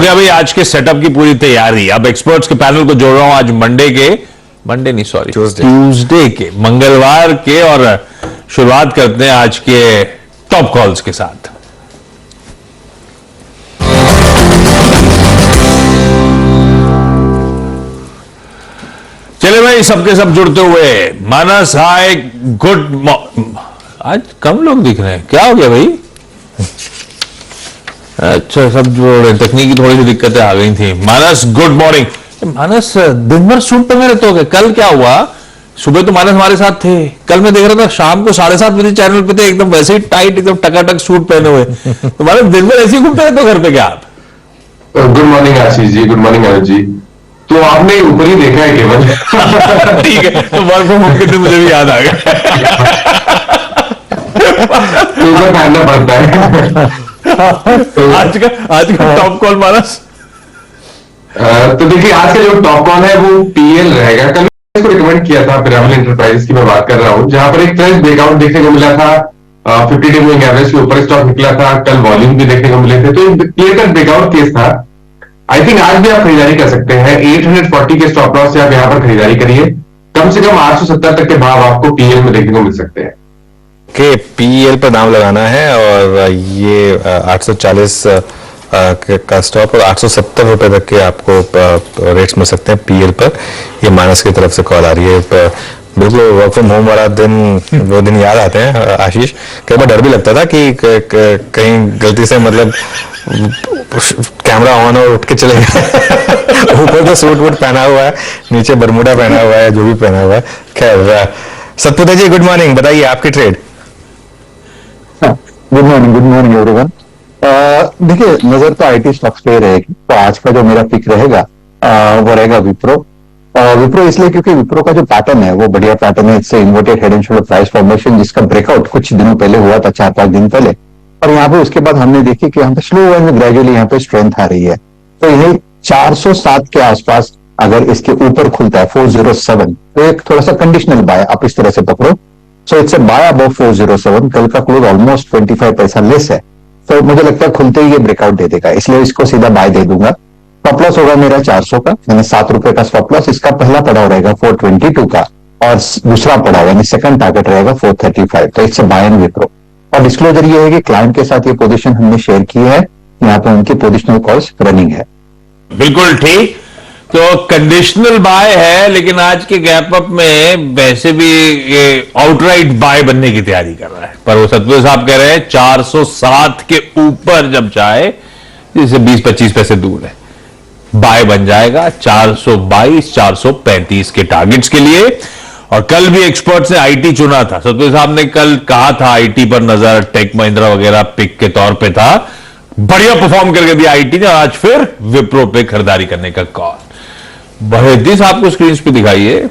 गया भाई आज के सेटअप की पूरी तैयारी। अब एक्सपर्ट्स के पैनल को जोड़ रहा हूं आज मंडे नहीं सॉरी ट्यूसडे के, मंगलवार के, और शुरुआत करते हैं आज के टॉप कॉल्स के साथ। चले भाई सबके सब जुड़ते हुए। मानस हाय गुड, आज कम लोग दिख रहे हैं, क्या हो गया भाई? अच्छा सब जोड़े, तकनीकी थोड़ी सी दिक्कतें आ गई थी। मानस गुड मॉर्निंग। मानस दिन भर सूट पहने रहते हो गए, कल क्या हुआ? सुबह तो मानस हमारे साथ थे, कल मैं देख रहा था शाम को 7:30 बजे चैनल पे थे, एकदम वैसे ही टाइट, एकदम टकाटक सूट पहने हुए। तो मानस दिन भर ऐसे ही घूमते रहते हो घर पे क्या आप? Good morning Ashish ji, good morning Anuj जी। तो आपने ऊपर ही देखा है केवल। ठीक है, तो वर्क फ्रॉम होम के दिन मुझे भी याद आ गया। तो ऊपर पहनना पड़ता है। आज का टॉप कॉल मानस। तो देखिए आज का जो टॉप कॉल है वो पीएल रहेगा। कल इसको रिकमेंड किया था, पिरामिड एंटरप्राइजेस की मैं बात कर रहा हूं, जहां पर एक फ्रेश ब्रेकआउट देखने को मिला था। 50 डे मूविंग एवरेज के ऊपर स्टॉक निकला था, कल वॉल्यूम भी देखने को मिले थे, तो क्लियर कट ब्रेकआउट केस था। आई थिंक आज भी आप खरीदारी कर सकते हैं। 840 के स्टॉप लॉस से आप यहाँ पर खरीदारी करिए। कम से कम 870 तक के भाव आपको पीएल में देखने को मिल सकते हैं। के पीएल पर दाम लगाना है और ये 840 का स्टॉप और 870 रुपए तक के आपको रेट्स मिल सकते हैं पीएल पर। ये मानस की तरफ से कॉल आ रही है। बिल्कुल वर्क फ्रॉम होम वाला दिन, वो दिन याद आते हैं आशीष। कई बार डर भी लगता था कि कहीं गलती से मतलब कैमरा ऑन और उठ के चले गए। ऊपर तो सूट वूट पहना हुआ है, नीचे बरमूडा पहना हुआ है, जो भी पहना हुआ है। खैर सतपुते जी गुड मॉर्निंग, बताइए आपकी ट्रेड। Good morning everyone. देखिए नजर तो आईटी स्टॉक्स पे रहेगी, तो आज का जो मेरा पिक रहेगा वो रहेगा विप्रो। विप्रो इसलिए क्योंकि विप्रो का जो पैटर्न है वो बढ़िया पैटर्न है। इससे inverted head and shoulder price formation, जिसका ब्रेकआउट कुछ दिनों पहले हुआ था, 4-5 दिन पहले, और यहाँ पे उसके बाद हमने देखी कि यहाँ पे स्लो एंड ग्रेजुअली यहाँ पे स्ट्रेंथ आ रही है। तो यही 407 के आसपास अगर इसके ऊपर खुलता है 407, तो एक थोड़ा सा कंडीशनल बाय आप इस तरह से पकड़ो। So it's a buy above 407। कल का क्लोज ऑलमोस्ट 25 पैसा लेस है, तो मुझे लगता है खुलते ही ये ब्रेकआउट दे देगा, इसलिए इसको सीधा बाय दे दूंगा। स्टॉप लॉस होगा मेरा 400 का, यानी 7 रुपए का स्टॉप लॉस। इसका पहला पड़ाव रहेगा 422 का, और दूसरा पड़ाव यानी सेकंड टारगेट रहेगा 435। तो इससे बाय एंड विप्रो। और डिस्क्लोजर ये है कि क्लाइंट के साथ ये पोजीशन हमने शेयर की है, यहाँ पे उनकी पोजिशनल कॉल्स रनिंग है। बिल्कुल ठीक। तो कंडीशनल बाय है, लेकिन आज के गैप अप में वैसे भी ये आउटराइट बाय बनने की तैयारी कर रहा है। पर वो सतपुर साहब कह रहे हैं 407 के ऊपर जब जाए, जिसे 20-25 पैसे दूर है, बाय बन जाएगा 422 435 के टारगेट्स के लिए। और कल भी एक्सपर्ट्स ने आईटी चुना था। सतपुर साहब ने कल कहा था आईटी पर नजर, टेक महिंद्रा वगैरह पिक के तौर पे था। बढ़िया परफॉर्म करके दिया आईटी ने, और आज फिर विप्रो पे खरीदारी करने का कॉल। बहेदी साहब को स्क्रीन पे दिखाइए।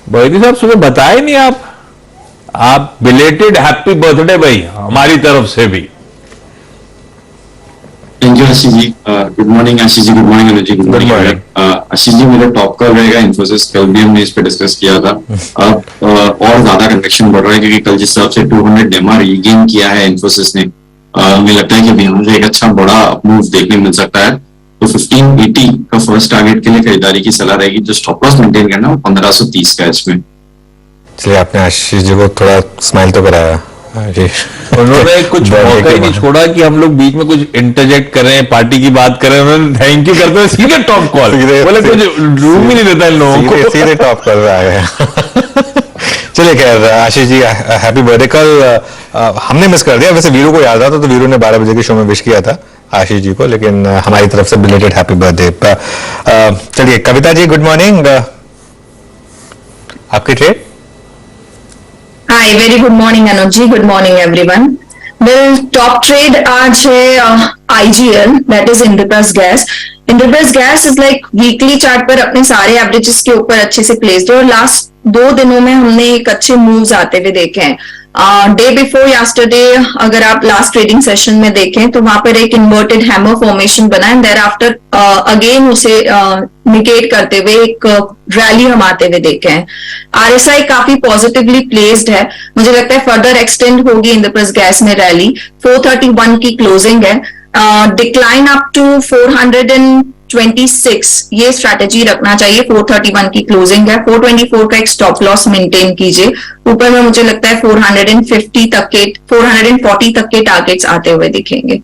बहेदी साहब सुबह बताए नहीं आप बिलेटेड हैप्पी बर्थडे भाई हमारी तरफ से भी। Thank you Ashish ji. Good morning Ashish ji, good morning Anuj ji, good morning. Ashish ji मेरा टॉप कॉल रहेगा इन्फोसिस। कल भी हमने इस पे डिस्कस किया था। अब और ज्यादा कन्वेक्शन बढ़ रहा है, क्योंकि कल जिस हिसाब से 200 MR रीगेन किया है इन्फोसिस ने, मुझे लगता है कि यहाँ से एक अच्छा बड़ा मूव देखने मिल सकता है। तो 1580 का फर्स्ट टारगेट के लिए खरीदारी की सलाह रहेगी। जो स्टॉप लॉस मेंटेन करना है वो 1530 का इसमें। चलिए आपने आशीष जी को थोड़ा स्माइल तो कराया। उन्होंने कुछ मौका ही नहीं छोड़ा कि हम लोग बीच में कुछ इंटरजेक्ट करें, पार्टी की बात करें। उन्होंने थैंक यू करते हुए सीधे टॉप कॉल, बोले कुछ रूम ही नहीं देता इन लोगों को, सीधे टॉप कर रहा है। चलिए खैर आशीष जी हैप्पी बर्थडे। कल हमने मिस कर दिया, वैसे वीरू को याद आता तो वीरू ने 12 बजे के शो में विश किया था आशीष जी को, लेकिन हमारी तरफ से बिलेटेड हैप्पी बर्थडे। चलिए कविता जी गुड मॉर्निंग, आपकी trade. Hi very good morning Anuj ji, good morning everyone. Well top trade आज है IGL, that is Indraprastha gas. Indraprastha gas is like weekly chart पर अपने सारे एवरेजेस के ऊपर अच्छे से प्लेस्ड है, और लास्ट 2 दिनों में हमने एक अच्छे मूव्स आते हुए देखे हैं। डे बिफोर यस्टरडे अगर आप लास्ट ट्रेडिंग सेशन में देखें तो वहां पर एक इन्वर्टेड हैमर फॉर्मेशन बना एंड देयर आफ्टर अगेन उसे निगेट करते हुए एक रैली हम आते हुए देखे हैं। आरएसआई काफी पॉजिटिवली प्लेस्ड है, मुझे लगता है फर्दर एक्सटेंड होगी इंद्रप्रस्थ गैस में रैली। 431 की क्लोजिंग है डिक्लाइन अप टू 426, ये स्ट्रैटेजी रखना चाहिए। 431 की क्लोजिंग है, 424 का एक स्टॉप लॉस मेंटेन कीजिए। ऊपर में मुझे लगता है 440 तक के टारगेट्स आते हुए दिखेंगे।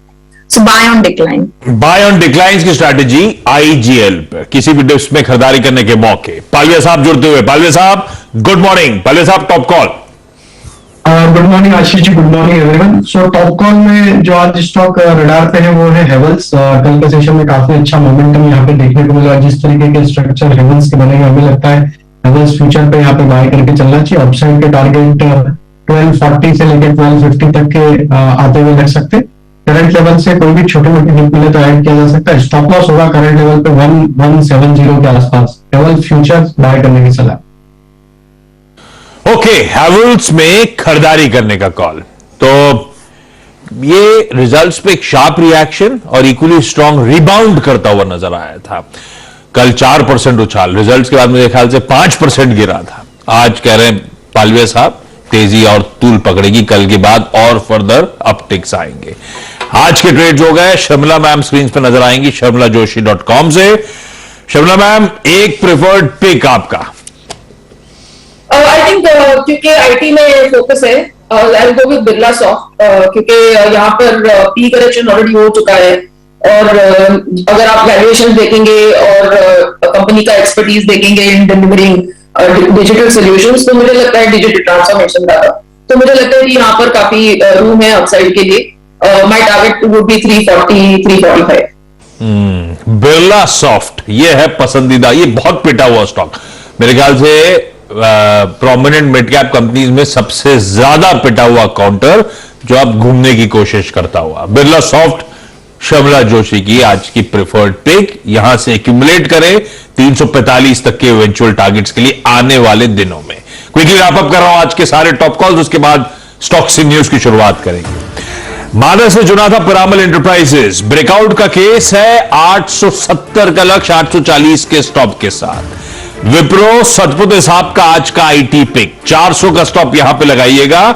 So buy on decline. Buy on decline की स्ट्रैटेजी आईजीएल पे किसी भी डिप्स में खरीदारी करने के मौके। पालवे साहब जुड़ते हुए। पालवे साहब गुड मॉर्निंग। पालवे साहब top call. Good morning Ashish ji, good morning everyone. So top call में जो आज स्टॉक रडार पे है वो है हेवल्स। कल के सेशन में काफी अच्छा मोमेंटम यहाँ पे देखने को मिला। जिस तरीके के स्ट्रक्चर हेवल्स के बने हमें लगता है हेवल्स फ्यूचर पे यहाँ पे बाय करके चलना चाहिए। अपसाइड के टारगेट 1240 से लेकर 1250 तक के आते हुए लग सकते हैं। करंट लेवल से कोई भी छोटी मोटी डिप मिले तो ऐड किया जा सकता है। स्टॉप लॉस होगा करंट लेवल पे 1170 के आसपास। हेवल्स फ्यूचर बाय करने की सलाह। ओके, हैवल्स में खरीदारी करने का कॉल। तो ये रिजल्ट्स पे एक शार्प रिएक्शन और इक्वली स्ट्रांग रिबाउंड करता हुआ नजर आया था। कल 4% उछाल, रिजल्ट्स के बाद मेरे ख्याल से 5% गिरा था। आज कह रहे हैं पालवे साहब तेजी और तूल पकड़ेगी, कल के बाद और फर्दर अपटिक्स आएंगे। आज के ट्रेड हो गए। शर्मिला मैम स्क्रीन पे नजर आएंगी sharmilajoshi.com से। शर्मिला मैम, एक प्रेफर्ड पिक आपका। आई थिंक क्योंकि आईटी में फोकस है, आई गो विद बिरला सॉफ्ट, क्योंकि यहाँ पर पी करेक्शन ऑलरेडी हो चुका है। और अगर आप वैल्यूएशन देखेंगे और कंपनी का एक्सपर्टीज देखेंगे इन डिलीवरिंग डिजिटल सॉल्यूशंस, तो मुझे लगता है डिजिटल ट्रांसफॉर्मेशन का, तो मुझे लगता है कि यहाँ पर काफी रूम है अपसाइड के लिए। My target would be 340 345। Birla soft ये है पसंदीदा। ये बहुत पिटा हुआ स्टॉक, मेरे ख्याल से प्रोमिनेंट मिड कैप कंपनीज में सबसे ज्यादा पिटा हुआ काउंटर जो आप घूमने की कोशिश करता हुआ। बिरला सॉफ्ट शर्मिला जोशी की आज की प्रेफर्ड पिक। यहां से एक्यूमुलेट करें 345 तक के इवेंचुअल टारगेट्स के लिए आने वाले दिनों में। क्विकली रैप अप कर रहा हूं आज के सारे टॉप कॉल्स, उसके बाद स्टॉक्स इन न्यूज की शुरुआत करेंगे। मानस से चुना था पिरामल एंटरप्राइजेस। ब्रेकआउट का केस है 870 का लक्ष्य 840 के स्टॉप के साथ। विप्रो सतपुते साहब का आज का आईटी पिक 400 का स्टॉप यहां पे लगाइएगा।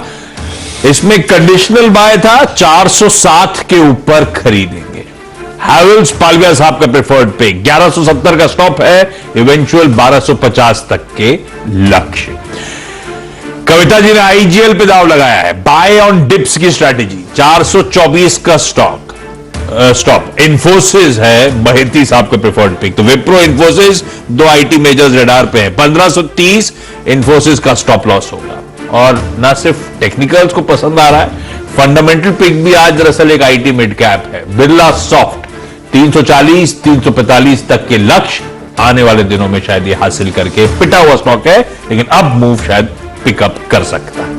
इसमें कंडीशनल बाय था, 407 के ऊपर खरीदेंगे। हैवल्स पालविया साहब का प्रेफर्ड पिक 1170 का स्टॉप है, इवेंचुअल 1250 तक के लक्ष्य। कविता जी ने आईजीएल पे दाव लगाया है, बाय ऑन डिप्स की स्ट्रैटेजी 424 का स्टॉप। इन्फोसिस है बहेती साहब का प्रेफर्ड पिक। तो विप्रो इन्फोसिस दो आईटी मेजर्स रडार पे है। 1530 इन्फोसिस का स्टॉप लॉस होगा। और ना सिर्फ टेक्निकल्स को पसंद आ रहा है, फंडामेंटल पिक भी आज दरअसल एक आईटी मिड कैप है। बिरला सॉफ्ट 340 345 तक के लक्ष्य आने वाले दिनों में शायद ये हासिल करके पिटा हुआ स्टॉक है, लेकिन अब मूव शायद पिकअप कर सकता है।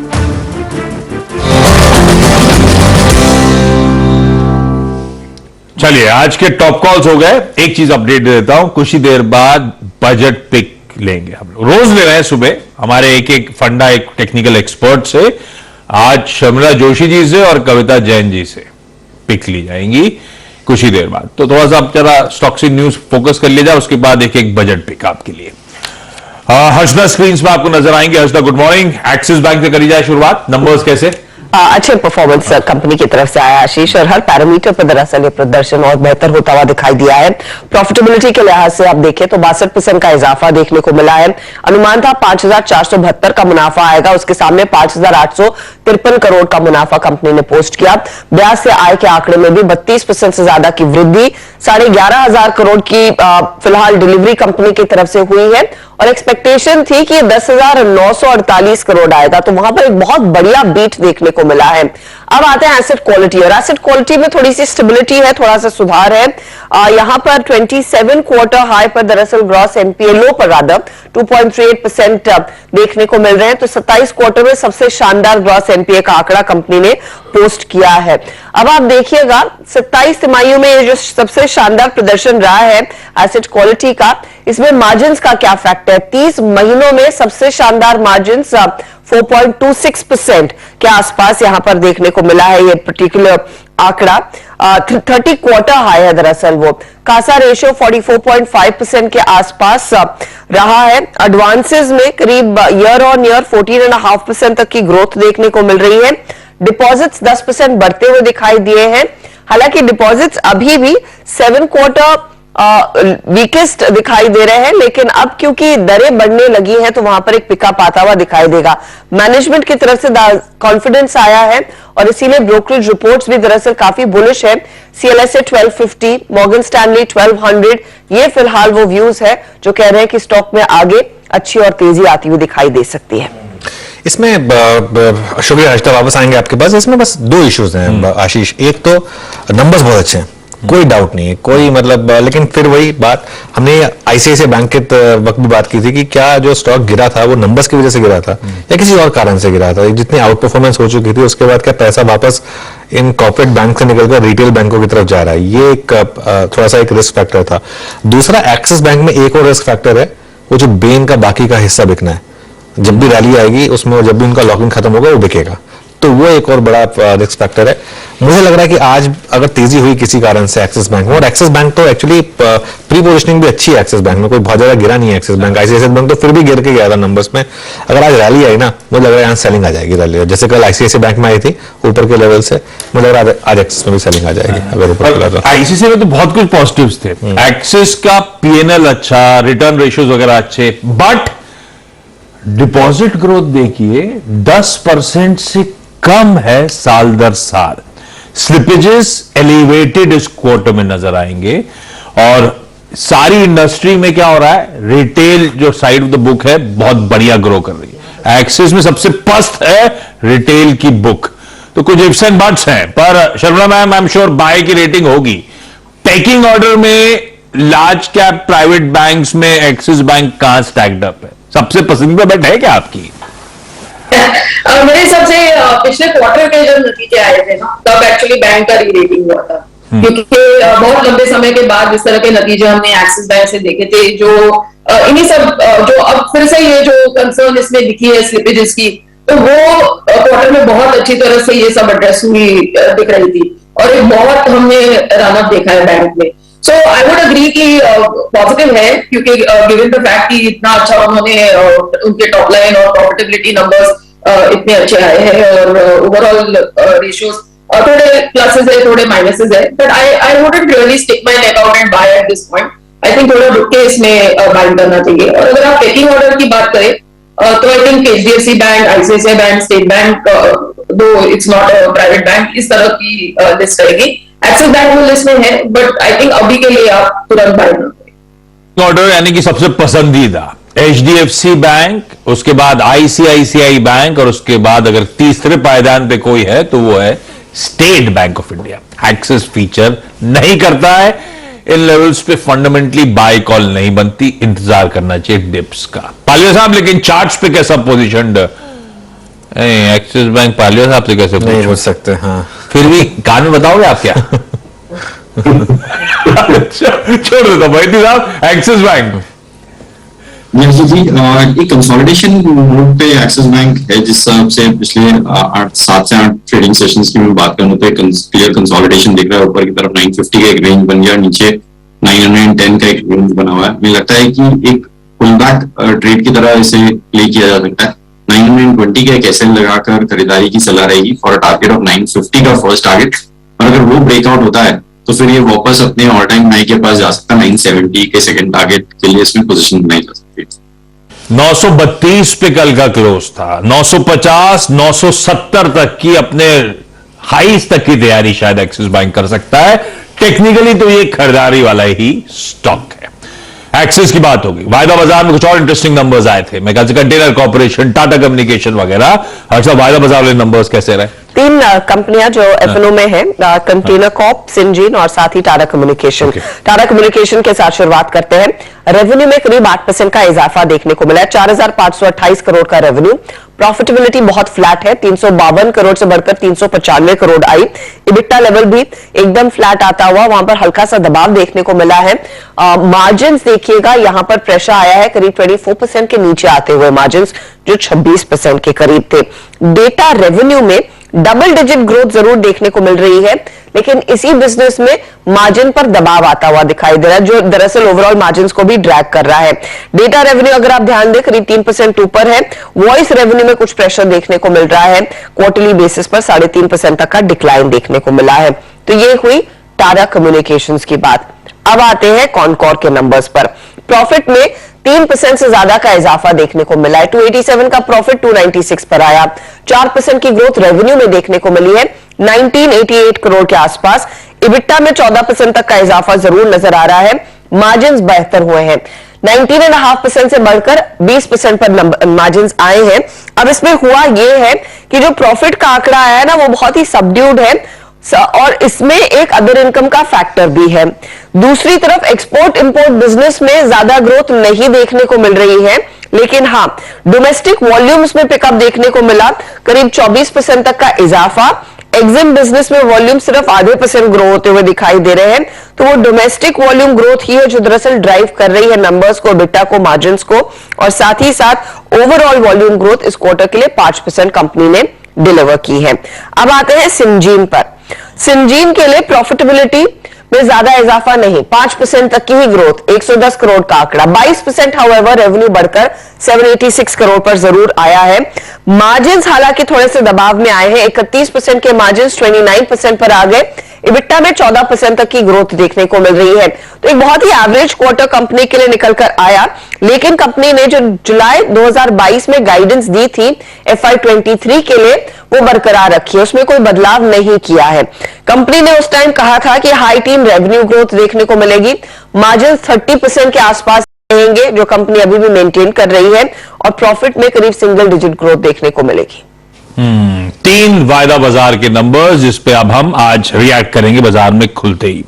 चलिए आज के टॉप कॉल्स हो गए। एक चीज अपडेट दे देता हूं, कुछ ही देर बाद बजट पिक लेंगे। हम लोग रोज ले रहे हैं सुबह हमारे एक फंडा एक टेक्निकल एक्सपर्ट से। आज शर्मिला जोशी जी से और कविता जैन जी से पिक ली जाएंगी कुछ ही देर बाद। तो थोड़ा सा आप जरा स्टॉक्स इन न्यूज फोकस कर लीजिए, उसके बाद एक बजट पिक आपके लिए। हर्षदा स्क्रीन पे आपको नजर आएंगे। Harshada good morning. Axis bank से करी जाए शुरुआत। नंबर्स कैसे? अच्छे परफॉर्मेंस कंपनी की तरफ से आया आशीष, और हर पैरामीटर पर दरअसल ये प्रदर्शन और बेहतर होता हुआ दिखाई दिया है। प्रॉफिटेबिलिटी के लिहाज से आप देखें तो 62% का इजाफा देखने को मिला है। अनुमान था 5472 का मुनाफा आएगा, उसके सामने 5853 करोड़ का मुनाफा कंपनी ने पोस्ट किया। ब्याज से आय के आंकड़े में भी 32% से ज्यादा की वृद्धि। 11,500 करोड़ की फिलहाल डिलीवरी कंपनी की तरफ से हुई है और एक्सपेक्टेशन थी कि 10,948 करोड़ आएगा, तो वहां पर एक बहुत बढ़िया बीट देखने को मिला है। अब आते हैं एसेट क्वालिटी, और एसेट क्वालिटी में थोड़ी सी स्टेबिलिटी है, थोड़ा सा सुधार है। यहां पर 27 क्वार्टर हाई पर दरअसल ग्रॉस एनपीए लो पर रादर 2.38% देखने को मिल रहे हैं। तो 27 क्वार्टर में सबसे शानदार ग्रॉस एनपीए का आंकड़ा कंपनी ने पोस्ट किया है। अब आप देखिएगा 27 तिमाहियों में ये जो सबसे शानदार प्रदर्शन रहा है एसेट क्वालिटी का, इसमें मार्जिन्स का क्या फैक्ट है। 30 महीनों में सबसे शानदार मार्जिन्स 4.26% के आसपास यहां पर देखने को मिला है। ये पर्टिकुलर आंकड़ा 30 क्वार्टर हाई है दरअसल वो। कासा रेशियो 44.5% के आसपास रहा है। एडवांसेस में करीब ईयर ऑन ईयर 14.5% तक की ग्रोथ देखने को मिल रही है। डिपॉजिट्स 10% बढ़ते हुए दिखाई दिए हैं। हालांकि डिपॉजिट्स अभी भी 7 क्वार्टर वीकेस्ट दिखाई दे रहे हैं, लेकिन अब क्योंकि दरें बढ़ने लगी हैं तो वहां पर एक पिकअप आता हुआ दिखाई देगा। मैनेजमेंट की तरफ से कॉन्फिडेंस आया है और इसीलिए ब्रोकरेज रिपोर्ट्स भी दरअसल काफी बुलिश है। CLSA 1250, मॉर्गन स्टैनली 1200, ये फिलहाल वो व्यूज है जो कह रहे हैं कि स्टॉक में आगे अच्छी और तेजी आती हुई दिखाई दे सकती है। इसमें शुक्रिया हर्षिता, वापस आएंगे आपके पास। इसमें बस 2 इश्यूज हैं आशीष। एक तो नंबर्स बहुत अच्छे हैं, कोई डाउट नहीं है, कोई मतलब, लेकिन फिर वही बात हमने ICICI बैंक के वक्त भी बात की थी कि क्या जो स्टॉक गिरा था वो नंबर्स की वजह से गिरा था या किसी और कारण से गिरा था। जितनी आउट परफॉर्मेंस हो चुकी थी उसके बाद क्या पैसा वापस इन कॉर्पोरेट बैंक से निकलकर रिटेल बैंकों की तरफ जा रहा है, ये एक थोड़ा सा एक रिस्क फैक्टर था। दूसरा, एक्सिस बैंक में एक और रिस्क फैक्टर है, वो जो बेन का बाकी का हिस्सा बिकना है। जब भी रैली आएगी उसमें जब भी उनका लॉकिंग खत्म होगा वो बिकेगा, तो वो एक और बड़ा रिस्क फैक्टर है। मुझे लग रहा है कि आज अगर तेजी हुई किसी कारण से एक्सिस बैंक में, और एक्सिस बैंक तो एक्चुअली प्री पोजिशनिंग भी अच्छी है एक्सिस बैंक में, कोई बहुत ज्यादा गिरा नहीं है एक्सिस बैंक। ICICI बैंक तो फिर भी गिर के गया था नंबर्स में। अगर आज रैली आई ना, मुझे लग रहा है यहाँ सेलिंग आ जाएगी रैली, जैसे कल ICICI बैंक में आई थी ऊपर के लेवल से, मुझे लग रहा है आज एक्सिस में भी सेलिंग आ जाएगी अगर ऊपर। ICICI में तो बहुत कुछ पॉजिटिव्स थे। एक्सिस का PNL अच्छा, रिटर्न रेशियोज वगैरह अच्छे, बट डिपॉजिट ग्रोथ देखिए 10% से कम है साल दर साल। स्लिपेजेस एलिवेटेड इस क्वार्टर में नजर आएंगे और सारी इंडस्ट्री में क्या हो रहा है, रिटेल जो साइड ऑफ द बुक है बहुत बढ़िया ग्रो कर रही है। एक्सिस में सबसे पस्त है रिटेल की बुक, तो कुछ इफ्स एंड बट्स हैं, पर Sharma ma'am I am sure buy की रेटिंग होगी। टेकिंग ऑर्डर में लार्ज कैप प्राइवेट बैंक्स में एक्सिस बैंक कहां स्टैक्ड अप है? सबसे पसंदीदा बेट है क्या आपकी? मेरे हिसाब से पिछले क्वार्टर के जब नतीजे आए थे ना, तब एक्चुअली बैंक का री-रेटिंग हुआ था, क्योंकि बहुत लंबे समय के बाद इस तरह के नतीजे हमने एक्सिस बैंक से देखे थे, जो इन्हीं सब जो अब फिर से ये जो कंसर्न इसमें दिखी है स्लिपेजेस की, तो वो क्वार्टर में बहुत अच्छी तरह से ये सब एड्रेस हुई दिख रही थी और एक बहुत हमने रन अप देखा है बैंक में। सो आई वुड अग्री कि पॉजिटिव है, क्योंकि गिवन द फैक्ट कि इतना अच्छा उन्होंने उनके टॉप लाइन और प्रॉफिटेबिलिटी नंबर्स इतने अच्छे आए हैं और ओवरऑल रेशियोज थोड़े प्लसेस है थोड़े माइनसेस है, but I wouldn't really stick my neck out and by at this point. I think थोड़ा रुक के इसमें बाइंग करना चाहिए। और अगर आप टेकिंग ऑर्डर की बात करें तो I think HDFC bank, ICICI bank, state bank, though it's not a private bank, इस तरह की लिस्ट रहेगी। एक्सिस बैंक वो लिस्ट में है, बट आई थिंक अभी के लिए आप तुरंत बाय ना करें। ऑर्डर यानी कि सबसे पसंदीदा HDFC बैंक, उसके बाद ICICI बैंक और उसके बाद अगर तीसरे पायदान पे कोई है तो वो है state Bank of India. Axis feature नहीं करता है, इन लेवल्स पे फंडामेंटली बाय कॉल नहीं बनती, इंतजार करना चाहिए डिप्स का। पालिया साहब लेकिन चार्ट्स पे कैसा पोजीशनड? एक्सिस बैंक पालिया साहब से कैसे नहीं हो सकते? हाँ, फिर भी कान में बताओगे आप क्या? अच्छा, छोड़ देता भाई साहब, एक्सिस बैंक जी एक कंसोलिडेशन मोड पे एक्सिस बैंक है, जिस हिसाब से पिछले 7 से 8 ट्रेडिंग सेशंस की मैं बात करूं तो एक क्लियर कंसोलिडेशन दिख रहा है। ऊपर की तरफ 950 का एक रेंज बन गया, नीचे 910 का एक रेंज बना हुआ है। मुझे लगता है कि एक पुल बैक ट्रेड की तरह इसे प्ले किया जा सकता है। 920 का एक एसएल लगाकर खरीदारी की सलाह रहेगी फॉर अ टारगेट ऑफ 950 का फर्स्ट टारगेट, और अगर वो ब्रेकआउट होता है तो फिर ये वापस अपने ऑल टाइम हाई के पास जा सकता है। 970 के सेकंड टारगेट के लिए इसमें पोजीशन बनाई जा सकती है। 932 पे कल का क्लोज था, 950 970 तक की अपने हाईस तक की तैयारी शायद एक्सिस बैंक कर सकता है। टेक्निकली तो ये खरीदारी वाला ही स्टॉक है। एक्सिस की बात होगी। वायदा बाजार में कुछ और इंटरेस्टिंग नंबर्स आए थे, मैं कहता कंटेनर कॉर्पोरेशन, टाटा कम्युनिकेशन वगैरह। अच्छा, वायदा बाजार वाले नंबर्स कैसे रहे? 3 कंपनियां जो F&O में है, कंटेनर कॉर्प, सिंजीन और साथ ही टाटा कम्युनिकेशन। टाटा कम्युनिकेशन के साथ शुरुआत करते हैं। रेवेन्यू में करीब 8% का इजाफा देखने को मिला है, 4528 करोड़ का रेवेन्यू। प्रॉफिटेबिलिटी बहुत फ्लैट है, 352 करोड़ से बढ़कर 395 करोड़ आई। इबिटा लेवल भी एकदम फ्लैट आता हुआ, वहां पर हल्का सा दबाव देखने को मिला है। मार्जिन देखिएगा, यहां पर प्रेशर आया है करीब 24% के नीचे आते हुए मार्जिन जो 26% के करीब थे। डेटा रेवेन्यू में डबल डिजिट ग्रोथ जरूर देखने को मिल रही है, लेकिन इसी बिजनेस में मार्जिन पर दबाव आता हुआ दिखाई दे रहा है, जो दरअसल ओवरऑल मार्जिन को भी ड्रैग कर रहा है। डेटा रेवेन्यू अगर आप ध्यान दें करीब 3% ऊपर है। वॉइस रेवेन्यू में कुछ प्रेशर देखने को मिल रहा है, क्वार्टरली बेसिस पर 3.5% तक का डिक्लाइन देखने को मिला है। तो ये हुई टाटा कम्युनिकेशंस की बात। अब आते हैं कॉनकॉर के नंबर्स पर। प्रॉफिट में 3% से ज्यादा का इजाफा देखने को मिला है। 287 का प्रॉफिट 296 पर आया। 4% की ग्रोथ रेवेन्यू में देखने को मिली है, 1988 करोड़ के आसपास। इबिट्टा में 14% तक का इजाफा जरूर नजर आ रहा है। मार्जिन बेहतर हुए हैं, 19.5% से बढ़कर 20% पर मार्जिन आए हैं। अब इसमें हुआ यह है कि जो प्रॉफिट का आंकड़ा आया है ना, वो बहुत ही सबड्यूड है और इसमें एक अदर इनकम का फैक्टर भी है। दूसरी तरफ एक्सपोर्ट इंपोर्ट बिजनेस में ज्यादा ग्रोथ नहीं देखने को मिल रही है, लेकिन हाँ डोमेस्टिक वॉल्यूम्स में पिकअप देखने को मिला, करीब 24% तक का इजाफा। एग्जिम बिजनेस में वॉल्यूम सिर्फ आधे % ग्रो होते हुए दिखाई दे रहे हैं। तो वो डोमेस्टिक वॉल्यूम ग्रोथ ही है जो दरअसल ड्राइव कर रही है नंबर्स को, बिटा को, मार्जिन को, और साथ ही साथ ओवरऑल वॉल्यूम ग्रोथ इस क्वार्टर के लिए 5% कंपनी ने डिलीवर की है। अब आते हैं सिंजीन पर। सिंजीन के लिए प्रॉफिटेबिलिटी में ज्यादा इजाफा नहीं, 5% तक की ही ग्रोथ, 110 करोड़ का आंकड़ा। 22% हाउएवर रेवेन्यू बढ़कर 786 करोड़ पर जरूर आया है। मार्जिन हालांकि थोड़े से दबाव में आए हैं, 31% के मार्जिन 29% पर आ गए। इबिट्टा में 14% तक की ग्रोथ देखने को मिल रही है। तो एक बहुत ही एवरेज क्वार्टर कंपनी के लिए निकल कर आया, लेकिन कंपनी ने जो जुलाई 2022 में गाइडेंस दी थी FY23 के लिए, वो बरकरार रखी है, उसमें कोई बदलाव नहीं किया है। कंपनी ने उस टाइम कहा था कि हाई टीन रेवेन्यू ग्रोथ देखने को मिलेगी, मार्जिन 30% के आसपास रहेंगे, जो कंपनी अभी भी मेंटेन कर रही है, और प्रॉफिट में करीब सिंगल डिजिट ग्रोथ देखने को मिलेगी। 3 वायदा बाजार के नंबर्स जिस पे अब हम आज रिएक्ट करेंगे बाजार में खुलते ही।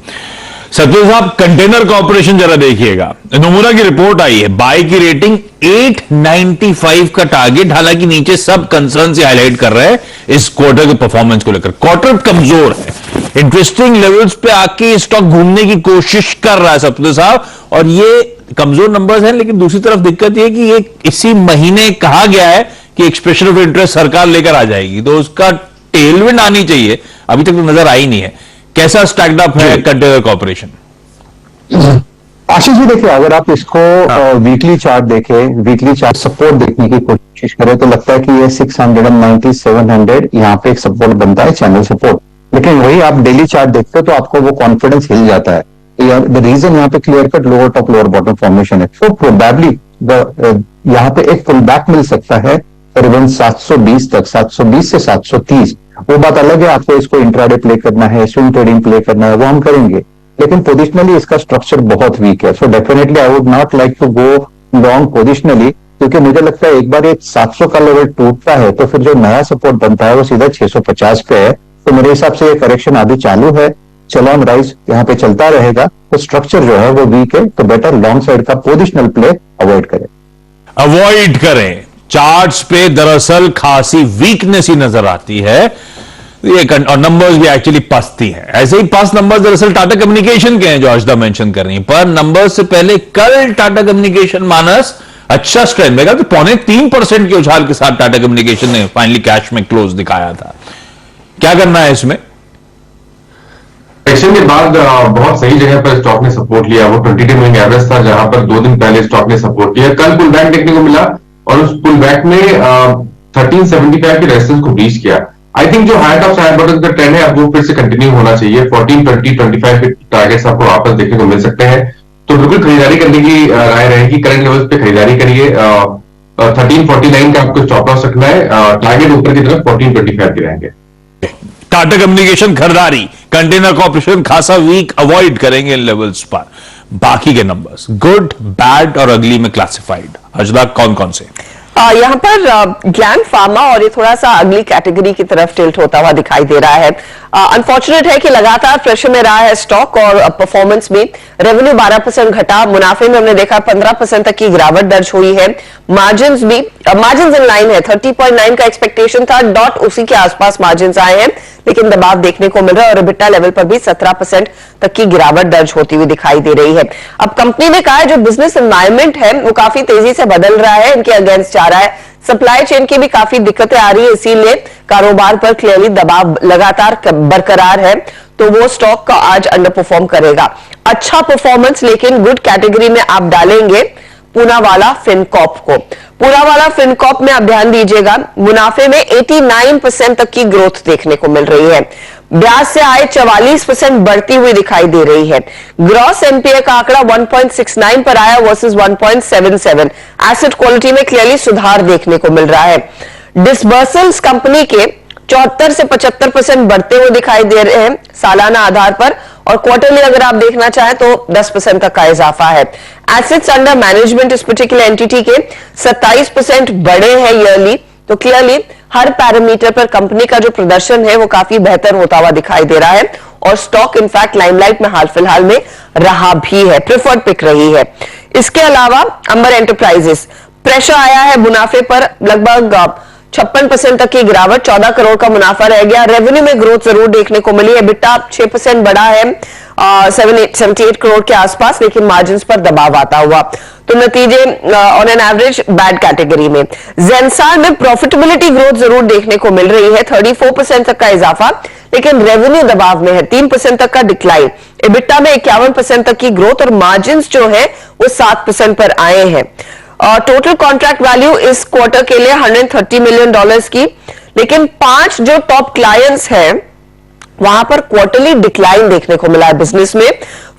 सत्य साहब, कंटेनर कॉर्पोरेशन जरा देखिएगा, नमूना की रिपोर्ट आई है, बाय की रेटिंग 895 का टारगेट, हालांकि नीचे सब कंसर्न से हाईलाइट कर रहे हैं इस क्वार्टर के परफॉर्मेंस को लेकर। क्वार्टर कमजोर है, इंटरेस्टिंग लेवल्स पे आके स्टॉक घूमने की कोशिश कर रहा है सत्य साहब, और ये कमजोर नंबर्स हैं। लेकिन दूसरी तरफ दिक्कत यह कि ये इसी महीने कहा गया है कि एक्सप्रेशन ऑफ इंटरेस्ट सरकार लेकर आ जाएगी, तो उसका टेलविंड आनी चाहिए, अभी तक तो नजर आई नहीं है। कैसा स्टैक्ड अप है कंटेनर कॉर्पोरेशन? आशीष जी देखिए, अगर आप इसको वीकली चार्ट देखें, वीकली चार्ट सपोर्ट देखने की कोशिश करें, तो लगता है कि ये 690 700 यहाँ पे एक सपोर्ट बनता है, चैनल सपोर्ट। लेकिन वही आप डेली चार्ट देखते हो तो आपको वो कॉन्फिडेंस हिल जाता है। द रीजन यहाँ पे clear cut lower top lower bottom formation है, तो प्रोबेबली यहाँ पे एक पुल बैक मिल सकता है करीबन 720 तक, 720 से 730। वो बात अलग है, आपको इसको इंट्राडे प्ले करना है, स्विंग ट्रेडिंग प्ले करना है, वो हम करेंगे, लेकिन पोजिशनली इसका स्ट्रक्चर बहुत वीक है। So definitely I would not like to go long positionally, क्योंकि मुझे लगता है एक बार एक 700 का लेवल टूटता है तो फिर जो नया सपोर्ट बनता है वो सीधा 650 पे है। तो मेरे हिसाब से ये करेक्शन अभी चालू है, चलो हम राइज यहाँ पे चलता रहेगा, तो स्ट्रक्चर जो है वो वीक है, तो बेटर लॉन्ग साइड का पोजिशनल प्ले अवॉइड करें। चार्ट्स पे दरअसल खासी वीकनेस ही नजर आती है, ये और नंबर्स भी एक्चुअली पस्ती हैं। ऐसे ही पस्त नंबर्स दरअसल टाटा कम्युनिकेशन के हैं जो अजदा मेंशन कर रही हैं, पर नंबर्स से पहले कल टाटा कम्युनिकेशन मानस अच्छा स्ट्रेंथ में, तो 3.25% के उछाल के साथ टाटा कम्युनिकेशन ने फाइनली कैश में क्लोज दिखाया था। क्या करना है इसमें? सेक्शन के बाद बहुत सही जगह पर स्टॉक ने सपोर्ट लिया, वो 22 मूविंग एवरेज था जहां पर 2 दिन पहले स्टॉक ने सपोर्ट लिया। कल पुल बैक देखने को मिला और उस पुल बैक में 1375 के रेजिस्टेंस को ब्रीच किया। आई थिंक जो हायर टॉप हायर बॉटम का ट्रेंड है अब वो फिर से कंटिन्यू होना चाहिए। 14, 20, 25 के टारगेट्स आपको वापस देखने को मिल सकते हैं, तो बिल्कुल खरीदारी करने की राय रहेगी। करंट लेवल्स पे खरीदारी करिए। 1349 का आपको स्टॉप लॉस रखना है, टारगेट ऊपर की तरफ 1425 के रहेंगे। टाटा कम्युनिकेशन खरीदारी, कंटेनर कॉर्पोरेशन खासा वीक अवॉइड करेंगे इन लेवल्स पर। बाकी के नंबर्स गुड, बैड और अगली में क्लासिफाइड। अजदा कौन कौन से? यहाँ पर ग्लैंड फार्मा और ये थोड़ा सा अगली कैटेगरी की तरफ टिल्ट होता हुआ दिखाई दे रहा है। अनफॉर्चुनेट है कि लगातार प्रेशर में रहा है स्टॉक और परफॉर्मेंस भी। रेवेन्यू 12% घटा, मुनाफे में हमने देखा 15% तक की गिरावट दर्ज हुई है। मार्जिन्स भी मार्जिन्स इन लाइन है, 30.9 का एक्सपेक्टेशन था, डॉट उसी के आसपास मार्जिन्स आए हैं, लेकिन दबाव देखने को मिल रहा है और EBITDA लेवल पर भी 17% तक की गिरावट दर्ज होती हुई दिखाई दे रही है। अब कंपनी ने कहा है जो बिजनेस एनवायरमेंट है वो काफी तेजी से बदल रहा है, इनके अगेंस्ट जा रहा है, सप्लाई चेन की भी काफी दिक्कतें आ रही है, इसीलिए कारोबार पर क्लियरली दबाव लगातार बरकरार है, तो वो स्टॉक का आज अंडर परफॉर्म करेगा। अच्छा परफॉर्मेंस लेकिन गुड कैटेगरी में आप डालेंगे पूनावाला फिनकॉर्प को। पूनावाला फिनकॉर्प में आप ध्यान दीजिएगा, मुनाफे में 89% तक की ग्रोथ देखने को मिल रही है। ब्याज से आय 44% बढ़ती हुई दिखाई दे रही है। ग्रॉस एनपीए का आंकड़ा 1.69 पर आया वर्सेस 1.77। एसेट क्वालिटी में क्लियरली सुधार देखने को मिल रहा है। डिसबर्सल्स कंपनी के 74 से 75% बढ़ते हुए दिखाई दे रहे हैं सालाना आधार पर, और क्वार्टरली अगर आप देखना चाहें तो 10% तक का इजाफा है। एसेट्स अंडर मैनेजमेंट इस पर्टिकुलर एंटिटी के 27% बढ़े हैं ईयरली। तो क्लियरली हर पैरामीटर पर कंपनी का जो प्रदर्शन है वो काफी बेहतर होता हुआ दिखाई दे रहा है, और स्टॉक इनफैक्ट लाइमलाइट में हाल फिलहाल में रहा भी है, प्रेफर्ड पिक रही है। इसके अलावा अंबर एंटरप्राइजेस प्रेशर आया है मुनाफे पर, लगभग 56% तक की गिरावट, 14 करोड़ का मुनाफा रह गया। रेवेन्यू में ग्रोथ जरूर देखने को मिली है, एबिटा 6% बढ़ा है 78 करोड़ के आसपास, लेकिन मार्जिन्स पर दबाव आता हुआ। तो नतीजे on an average bad category में। जेंसार में प्रॉफिटेबिलिटी ग्रोथ जरूर देखने को मिल रही है, 34% तक का इजाफा, लेकिन रेवेन्यू दबाव में है, 3% तक का डिक्लाइन। एबिटा में 51% तक की ग्रोथ, और मार्जिन्स जो है वो 7% पर आए हैं। टोटल कॉन्ट्रैक्ट वैल्यू इस क्वार्टर के लिए $130 मिलियन की, लेकिन 5 जो टॉप क्लाइंट्स हैं वहां पर क्वार्टरली डिक्लाइन देखने को मिला है बिजनेस में।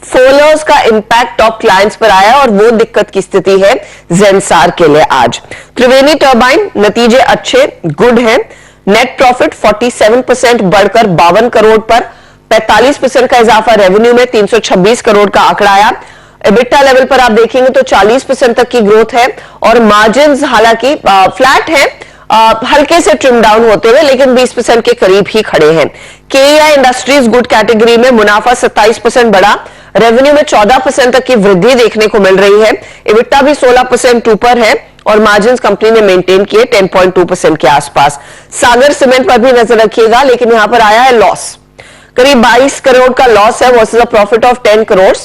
फोलर्स का इंपैक्ट टॉप क्लाइंट्स पर आया, और वो दिक्कत की स्थिति है जेंसार के लिए आज। त्रिवेणी टर्बाइन नतीजे अच्छे, गुड हैं। नेट प्रॉफिट 47% बढ़कर 52 करोड़ पर, 45% का इजाफा रेवेन्यू में, 326 करोड़ का आंकड़ा आया। एबिटा लेवल पर आप देखेंगे तो 40% तक की ग्रोथ है, और मार्जिन्स हालांकि फ्लैट है, हल्के से ट्रिम डाउन होते हुए, लेकिन 20% के करीब ही खड़े हैं। केईआई इंडस्ट्रीज गुड कैटेगरी में, मुनाफा 27% बढ़ा, रेवेन्यू में 14% तक की वृद्धि देखने को मिल रही है। एबिटा भी 16% ऊपर है, और मार्जिन्स कंपनी ने मेंटेन किए 10.2% के आसपास। सागर सीमेंट पर भी नजर रखिएगा, लेकिन यहां पर आया है लॉस, करीब 22 करोड़ का लॉस है versus a profit of 10 crore.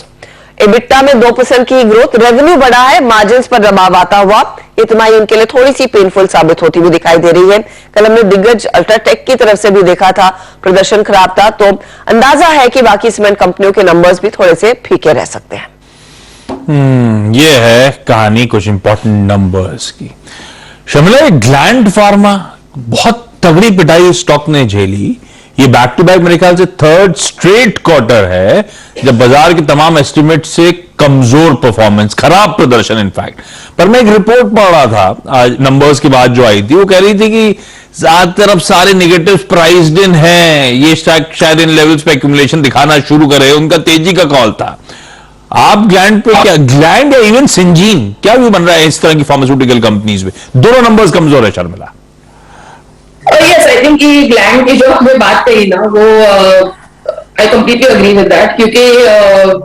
EBITDA में 2% की ग्रोथ, रेवेन्यू बढ़ा है, मार्जिन्स पर दबाव आता हुआ। ये तिमाही इनके लिए थोड़ी सी पेनफुल साबित होती हुई दिखाई दे रही है। कल हमने दिग्गज अल्ट्राटेक की तरफ से भी देखा था, प्रदर्शन खराब था, तो अंदाजा है कि बाकी सीमेंट कंपनियों के नंबर्स भी थोड़े से फीके रह सकते हैं। ये है कहानी कुछ इंपॉर्टेंट नंबर्स की। शर्मिला, ग्लैंड फार्मा बहुत तगड़ी पिटाई स्टॉक ने झेली। ये बैक टू बैक मेरे ख्याल से थर्ड स्ट्रेट क्वार्टर है जब बाजार के तमाम एस्टिमेट से कमजोर परफॉर्मेंस, खराब प्रदर्शन इनफैक्ट। पर मैं एक रिपोर्ट पढ़ रहा था आज नंबर्स की बात जो आई थी, वो कह रही थी कि ज्यादातर अब सारे नेगेटिव प्राइस्ड इन हैं, ये शायद इन लेवल्स पे एक्यूमुलेशन दिखाना शुरू करे, उनका तेजी का कॉल था। आप ग्लैंड पे क्या, ग्लैंड या इवन सिंजीन, क्या व्यू बन रहा है इस तरह की फार्मास्यूटिकल कंपनीज में? दोनों नंबर्स कमजोर है शर्मिला। यस, आई थिंक कि ग्लैंड की जो आपने बात कही ना, वो I completely agree with that, क्योंकि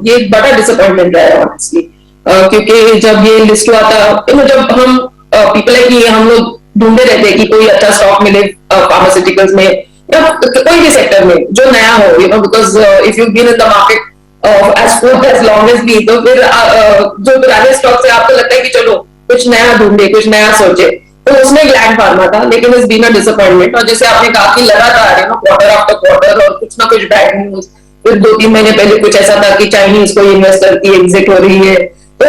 ये एक बड़ा डिसअपॉइंटमेंट रहा है ऑनेस्टली। क्योंकि जब ये लिस्ट हुआ था, जब हम पीपल है कि हम लोग ढूंढते रहते हैं कि कोई अच्छा स्टॉक मिले फार्मास्यूटिकल्स में या कोई भी सेक्टर में जो नया हो, because if you been in the market as long as be, तो फिर जो पुराने स्टॉक से आपको लगता है कि चलो कुछ नया ढूंढे, कुछ नया सोचे, तो उसमें ग्लैंड फार्मा था, लेकिन इस बीन अ डिसअपॉइंटमेंट। और जैसे आपने कहा कि लगातार क्वार्टर आफ्टर क्वार्टर और कुछ ना कुछ बैड न्यूज, फिर 2-3 महीने पहले कुछ ऐसा था कि चाइनीज कोई इन्वेस्टर की एग्जिट हो रही है, तो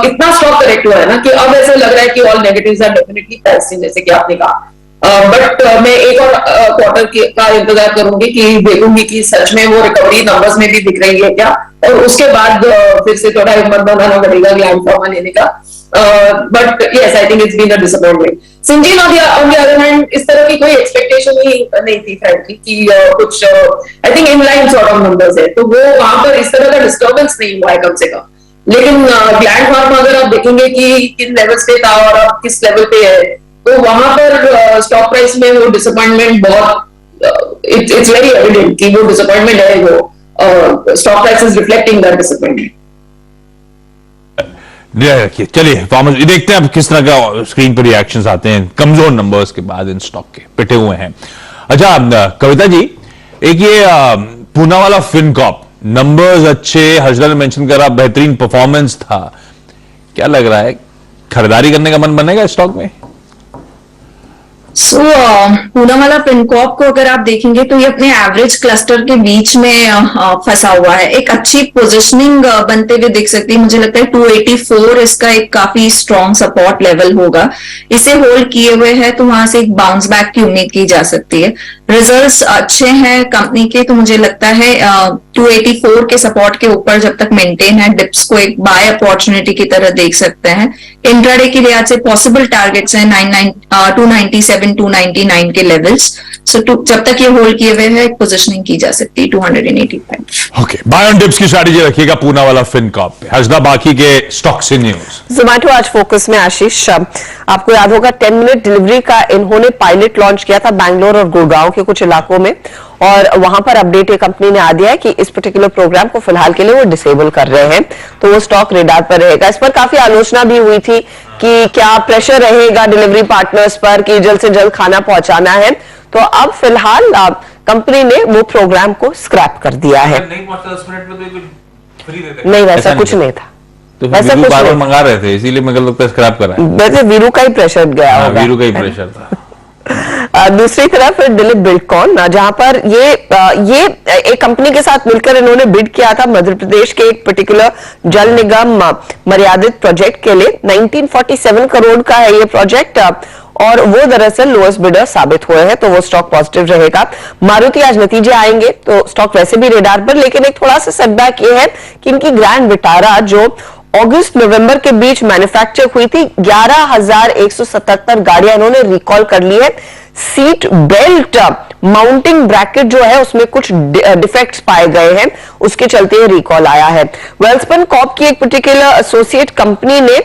इतना स्टॉक करेक्ट हुआ है ना कि अब ऐसा लग रहा है कि all negatives are definitely priced, जैसे कि आपने कहा। बट मैं एक और क्वार्टर का इंतजार करूंगी कि देखूंगी कि सच में वो रिकवरी नंबर्स में भी दिख रही है क्या, और उसके बाद फिर से थोड़ा हिम्मत बनाना पड़ेगा ग्लैंड फार्मा लेने का। But yes, I think it's been a disappointment. Syngene on the other hand, इस तरह की कोई एक्सपेक्टेशन ही नहीं थी फ्रैंकली कि कुछ I think inline sort of numbers है, तो वो वहां पर इस तरह का डिस्टर्बेंस नहीं हुआ है कम से कम। लेकिन ग्लैंड फार्मा अगर आप देखेंगे कि किन लेवल्स पे था और अब किस लेवल पे है, तो वहां पर स्टॉक प्राइस में वो डिसअपॉइंटमेंट बहुत, इट्स वेरी एविडेंट कि वो डिसअपॉइंटमेंट है, वो stock price is reflecting that disappointment. रखिए, चलिए फार्मर्स देखते हैं अब किस तरह का स्क्रीन पर रिएक्शंस आते हैं कमजोर नंबर्स के बाद इन स्टॉक के पिटे हुए हैं। अच्छा कविता जी, एक ये पूना वाला फिनकॉप, नंबर्स अच्छे, हर्षदा ने मेंशन करा बेहतरीन परफॉर्मेंस था, क्या लग रहा है खरीदारी करने का मन बनेगा स्टॉक में? पूनम वाला फिनकॉर्प को अगर आप देखेंगे तो ये अपने एवरेज क्लस्टर के बीच में फंसा हुआ है। एक अच्छी पोजीशनिंग बनते हुए दिख सकती है। मुझे लगता है 284 इसका एक काफी स्ट्रॉन्ग सपोर्ट लेवल होगा। इसे होल्ड किए हुए है तो वहां से एक बाउंस बैक की उम्मीद की जा सकती है। रिजल्ट्स अच्छे हैं कंपनी के, तो मुझे लगता है 284 के सपोर्ट के ऊपर जब तक मेंटेन है, डिप्स को एक बाय अपॉर्चुनिटी की तरह देख सकते हैं। इंट्राडे के लिहाज से पॉसिबल टारगेट्स हैं 297 299 के लेवल्स। सो जब तक ये होल्ड किए हुए हैं, एक पोजीशनिंग की जा सकती है 285। ओके, बाय ऑन डिप्स की स्ट्रैटेजी रखिएगा पूना वाला फिनकॉर्प पे। हजदा बाकी के स्टॉक्स इन न्यूज। जोमैटो आज फोकस में। आशीष, आपको याद होगा 10 मिनट डिलीवरी का इन्होंने पायलट लॉन्च किया था बैंगलोर और गुड़गांव के कुछ इलाकों में, और वहां पर अपडेट कंपनी ने आ दिया है कि इस पर्टिकुलर प्रोग्राम को फिलहाल के लिए वो डिसेबल कर रहे हैं, तो वो स्टॉक रेडार पर रहेगा। इस पर काफी आलोचना भी हुई थी कि क्या प्रेशर रहेगा डिलीवरी पार्टनर्स पर कि जल्द से जल्द खाना पहुंचाना है, तो अब फिलहाल कंपनी ने वो प्रोग्राम को स्क्रैप कर दिया है। नहीं, वैसा कुछ नहीं था। तो वैसा कुछ बार मंगा रहे थे, इसीलिए मुझे लगता है स्क्रैप करा है। वैसे वीरू का ही प्रेशर गया होगा। वीरू का ही प्रेशर था। दूसरी तरफ दिलीप बिल्डकॉन, जहां पर ये एक कंपनी के साथ मिलकर इन्होंने बिड किया था मध्य प्रदेश के एक पर्टिकुलर जल निगम मर्यादित प्रोजेक्ट के लिए। 1947 करोड़ का है ये प्रोजेक्ट, और वो दरअसल लोएस्ट बिडर साबित हुए हैं, तो वो स्टॉक पॉजिटिव रहेगा। मारुति आज नतीजे आएंगे तो स्टॉक वैसे भी रेडार पर, लेकिन एक थोड़ा सा सेटबैक ये है कि इनकी ग्रैंड विटारा जो अगस्त नवंबर के बीच मैन्युफैक्चर हुई थी, 11,177 गाड़ियां इन्होंने रिकॉल कर ली है। सीट बेल्ट माउंटिंग ब्रैकेट जो है उसमें कुछ डिफेक्ट्स पाए गए हैं, उसके चलते ये रिकॉल आया है। वेल्सपन कॉर्प की एक पर्टिकुलर एसोसिएट कंपनी ने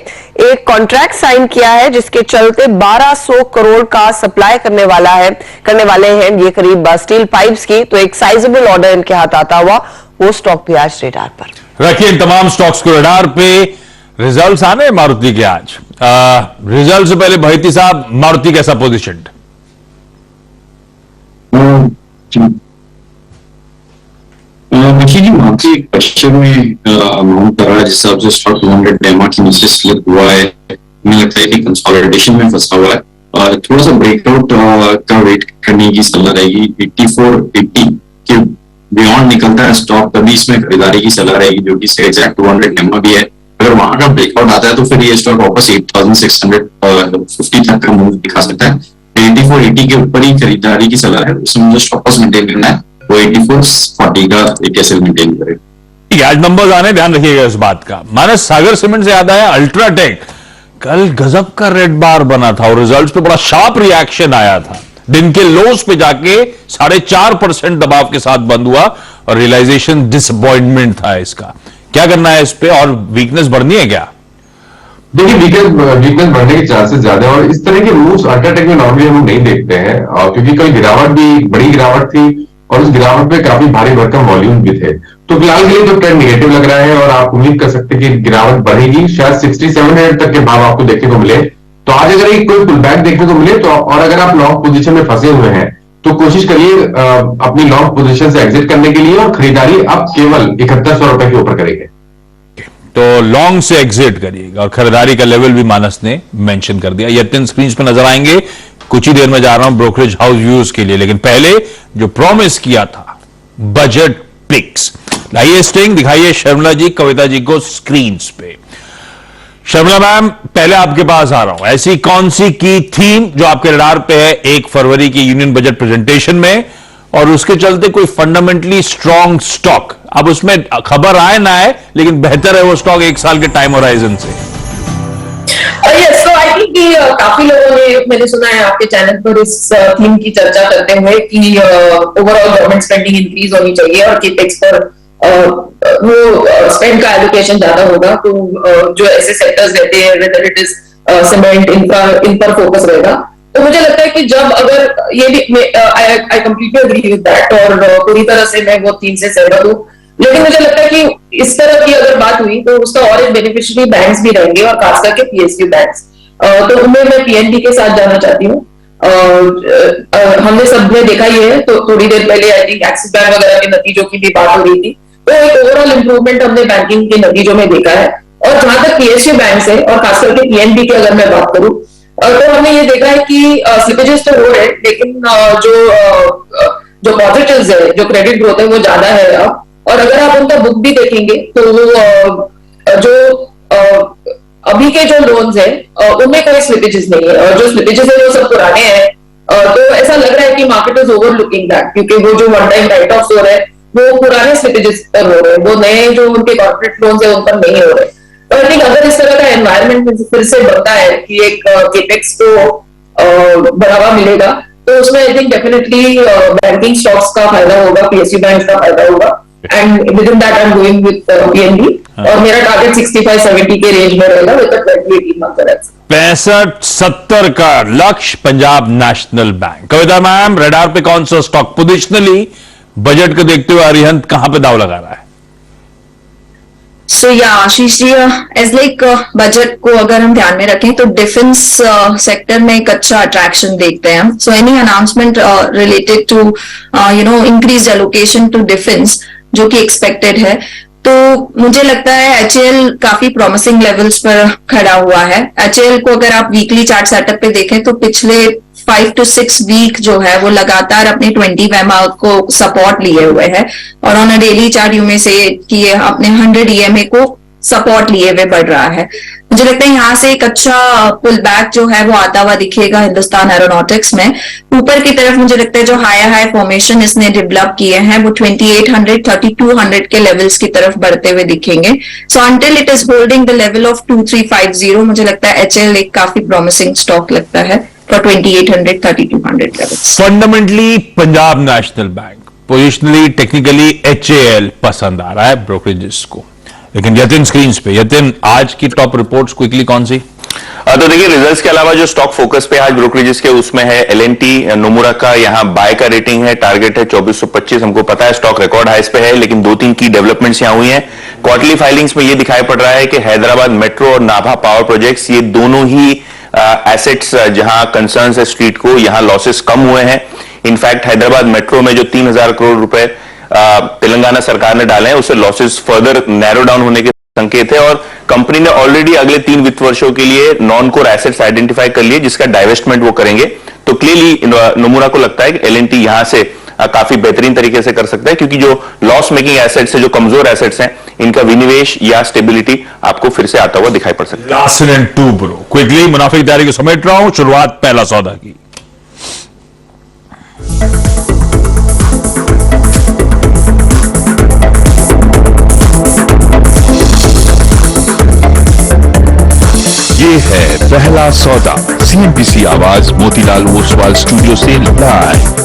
एक कॉन्ट्रैक्ट साइन किया है जिसके चलते 1200 करोड़ का सप्लाई करने वाले हैं ये करीब स्टील पाइप्स की, तो एक साइजेबल ऑर्डर इनके हाथ आता हुआ वो स्टॉक भी आज रेडार पर। रखिए इन तमाम स्टॉक्स को रडार पे। रिजल्ट्स आने मारुति के आज। रिजल्ट से पहले भैती साहब, मारुति कैसा पोजीशन? देखिए जी, मारुति प्रेशर में अमाउंट कर रहा है, जिस हिसाब से स्टॉक 200 डेमा की नीचे स्लिप हुआ है। मुझे लगता है कि कंसोलिडेशन में फंसा हुआ है। थोड़ा सा ब्रेकआउट का वेट करने की सलाह रहेगी। 8480 के बियॉन्ड निकलता है स्टॉक, तभी इसमें खरीदारी की सलाह रहेगी, जो कि एग्जैक्ट 200 डेमा भी है। अगर वहां का ब्रेकआउट आता है तो फिर ये स्टॉक वापस 8650 तक का मूव दिखा सकता है। 8480 के ऊपर ही खरीदारी की सलाह है, उसमें मुझे स्टॉप लॉस मेंटेन करना है, वो 8440 का एक ऐसे मेंटेन करे। आज नंबर्स आने, ध्यान रखिएगा इस बात का। मानस सागर सीमेंट से याद आया अल्ट्राटेक, कल गजब का रेड बार बना था और रिजल्ट्स पे बड़ा शार्प रिएक्शन आया था। दिन के लोस पे जाके 4.5% दबाव के साथ बंद हुआ और रियलाइजेशन डिसअपॉइंटमेंट था इसका। क्या करना है इस पे, और वीकनेस बढ़नी है क्या? देखिए, वीकनेस बढ़ने के चांसेस ज्यादा है, और इस तरह के मूव्स अल्ट्राटेक में नॉर्मली हम नहीं देखते हैं, क्योंकि कल गिरावट भी बड़ी गिरावट थी और उस गिरावट में काफी भारी भरकम वॉल्यूम भी थे। तो फिलहाल के लिए तो ट्रेंड निगेटिव लग रहा है और आप उम्मीद कर सकते हैं कि गिरावट बढ़ेगी, शायद 6700 तक के भाव आपको देखने को मिले। तो आज अगर एक कोई पुल बैक देखने को मिले तो, और अगर आप लॉन्ग पोजीशन में फंसे हुए हैं तो कोशिश करिए अपनी लॉन्ग पोजीशन से एग्जिट करने के लिए, और खरीदारी आप केवल 7100 रुपए के ऊपर करेंगे। तो लॉन्ग से एग्जिट करिएगा, और खरीदारी का लेवल भी मानस ने मेंशन कर दिया। यतिन स्क्रीन पे नजर आएंगे, कुछ ही देर में जा रहा हूं ब्रोकरेज हाउस व्यूज के लिए, लेकिन पहले जो प्रॉमिस किया था बजट पिक्स, लाइए स्टिंग दिखाइए शर्मिला जी, कविता जी को स्क्रीन पे। शर्मिला मैम, पहले आपके पास आ रहा हूं, ऐसी कौन सी की थीम जो आपके रडार पे है 1 फरवरी की यूनियन बजट प्रेजेंटेशन में, और उसके चलते कोई फंडामेंटली स्ट्रॉन्ग स्टॉक, अब उसमें खबर आए ना आए लेकिन बेहतर है वो स्टॉक 1 साल के टाइम होराइजन से? यस, तो आई थिंक कि काफी लोगों ने, मैंने सुना है आपके चैनल पर इस थीम की चर्चा करते हुए कि ओवरऑल गवर्नमेंट स्पेंडिंग इंक्रीज होनी चाहिए और केपेक्स पर वो स्पेंड का एलोकेशन ज्यादा होगा, तो जो ऐसे सेक्टर्स रहते हैं whether it is cement, infra, इन पर फोकस रहेगा। तो मुझे लगता है कि जब अगर ये भी I completely agree with that, और पूरी तरह से मैं वो थीम से सहमत हूँ, लेकिन मुझे लगता है कि इस तरह की अगर बात हुई तो उसका और एक बेनिफिशियरी बैंक्स भी रहेंगे, और खास करके पीएसयू बैंक्स। तो उनमें मैं पीएनबी के साथ जाना चाहती हूँ। हमने सबने देखा ही है, तो थोड़ी देर पहले आई थिंक एक्सिस बैंक वगैरह के नतीजों की भी बात हो रही थी, तो एक ओवरऑल इंप्रूवमेंट हमने बैंकिंग के नतीजों में देखा है। और जहां तक पीएसयू बैंक है और खास करके पीएनबी की अगर मैं बात करूं, तो हमने ये देखा है कि स्लिपेजेस तो हो रहे हैं, लेकिन जो पॉजिटिव्स है, जो क्रेडिट ग्रोथ है वो ज्यादा है अब। और अगर आप उनका बुक भी देखेंगे तो जो अभी के जो लोन्स है उनमें कोई स्लिपेजेस नहीं है, और जो स्लिपेजेस है वो सब पुराने हैं। तो ऐसा लग रहा है कि मार्केट इज ओवरलुकिंग दैट, क्योंकि वो जो वन टाइम राइट ऑफ हो रहे हैं वो पुराने स्लिपेजेस पर हो रहे हैं, वो नए जो उनके कॉर्पोरेट लोन्स है उन पर नहीं हो रहे। तो आई थिंक अगर इस तरह का एनवायरमेंट फिर से बनता है कि एक केपेक्स को बढ़ावा मिलेगा, तो उसमें I think definitely banking stocks का फायदा होगा, पीएसयू बैंक का फायदा होगा। And with in that I am going with PNB, और मेरा टारगेट 65-70 के रेंज में रहेगा विद 20-18 मंथ। 65-70 का लक्ष्य पंजाब नेशनल बैंक। कविता मैम, रडार पे कौन सा स्टॉक पोजिशनली बजट को देखते हुए अरिहंत कहां पे दाव लगा रहा है? सो या Ashish ji, as like budget को अगर हम ध्यान में रखें तो डिफेंस सेक्टर में एक अच्छा अट्रैक्शन देखते हैं हम। So any announcement related to increase allocation to defence जो कि एक्सपेक्टेड है, तो मुझे लगता है एचएएल काफी प्रॉमिसिंग लेवल्स पर खड़ा हुआ है। एचएएल को अगर आप वीकली चार्ट सेटअप पे देखें तो पिछले 5 to 6 वीक जो है वो लगातार अपने 20 EMA को सपोर्ट लिए हुए है, और on a daily chart you में से कि ये अपने 100 EMA को सपोर्ट लिए हुए बढ़ रहा है। मुझे लगता है यहाँ से एक अच्छा पुल बैक जो है वो आता हुआ दिखेगा हिंदुस्तान एरोनॉटिक्स में। ऊपर की तरफ मुझे लगता है जो हाई फॉर्मेशन इसने डेवलप किए हैं वो 2800 3200 के लेवल्स की तरफ बढ़ते हुए दिखेंगे। So until it is holding the level of 2350 मुझे लगता है एचएएल एक काफी प्रॉमिसिंग स्टॉक लगता है for 2800 3200 levels. Fundamentally Punjab national bank, positionally technically HAL पसंद आ रहा है ब्रोकरेजेस को। लेकिन यतिन स्क्रीन पे, यतिन आज की टॉप रिपोर्ट्स क्विकली कौन सी? तो देखिए, रिजल्ट्स के अलावा जो स्टॉक फोकस पे आज ब्रोकरेजेस के उसमें है एलएनटी, नोमुरा का यहाँ बाय का रेटिंग है, टारगेट है 2425। हमको पता है स्टॉक रिकॉर्ड हाइस पे है, लेकिन 2-3 की डेवलपमेंट्स यहाँ हुई हैं। क्वार्टरली फाइलिंग्स में ये दिखाई पड़ रहा है कि हैदराबाद मेट्रो और नाभा पावर प्रोजेक्ट्स, ये दोनों ही एसेट्स जहां कंसर्न्स है स्ट्रीट को, यहां लॉसेस कम हुए हैं। इनफैक्ट हैदराबाद मेट्रो में जो 3000 करोड़ रुपए तेलंगाना सरकार ने डाले हैं, उससे लॉसेस फर्दर नैरो डाउन होने के संकेत है, और कंपनी ने ऑलरेडी अगले 3 वित्त वर्षों के लिए नॉन कोर एसेट्स आइडेंटिफाई कर लिए, जिसका डाइवेस्टमेंट वो करेंगे। तो क्लियरली नोमुरा को लगता है कि एलएनटी यहां से काफी बेहतरीन तरीके से कर सकता है, क्योंकि जो लॉस मेकिंग एसेट्स है, जो कमजोर एसेट्स हैं, इनका विनिवेश या स्टेबिलिटी आपको फिर से आता हुआ दिखाई पड़ सकता है। Last and to bro, quickly मुनाफे की तैयारी को समेट रहा हूं। शुरुआत पहला सौदा की। ये है पहला सौदा, सीएनबीसी आवाज मोतीलाल ओसवाल स्टूडियो से लाइव।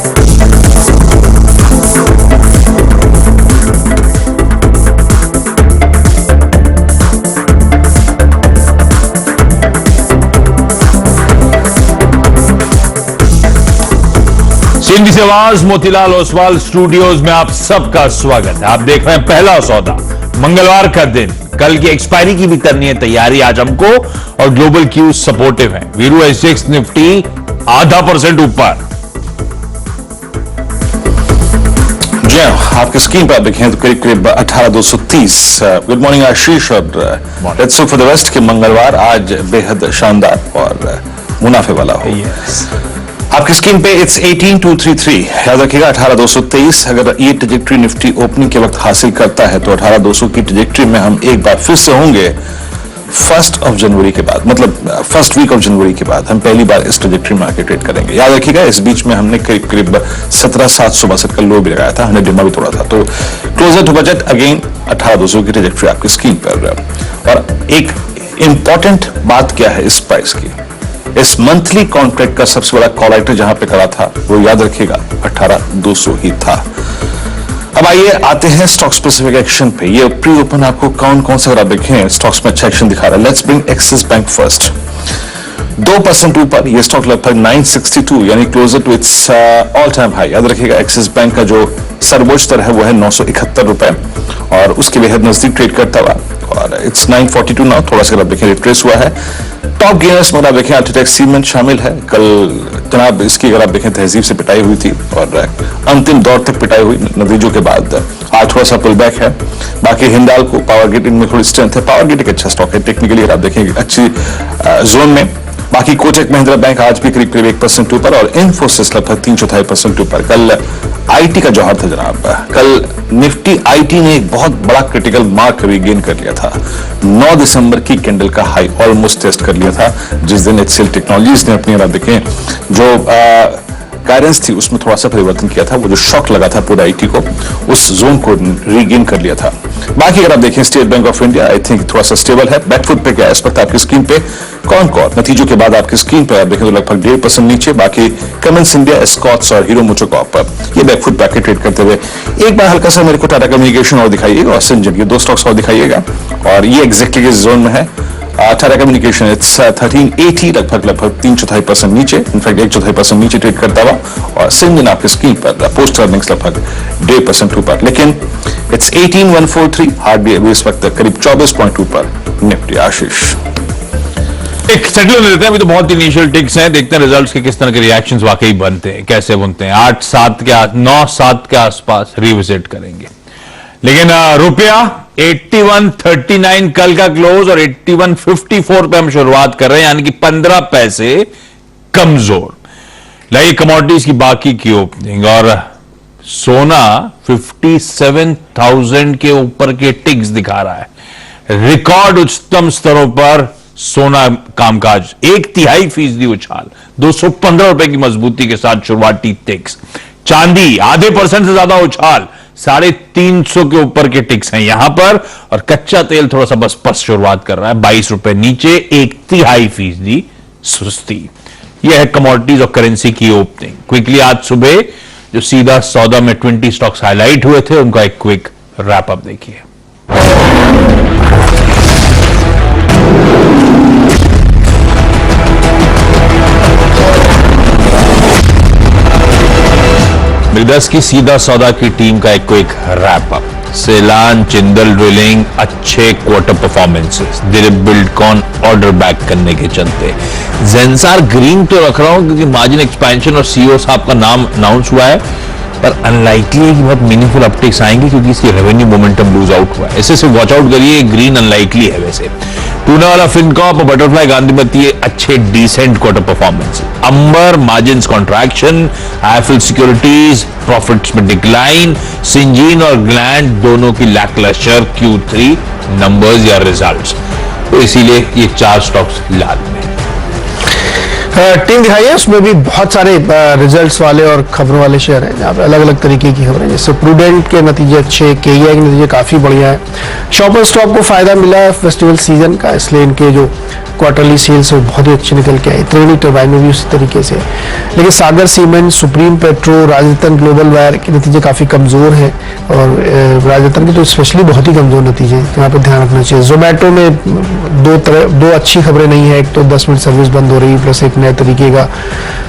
सीएनबीसी आवाज मोतीलाल ओसवाल स्टूडियोज में आप सबका स्वागत है। आप देख रहे हैं पहला सौदा, मंगलवार का दिन, कल की एक्सपायरी की भी करनी है तैयारी आज हमको, और ग्लोबल क्यूज सपोर्टिव है। वीरू एसजेएक्स निफ्टी 0.5% ऊपर। जी आपके स्क्रीन पर आप देखें तो करीब करीब 18,230। गुड मॉर्निंग आशीष, और let's hope for the best कि मंगलवार आज बेहद शानदार और मुनाफे वाला हो। आपकी स्क्रीन पे इट्स 18,233, याद रखिएगा 18,223। अगर ये ट्रेजेक्ट्री निफ्टी ओपनिंग के वक्त हासिल करता है तो 18,200 की ट्रेजेक्ट्री में हम एक बार फिर से होंगे 1 जनवरी के बाद, मतलब फर्स्ट वीक ऑफ जनवरी के बाद हम पहली बार इस ट्रेजेक्ट्री में आके ट्रेड करेंगे। याद रखिएगा इस बीच में हमने करीब करीब 17,762 का लो भी लगाया था, हमने डिमा भी तोड़ा था। तो क्लोजर टू बजट अगेन 18,200 की ट्रेजेक्ट्री आपकी स्क्रीन पर। और एक इंपॉर्टेंट बात क्या है इस प्राइस की, इस मंथली कॉन्ट्रैक्ट का सबसे बड़ा कॉल आइटम जहां पे खड़ा था वो याद रखिएगा 18,200 ही था। अब आइए आते हैं स्टॉक स्पेसिफिक एक्शन पे। ये प्री ओपन आपको कौन कौन से, अगर आप देखें स्टॉक्स में अच्छा एक्शन दिखा रहा है। Let's bring Axis Bank first, 2% ऊपर। ये स्टॉक लगभग 962 यानी closer to its all time high. याद रखिएगा एक्सिस बैंक का जो सर्वोच्च स्तर है वो है 971 रुपए, और उसके बेहद नजदीक ट्रेड करता हुआ, और इट्स 942 नाउ। थोड़ा सा अगर आप देखें रिट्रेस हुआ है। टॉप गेनर्स में आप देखें अल्ट्राटेक सीमेंट शामिल है। कल जनाब इसकी अगर आप देखें तहजीब से पिटाई हुई थी और अंतिम दौर तक पिटाई हुई नतीजों के बाद आज थोड़ा सा पुल बैक है। बाकी हिंदाल को पावर ग्रिड इनमें थोड़ी स्ट्रेंथ है। पावर ग्रिड एक अच्छा स्टॉक है टेक्निकली, अगर आप देखें अच्छी जोन में। बाकी कोटक महिंद्रा बैंक आज भी करीब 1% ऊपर और इन्फोसिस लगभग 3.4% ऊपर। कल आईटी का जौहर था जनाब। कल निफ्टी आईटी ने एक बहुत बड़ा क्रिटिकल मार्क रीगेन कर लिया था। 9 दिसंबर की कैंडल का हाई ऑलमोस्ट टेस्ट कर लिया था, जिस दिन एचसीएल टेक्नोलॉजीज ने अपनी देखें जो गाइडेंस थी उसमें थोड़ा सा परिवर्तन किया था। वो जो शॉक लगा था पूरा आईटी को, उस जोन को रीगेन कर लिया था। बाकी अगर आप देखें state Bank of India I think थोड़ा सा स्टेबल है। बैकफुट पे क्या है इस वक्त आपकी स्क्रीन पे? कॉनकॉर नतीजों के बाद आपकी स्क्रीन पे आप देखें तो लगभग 1.5% नीचे। बाकी कमिंस इंडिया, एस्कॉट्स और हीरो मोटोकॉर्प ये बैकफुट पे ट्रेड करते हुए। एक बार हल्का सा मेरे को टाटा कम्युनिकेशन और दिखाइएगा और सिंजन, ये 2 स्टॉक्स और दिखाइएगा और ये एग्जैक्टली इस जोन में है। टाटा कम्युनिकेशन इट्स 1380 लगभग 3/4% नीचे, इनफैक्ट 1/4% नीचे ट्रेड करता हुआ। और सिंजन आपकी स्क्रीन पर पोस्ट अर्निंग्स लगभग 1.5% ऊपर, लेकिन इट्स 18143 हार्डली अभी इस वक्त करीब 24 पॉइंट ऊपर निफ्टी। आशीष एक सेटल होने देते हैं, अभी तो बहुत इनिशियल टिक्स हैं, देखते हैं रिजल्ट्स के किस तरह के रिएक्शंस वाकई बनते हैं, कैसे बनते हैं। 9-7 के आसपास रिविजिट करेंगे। लेकिन रुपया 8139 कल का क्लोज और 8154 पे हम शुरुआत कर रहे हैं, यानी कि 15 पैसे कमजोर। लाइए कमोडिटीज की बाकी की ओपनिंग, और सोना 57,000 के ऊपर के टिक्स दिखा रहा है। रिकॉर्ड उच्चतम स्तरों पर सोना कामकाज, 1/3% उछाल, 215 रुपए की मजबूती के साथ शुरुआती टिक्स। चांदी आधे % से ज्यादा उछाल, 350 के ऊपर के टिक्स हैं यहां पर। और कच्चा तेल थोड़ा सा बस शुरुआत कर रहा है, 22 रुपए नीचे, 1/3% सुस्ती। यह है कमोडिटीज और करेंसी की ओपनिंग। क्विकली आज सुबह जो सीधा सौदा में 20 स्टॉक्स हाईलाइट हुए थे, उनका एक क्विक रैप अप देखिए। मिर्दस की सीधा सौदा की टीम का एक क्विक रैप अप। सेलान, जिंदल ड्रिलिंग अच्छे quarter performances, Dilip Buildcon order back करने के चलते। जेंसार ग्रीन तो रख रहा हूं क्योंकि मार्जिन एक्सपेंशन और सीईओ साहब का नाम अनाउंस हुआ है, पर अनलाइकली है कि बहुत मीनिंगफुल अपटिक्स आएंगे क्योंकि इसकी रेवेन्यू मोमेंटम लूज आउट हुआ है। इससे सिर्फ वॉच आउट करिए, ग्रीन अनलाइकली है। वैसे टूना वाला फिनकॉप और बटरफ्लाई गांधीमती अच्छे decent quarter performance. Amber margin contraction, IFL securities profits में डिक्लाइन, सिंजीन और ग्लैंड दोनों की लैकलस्टर Q3 नंबर्स या रिजल्ट्स, तो इसीलिए ये 4 स्टॉक्स लाल में। टीम दिखाई है, उसमें भी बहुत सारे रिजल्ट्स वाले और खबरों वाले शेयर हैं जहाँ पे अलग अलग तरीके की खबरें, जैसे प्रूडेंट के नतीजे अच्छे, केईआई के नतीजे काफ़ी बढ़िया है। शॉपर स्टॉक को फायदा मिला है फेस्टिवल सीजन का, इसलिए इनके जो क्वार्टरली सेल्स वो बहुत ही अच्छी निकल के आई। त्रिवेणी टर्बाइन में भी उसी तरीके से। लेकिन Sagar Cement, Supreme Petro, Rajratna Global Wire के नतीजे काफ़ी कमज़ोर हैं, और राजरत्न के तो स्पेशली बहुत ही कमज़ोर नतीजे, यहाँ पर ध्यान रखना चाहिए। जोमेटो में दो अच्छी खबरें नहीं है, एक तो 10 मिनट सर्विस बंद हो रही है, प्लस एक नए तरीके का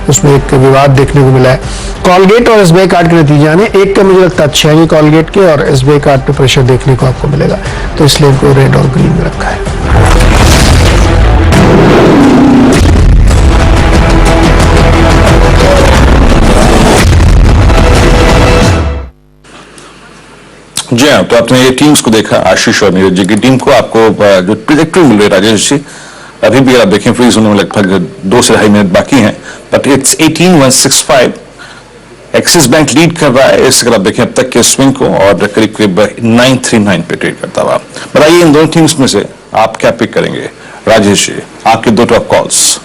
उसमें एक विवाद देखने को मिला है। कॉलगेट और एसबीआई कार्ड के नतीजे आने, एक का मुझे लगता है अच्छे आएंगे कॉलगेट के, और एसबीआई कार्ड पे प्रेशर देखने को आपको मिलेगा, तो इसलिए इनको रेड और ग्रीन में रखा है। जी हाँ, तो आपने ये टीम्स को देखा, आशीष और नीरज जी की टीम को। आपको जो ट्रेजेक्टरी मिल रही है राजेश जी, अभी भी आप देखें फ्रीज होने में लगभग 2 से 2.5 मिनट बाकी हैं, but it's 18,165। Axis bank lead कर रहा है इस, अगर आप देखें अब तक के स्विंग को, और करीब करीब 939 पे ट्रेड करता हुआ। बताइए इन दोनों टीम्स में से आप क्या पिक करेंगे? राजेश जी, आपके 2 top calls.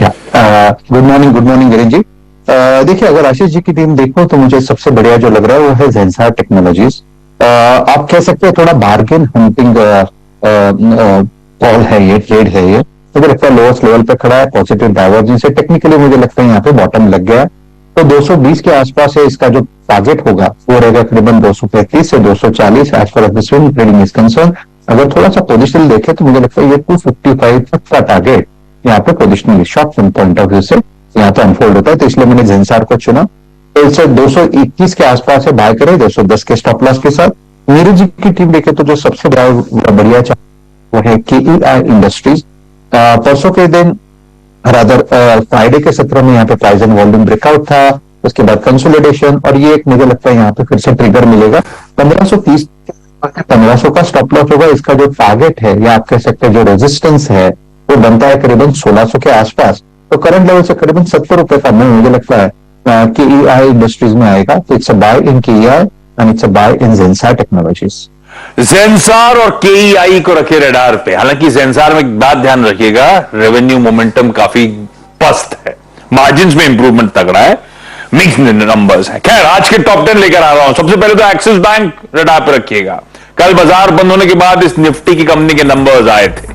Good morning Girish ji. देखिए, अगर आशीष जी की टीम देखो तो मुझे सबसे बढ़िया जो लग रहा है वो है जेंसार टेक्नोलॉजीज। आप कह सकते हैं थोड़ा बार्गेन हंटिंग कॉल है ये, ट्रेड है ये। मुझे लगता है लोएस्ट लेवल पे खड़ा है, पॉजिटिव डाइवर्जेंस है। टेक्निकली मुझे लगता है यहाँ पे बॉटम लग गया है, तो 220 के आसपास है इसका जो टारगेट होगा, वो रहेगा करीबन 235 से 240 as far as the swing trading is concern. अगर थोड़ा सा पोजिशनल देखे तो मुझे लगता है ये 255 तक का टारगेट यहाँ पे positional short term point of view से यहाँ पे अनफोल्ड होता है, तो इसलिए मैंने जेंसार को चुना। तो इससे 221 के आसपास है, बाय करें 210 के स्टॉप लॉस के साथ। नीरज जी की टीम देखे तो जो सबसे बढ़िया वो है KEI इंडस्ट्रीज। परसों के दिन रादर फ्राइडे के सत्र में यहाँ पे प्राइस एंड वॉल्यूम ब्रेकआउट था, उसके बाद कंसोलिडेशन, और ये एक मुझे लगता है यहाँ पे फिर से ट्रिगर मिलेगा। 1530 1500 का स्टॉप लॉस होगा। इसका जो टारगेट है या आप कह सकते हैं जो रेजिस्टेंस है वो बनता है करीबन 1600 के आसपास। तो करंट लेवल से करीबन 70 रुपए का मूव मुझे लगता है कि KEI इंडस्ट्रीज में आएगा। तो it's a buy in KEI and it's a buy in Zensar Technologies. Zensar और KEI को रखे रडार पे। हालांकि जेंसार में एक बात ध्यान रखिएगा, रेवेन्यू मोमेंटम काफी पस्त है, मार्जिन्स में इंप्रूवमेंट तगड़ा है, मिक्स नंबर्स है। खैर आज के टॉप 10 लेकर आ रहा हूं। सबसे पहले तो एक्सिस बैंक रडार पे रखिएगा। कल बाजार बंद होने के बाद इस निफ्टी की कंपनी के नंबर्स आए थे,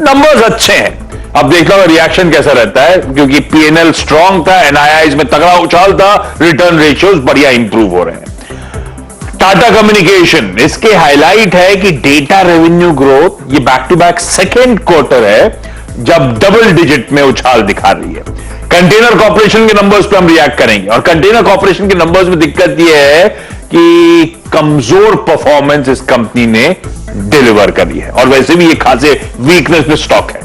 नंबर्स अच्छे हैं। अब देखना होगा रिएक्शन कैसा रहता है, क्योंकि PNL स्ट्रांग था, NII में तगड़ा उछाल था, रिटर्न रेशियोज बढ़िया इंप्रूव हो रहे हैं। टाटा कम्युनिकेशन, इसके हाईलाइट है कि डेटा रेवेन्यू ग्रोथ ये back to back second quarter है जब डबल डिजिट में उछाल दिखा रही है। कंटेनर कॉर्पोरेशन के नंबर्स पे हम रिएक्ट करेंगे, और कंटेनर कॉर्पोरेशन के नंबर्स में दिक्कत यह है कि कमजोर परफॉर्मेंस इस कंपनी ने डिलीवर करी है, और वैसे भी ये खासे वीकनेस में स्टॉक है।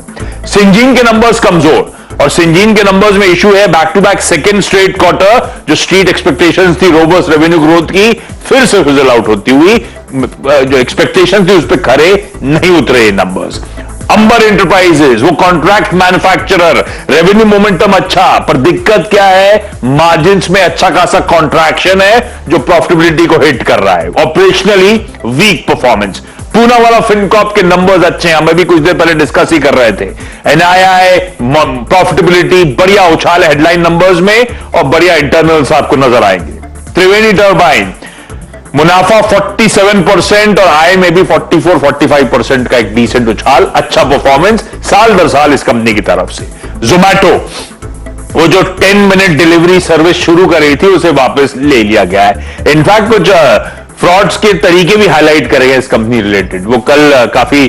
सिंजीन के नंबर्स कमजोर, और सिंजीन के नंबर्स में इशू है back to back second straight quarter जो स्ट्रीट एक्सपेक्टेशंस थी रोबस्ट रेवेन्यू ग्रोथ की, फिर से फिजल आउट होती हुई, जो एक्सपेक्टेशंस थी उस पर खरे नहीं उतरे ये नंबर्स। अंबर एंटरप्राइजेज, वो कॉन्ट्रैक्ट मैन्युफैक्चरर, रेवेन्यू मोमेंटम अच्छा, पर दिक्कत क्या है, मार्जिन्स में अच्छा खासा कॉन्ट्रैक्शन है जो प्रॉफिटेबिलिटी को हिट कर रहा है। Operationally week performance. पूना वाला फिनकॉर्प के नंबर्स अच्छे हैं, हम अभी कुछ देर पहले डिस्कस ही कर रहे थे। NII प्रॉफिटेबिलिटी बढ़िया उछाल है हेडलाइन नंबर्स में, और बढ़िया इंटरनल्स आपको नजर आएंगे। त्रिवेणी टर्बाइन, मुनाफा 47% और आय में भी 44-45% का एक डिसेंट उछाल, अच्छा परफॉर्मेंस साल दर साल इस कंपनी की तरफ से। जोमैटो, वो जो 10 मिनट डिलीवरी सर्विस शुरू कर रही थी उसे वापस ले लिया गया है। इनफैक्ट कुछ फ्रॉड्स के तरीके भी हाईलाइट करेंगे इस कंपनी रिलेटेड। वो कल काफी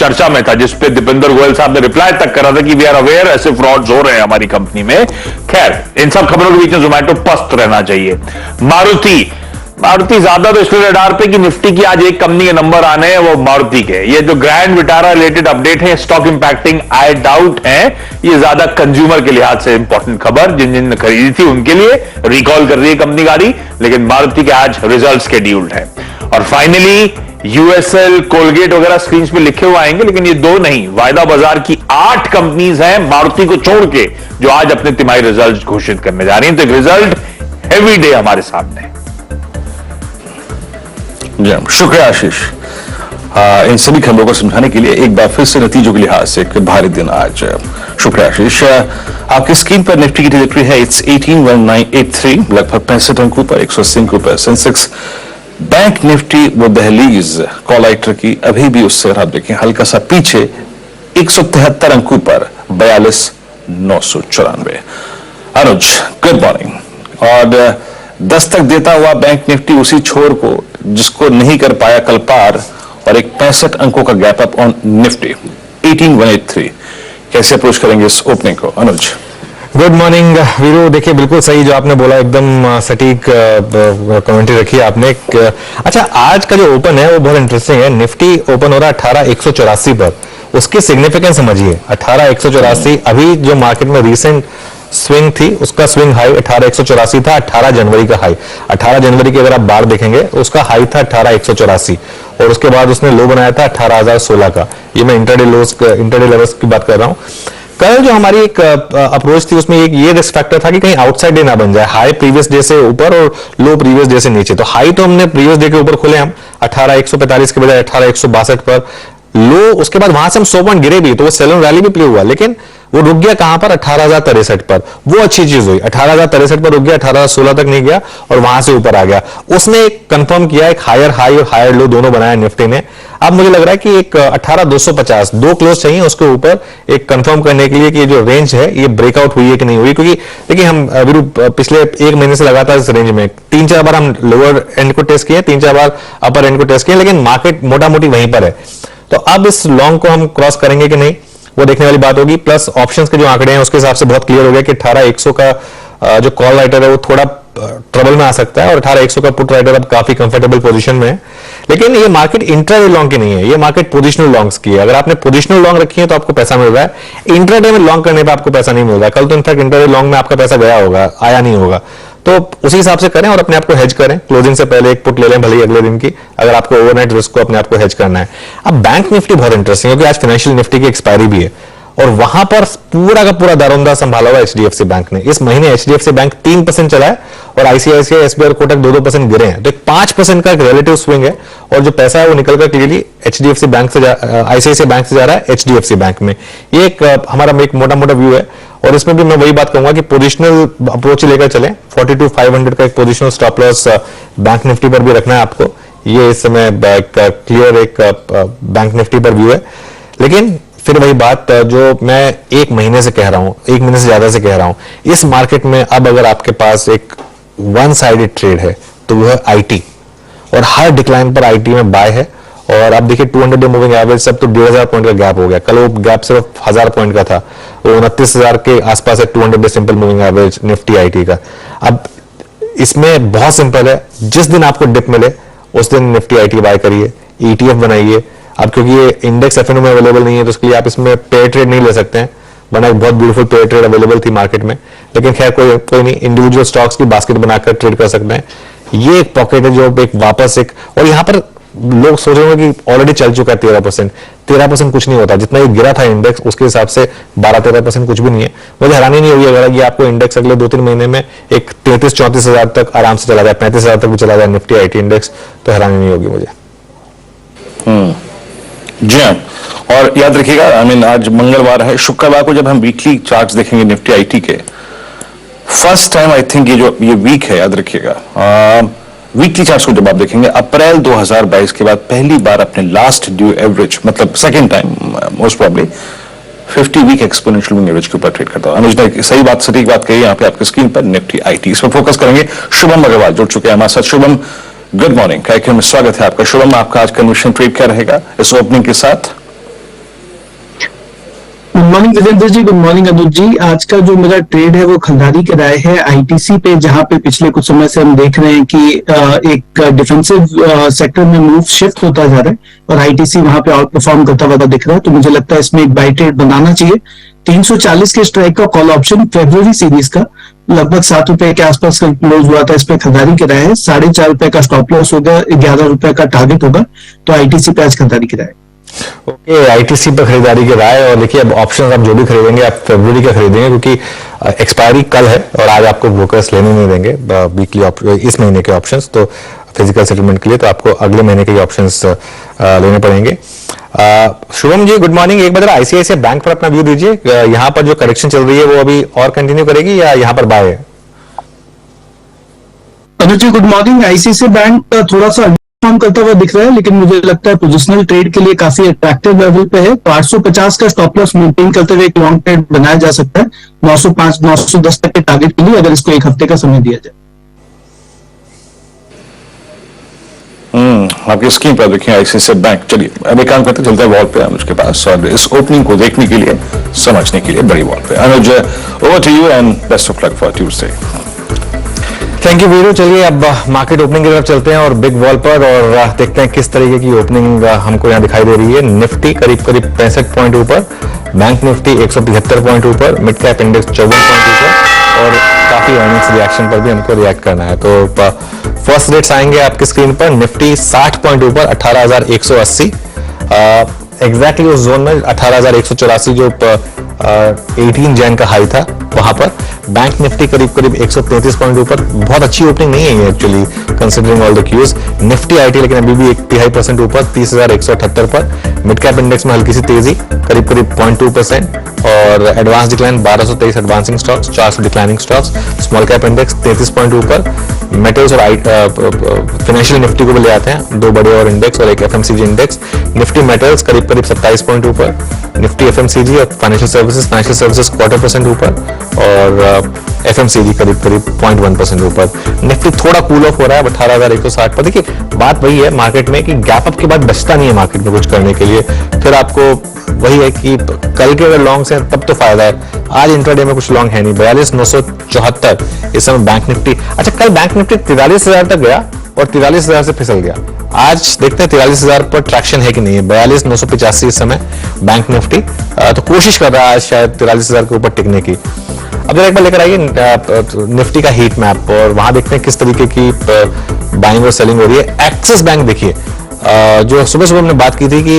चर्चा में था, जिसपे दीपेंद्र गोयल साहब ने रिप्लाई तक करा था कि वी आर अवेयर ऐसे फ्रॉड्स हो रहे हैं हमारी कंपनी में। खैर इन सब खबरों के बीच में जोमैटो पस्त रहना चाहिए। मारुति ज्यादा तो इसलिए रडार पे कि निफ्टी की आज एक कंपनी के नंबर आने हैं, वो मारुति के। ये जो ग्रैंड विटारा रिलेटेड अपडेट है, स्टॉक इंपैक्टिंग आई डाउट है, ये ज्यादा कंज्यूमर के लिहाज से इंपॉर्टेंट खबर, जिन जिन ने खरीदी थी उनके लिए रिकॉल कर रही है कंपनी गाड़ी, लेकिन मारुति के आज रिजल्ट शेड्यूल्ड है। और फाइनली USL, कोलगेट वगैरह स्क्रीन पे लिखे हुए आएंगे, लेकिन ये दो नहीं, वायदा बाजार की 8 कंपनीज हैं मारुति को छोड़ के जो आज अपने तिमाही रिजल्ट घोषित करने जा रही हैं। तो एक रिजल्ट हेवी डे हमारे सामने। जी शुक्रिया आशीष, इन सभी खबरों को समझाने के लिए। एक बार फिर से नतीजों के लिहाज से एक भारी दिन आज। शुक्रिया आशीष। आपकी स्क्रीन पर निफ्टी की ट्रेजेक्टरी है, इट्स 181983, लगभग 65 अंकों पर, 180 अंकों पर सेंसेक्स। बैंक निफ्टी वो दहलीज कॉल आइटर की अभी भी उससे अगर आप देखें हल्का सा पीछे, 173 अंकों पर 42,994। अनुज गुड मॉर्निंग। और दस्तक देता हुआ बैंक निफ्टी उसी छोर को जिसको नहीं कर पाया कल पार, और एक 65 अंकों का गैप अप ऑन निफ्टी 18183। कैसे अप्रोच करेंगे इस ओपनिंग को अनुज? Good morning Veeru. देखिए बिल्कुल सही जो आपने बोला, एकदम सटीक कमेंट्री रखी है आपने। अच्छा आज का जो ओपन है वो बहुत इंटरेस्टिंग है। निफ्टी ओपन हो रहा है 18,184 पर, उसकी सिग्निफिकेंस समझिए। 18,184 अभी जो मार्केट में रिसेंट स्विंग थी, उसका स्विंग हाई 18,184 था, 18 जनवरी का हाई। 18 जनवरी की अगर आप बार देखेंगे उसका हाई था 18,184, और उसके बाद उसने लो बनाया था 18,016 का। ये मैं इंटरडे लेवल्स की बात कर रहा हूं। कल जो हमारी एक अप्रोच थी उसमें एक ये रिस्क फैक्टर था कि कहीं आउटसाइड डे ना बन जाए, हाई प्रीवियस डे से ऊपर और लो प्रीवियस डे से नीचे। तो हाई तो हमने प्रीवियस डे के ऊपर खोले हम 18,145 के बजाय 18,162 पर, लो उसके बाद वहां से हम 100 पॉइंट गिरे भी, तो वो सेल रैली भी प्ले हुआ, लेकिन वो रुक गया कहां पर? 18,063 पर। वो अच्छी चीज हुई, 18,063 पर रुक गया, 18,016 तक नहीं गया और वहां से ऊपर आ गया। उसने एक कंफर्म किया, एक हायर हाई और हायर लो दोनों बनाया निफ्टी ने। अब मुझे लग रहा है कि एक 18,250 दो क्लोज चाहिए उसके ऊपर एक कंफर्म करने के लिए कि जो रेंज है ये ब्रेकआउट हुई है कि नहीं हुई। क्योंकि देखिए हम पिछले एक महीने से लगातार इस रेंज में 3-4 बार हम लोअर एंड को टेस्ट किए, 3-4 बार अपर एंड को टेस्ट किए, लेकिन मार्केट मोटा मोटी वहीं पर है। तो अब इस लॉन्ग को हम क्रॉस करेंगे कि नहीं वो देखने वाली बात होगी। प्लस ऑप्शंस के जो आंकड़े हैं उसके हिसाब से बहुत क्लियर हो गया कि 18,100 का जो कॉल राइटर है वो थोड़ा ट्रबल में आ सकता है, और 18,100 का पुट राइटर अब काफी कंफर्टेबल पोजीशन में है। लेकिन ये मार्केट इंट्राडे लॉन्ग की नहीं है, ये मार्केट पोजिशनल लॉन्ग्स की है। अगर आपने पोजिशनल लॉन्ग रखी है तो आपको पैसा मिल रहा है, इंट्राडे में लॉन्ग करने पे आपको पैसा नहीं मिल रहा है। कल तो इनफैक्ट इंट्राडे लॉन्ग में आपका पैसा गया होगा, आया नहीं होगा। तो उसी हिसाब से करें और अपने आप को हेज करें। क्लोजिंग से पहले एक पुट ले लें भले ही अगले दिन की, अगर आपको ओवरनाइट रिस्क को अपने आप को हेज करना है। अब बैंक निफ्टी बहुत इंटरेस्टिंग है क्योंकि आज फाइनेंशियल निफ्टी की एक्सपायरी भी है और वहां पर पूरा का पूरा दारोमदार संभाला हुआ एचडीएफसी बैंक ने। इस महीने एचडीएफसी बैंक 3% चला है और आईसीआईसीआई, एसबीआई और कोटक 2-2% गिरे हैं। तो एक 5% का एक रिलेटिव स्विंग है और जो पैसा है वो निकलकर क्लियरली एचडीएफसी बैंक से आईसीआईसीआई बैंक से जा रहा है एचडीएफसी बैंक में। ये एक हमारा एक मोटा मोटा व्यू है और इसमें भी मैं वही बात कहूंगा कि पोजिशनल अप्रोच लेकर चलें। 42,500 का एक positional stop loss bank Nifty पर भी रखना है आपको। ये इस समय क्लियर एक बैंक निफ्टी पर व्यू है। लेकिन फिर वही बात जो मैं एक महीने से कह रहा हूं, एक महीने से ज्यादा से कह रहा हूं, इस मार्केट में अब अगर आपके पास एक वन साइडेड ट्रेड है तो वो है आईटी और हर डिक्लाइन पर आईटी में बाय है। और आप देखिए 200 डे मूविंग एवरेज सब तो 1,500 पॉइंट का गैप हो गया। कल वो गैप सिर्फ 1,000 पॉइंट का था, वो 29,000 के आसपास है 200 day simple moving average Nifty IT का। अब इसमें बहुत सिंपल है, जिस दिन आपको डिप मिले उस दिन निफ्टी आईटी बाय करिए, ईटीएफ बनाइए। अब क्योंकि ये इंडेक्स एफएनओ में अवेलेबल नहीं है तो उसके लिए आप इसमें पेयर ट्रेड नहीं ले सकते हैं, वरना एक बहुत ब्यूटीफुल पेयर ट्रेड अवेलेबल थी मार्केट में। लेकिन खैर कोई नहीं, इंडिविजुअल स्टॉक्स की बास्केट बनाकर ट्रेड कर सकते हैं। ये एक पॉकेट है जो एक वापस एक, और यहाँ पर लोग सोच रहे होंगे कि ऑलरेडी चल चुका है 13% कुछ नहीं होता। जितना ये गिरा था इंडेक्स उसके हिसाब से 12-13% कुछ भी नहीं है। मुझे हैरानी नहीं होगी अगर ये आपको इंडेक्स अगले 2-3 महीने में एक 33-34 हजार तक आराम से चला जाए, 35 हजार तक भी चला जाए निफ्टी आईटी इंडेक्स, तो हैरानी नहीं होगी मुझे। जी हाँ, और याद रखिएगा आज मंगलवार है, शुक्रवार को जब हम वीकली चार्ट्स देखेंगे निफ्टी आईटी के, फर्स्ट टाइम आई थिंक ये वीक है, याद रखिएगा वीकली चार्ट्स को जब आप देखेंगे अप्रैल 2022 के बाद पहली बार अपने लास्ट ड्यू एवरेज, मतलब second time most probably 50 week exponential moving average के ऊपर ट्रेड करता हूं। अनुज ने सही बात, सटीक बात कही यहाँ पे आपकी स्क्रीन पर, निफ्टी आईटी इस पर फोकस करेंगे। शुभम अग्रवाल जुड़ चुके हैं हमारे साथ। शुभम, गुड मॉर्निंग, कार्यक्रम में स्वागत है आपका। शुभम, आपका आज कन्विक्शन ट्रेड क्या रहेगा इस ओपनिंग के साथ? गुड मॉर्निंग विजेंद्र जी, गुड मॉर्निंग अनुज जी। आज का जो मेरा ट्रेड है वो खरीदारी का राय है आईटीसी पे, जहां पे पिछले कुछ समय से हम देख रहे हैं कि एक डिफेंसिव सेक्टर में मूव शिफ्ट होता जा रहा है और आईटीसी वहां पे आउट परफॉर्म करता हुआ दिख रहा है। तो मुझे लगता है इसमें एक बाई ट्रेड बनाना चाहिए। 340 के स्ट्राइक का कॉल ऑप्शन फरवरी सीरीज का लगभग 7 रुपए के आसपास का क्लोज हुआ था, इस पे खरीदारी की राय है। 4.5 रुपए का स्टॉप लॉस होगा, 11 रुपए का टारगेट होगा, तो आईटीसी पे आज खरीदारी की राय। ओके, आईटीसी पर खरीदारी की राय। और देखिए अब ऑप्शन आप जो भी खरीदेंगे आप फरवरी का खरीदेंगे क्योंकि एक्सपायरी कल है और आज आपको ब्रोकर्स लेने नहीं देंगे वीकली इस महीने के ऑप्शंस, तो फिजिकल सेटलमेंट के लिए तो आपको अगले महीने के ऑप्शंस लेने पड़ेंगे। Shubham ji, good morning. एक बार आईसीआईसीआई बैंक पर अपना व्यू दीजिए। यहाँ पर जो करेक्शन चल रही है वो अभी और कंटिन्यू करेगी या यहाँ पर बाय है? अनुज ji good morning. ICICI bank थोड़ा सा काम करता हुआ दिख रहा है, लेकिन मुझे लगता है पोजिशनल ट्रेड के लिए काफी अट्रैक्टिव लेवल पे है। तो 850 का स्टॉप लॉस मेंटेन करते हुए एक लॉन्ग ट्रेड बनाया जा सकता है 905-910 तक के टारगेट के लिए, अगर इसको एक हफ्ते का समय दिया जाए। आपकी स्क्रीन पर देखिए आईसीआईसीआई बैंक। चलिए अब एक काम करते चलते हैं वॉल पे अनुज के पास और इस ओपनिंग को देखने के लिए, समझने के लिए बड़ी वॉल पे। Anuj, over to you and best of luck for Tuesday. Thank you Viru. चलिए अब मार्केट ओपनिंग की तरफ चलते हैं और बिग वॉल पर और देखते हैं किस तरीके की ओपनिंग हमको यहाँ दिखाई दे रही है। निफ्टी करीब 65 पॉइंट ऊपर, बैंक निफ्टी 175 पॉइंट ऊपर, मिड कैप इंडेक्स 54 पॉइंट ऊपर और काफी अर्निंग्स रिएक्शन पर भी हमको रिएक्ट करना है। तो फर्स्ट रेट्स आएंगे आपकी स्क्रीन पर। निफ्टी 60 पॉइंट ऊपर 18,180, एग्जैक्टली उस जोन में 18,184 जो 18 जैन का हाई था वहां पर। बैंक निफ्टी करीब 133 पॉइंट ऊपर, बहुत अच्छी ओपनिंग नहीं है actually considering all the cues. Nifty IT लेकिन अभी भी 1.5% ऊपर 30,178 पर। मिड कैप इंडेक्स में हल्की सी तेजी करीब 0.2% और advance decline 1223 advancing stocks, 400 declining stocks. Small cap index 33 point ऊपर। मेटल्स और फाइनेंशियल निफ्टी को भी ले आते हैं, 2 बड़े और इंडेक्स और एक एफएमसीजी इंडेक्स। निफ्टी मेटल्स करीब 27 पॉइंट ऊपर, निफ्टी एफएमसीजी और फाइनेंशियल सर्विसेज 0.25% ऊपर और एफएमसीजी करीब 0.1% ऊपर। निफ्टी थोड़ा कूल ऑफ हो रहा है 18,160 पर। देखिए बात वही है मार्केट में कि गैप अप के बाद बचता नहीं है मार्केट में कुछ करने के लिए, फिर आपको वही है कि कल के अगर लॉन्ग्स हैं तब तो फायदा है। आज इंट्राडे में कुछ लॉन्ग है नहीं। 42,974 इस समय बैंक निफ्टी। अच्छा, कल बैंक निफ्टी 43,000 तक गया और 43,000 से फिसल गया। आज देखते हैं 43,000 पर ट्रैक्शन है कि नहीं है। 42,985 इस समय बैंक निफ्टी, तो कोशिश कर रहा है आज शायद 43,000 के ऊपर टिकने की। अब जरा एक बार लेकर आइए निफ्टी का हीट मैप और वहां देखते हैं किस तरीके की बाइंग और सेलिंग हो रही है। एक्सिस बैंक देखिए, जो सुबह सुबह हमने बात की थी कि